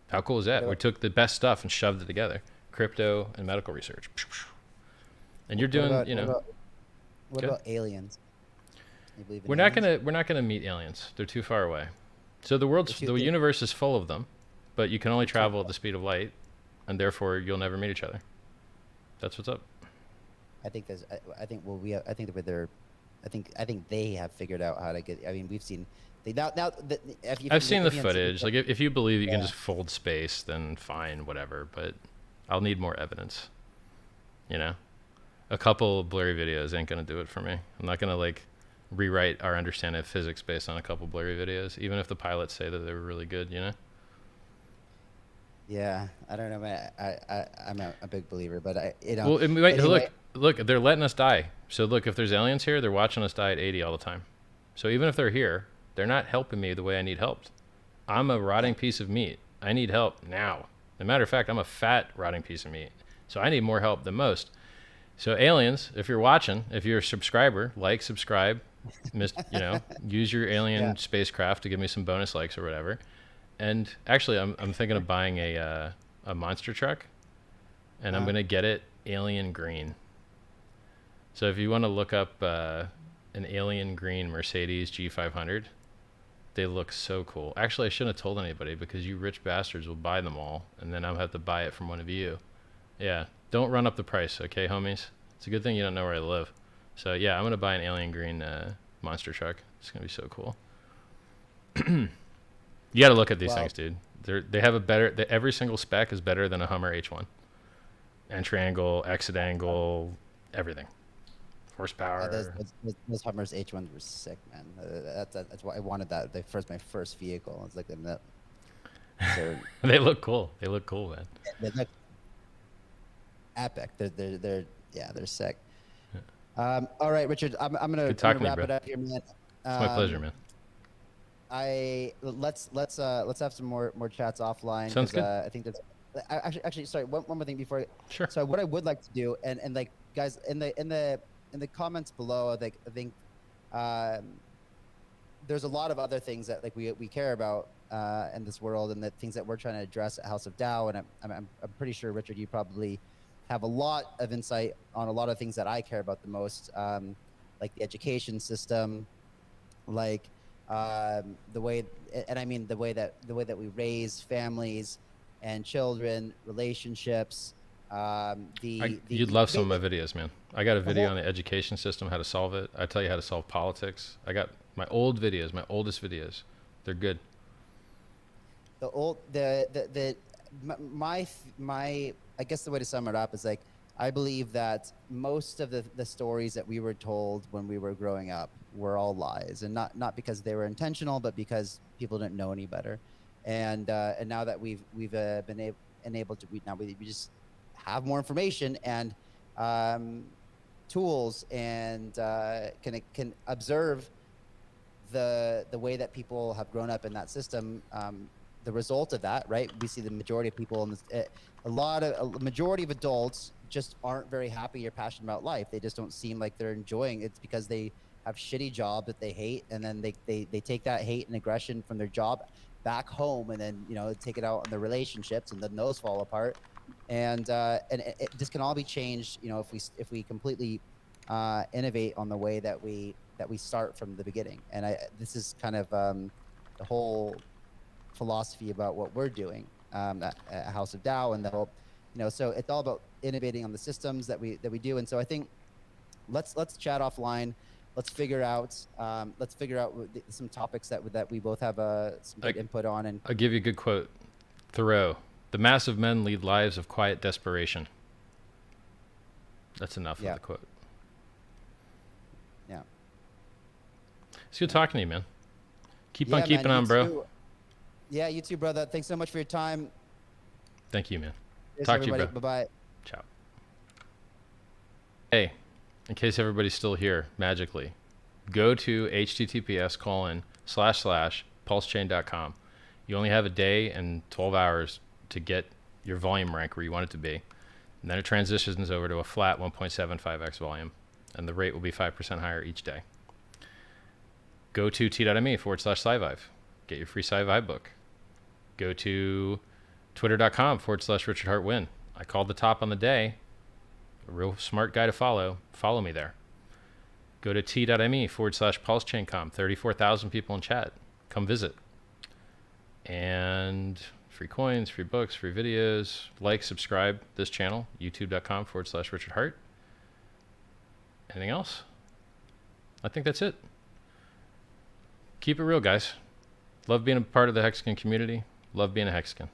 how cool is that? Yeah. We took the best stuff and shoved it together: crypto and medical research. And you're doing, What about aliens? You believe in we're not gonna meet aliens. They're too far away. So the universe is full of them, but you can only travel at the speed of light, and therefore you'll never meet each other. That's what's up. I think they have figured out how to get. I mean, we've seen. I've seen the footage. Like, if you believe you can just fold space, then fine, whatever. But I'll need more evidence. A couple blurry videos ain't gonna do it for me. I'm not gonna like rewrite our understanding of physics based on a couple blurry videos, even if the pilots say that they were really good. Yeah, I don't know, man. I'm a big believer, but Well, anyway. Look, they're letting us die. So look, if there's aliens here, they're watching us die at 80 all the time. So even if they're here, they're not helping me the way I need help. I'm a rotting piece of meat. I need help now. As a matter of fact, I'm a fat rotting piece of meat. So I need more help than most. So aliens, if you're watching, if you're a subscriber, like, subscribe, use your alien spacecraft to give me some bonus likes or whatever. And actually, I'm thinking of buying a monster truck, and I'm gonna get it alien green. So if you want to look up an alien green Mercedes G500, they look so cool. Actually, I shouldn't have told anybody because you rich bastards will buy them all, and then I'll have to buy it from one of you. Yeah, don't run up the price, okay, homies? It's a good thing you don't know where I live. So yeah, I'm gonna buy an alien green monster truck. It's gonna be so cool. You got to look at these things, dude. They have a better. Every single spec is better than a Hummer H1. Entry angle, exit angle, everything. Horsepower. Those Hummers H1s were sick, man. That's why I wanted that. My first vehicle. It's like they look cool. They look cool, man. They look epic. They're sick. All right, Richard. I'm gonna wrap it up here, man. It's my pleasure, man. Let's have some more chats offline. Sounds good. I think that's actually sorry. One more thing before. Sure. So what I would like to do, and like guys in the comments below, I think there's a lot of other things that like we care about in this world, and the things that we're trying to address at House of DAO. And I'm pretty sure, Richard, you probably have a lot of insight on a lot of things that I care about the most, like the education system, like the way that we raise families and children, relationships. You'd love some of my videos, man. I got a video on the education system, how to solve it. I tell you how to solve politics. I got my old videos, my oldest videos. They're good. I guess the way to sum it up is like, I believe that most of the stories that we were told when we were growing up were all lies, and not because they were intentional, but because people didn't know any better. And now that we've been able to, we just have more information and tools, and can observe the way that people have grown up in that system. The result of that, right? We see the majority of people in this, a majority of adults just aren't very happy or passionate about life. They just don't seem like they're enjoying it. It's because they have shitty job that they hate, and then they take that hate and aggression from their job back home, and then take it out on their relationships, and then those fall apart. And this can all be changed, if we completely innovate on the way that we start from the beginning. And this is kind of the whole philosophy about what we're doing at House of DAO, and the whole, so it's all about innovating on the systems that we do. And so I think let's chat offline. Let's figure out some topics that we both have some good input on. And I'll give you a good quote. Thoreau: "The mass of men lead lives of quiet desperation." That's enough of the quote. Yeah. It's good talking to you, man. Keep on keeping on, bro. Too. Yeah, you too, brother. Thanks so much for your time. Thank you, man. Cheers, Talk everybody. to you, bro. Bye-bye. Ciao. Hey, in case everybody's still here, magically, go to https://pulsechain.com. You only have a day and 12 hours to get your volume rank where you want it to be. And then it transitions over to a flat 1.75x volume, and the rate will be 5% higher each day. Go to t.me/SciVive. Get your free SciVive book. Go to twitter.com/RichardHartWin. I called the top on the day. A real smart guy to follow. Follow me there. Go to t.me/PulseChain.com. 34,000 people in chat. Come visit. And free coins, free books, free videos. Like, subscribe this channel. YouTube.com/RichardHart. Anything else? I think that's it. Keep it real, guys. Love being a part of the Hexagon community. Love being a Hexagon.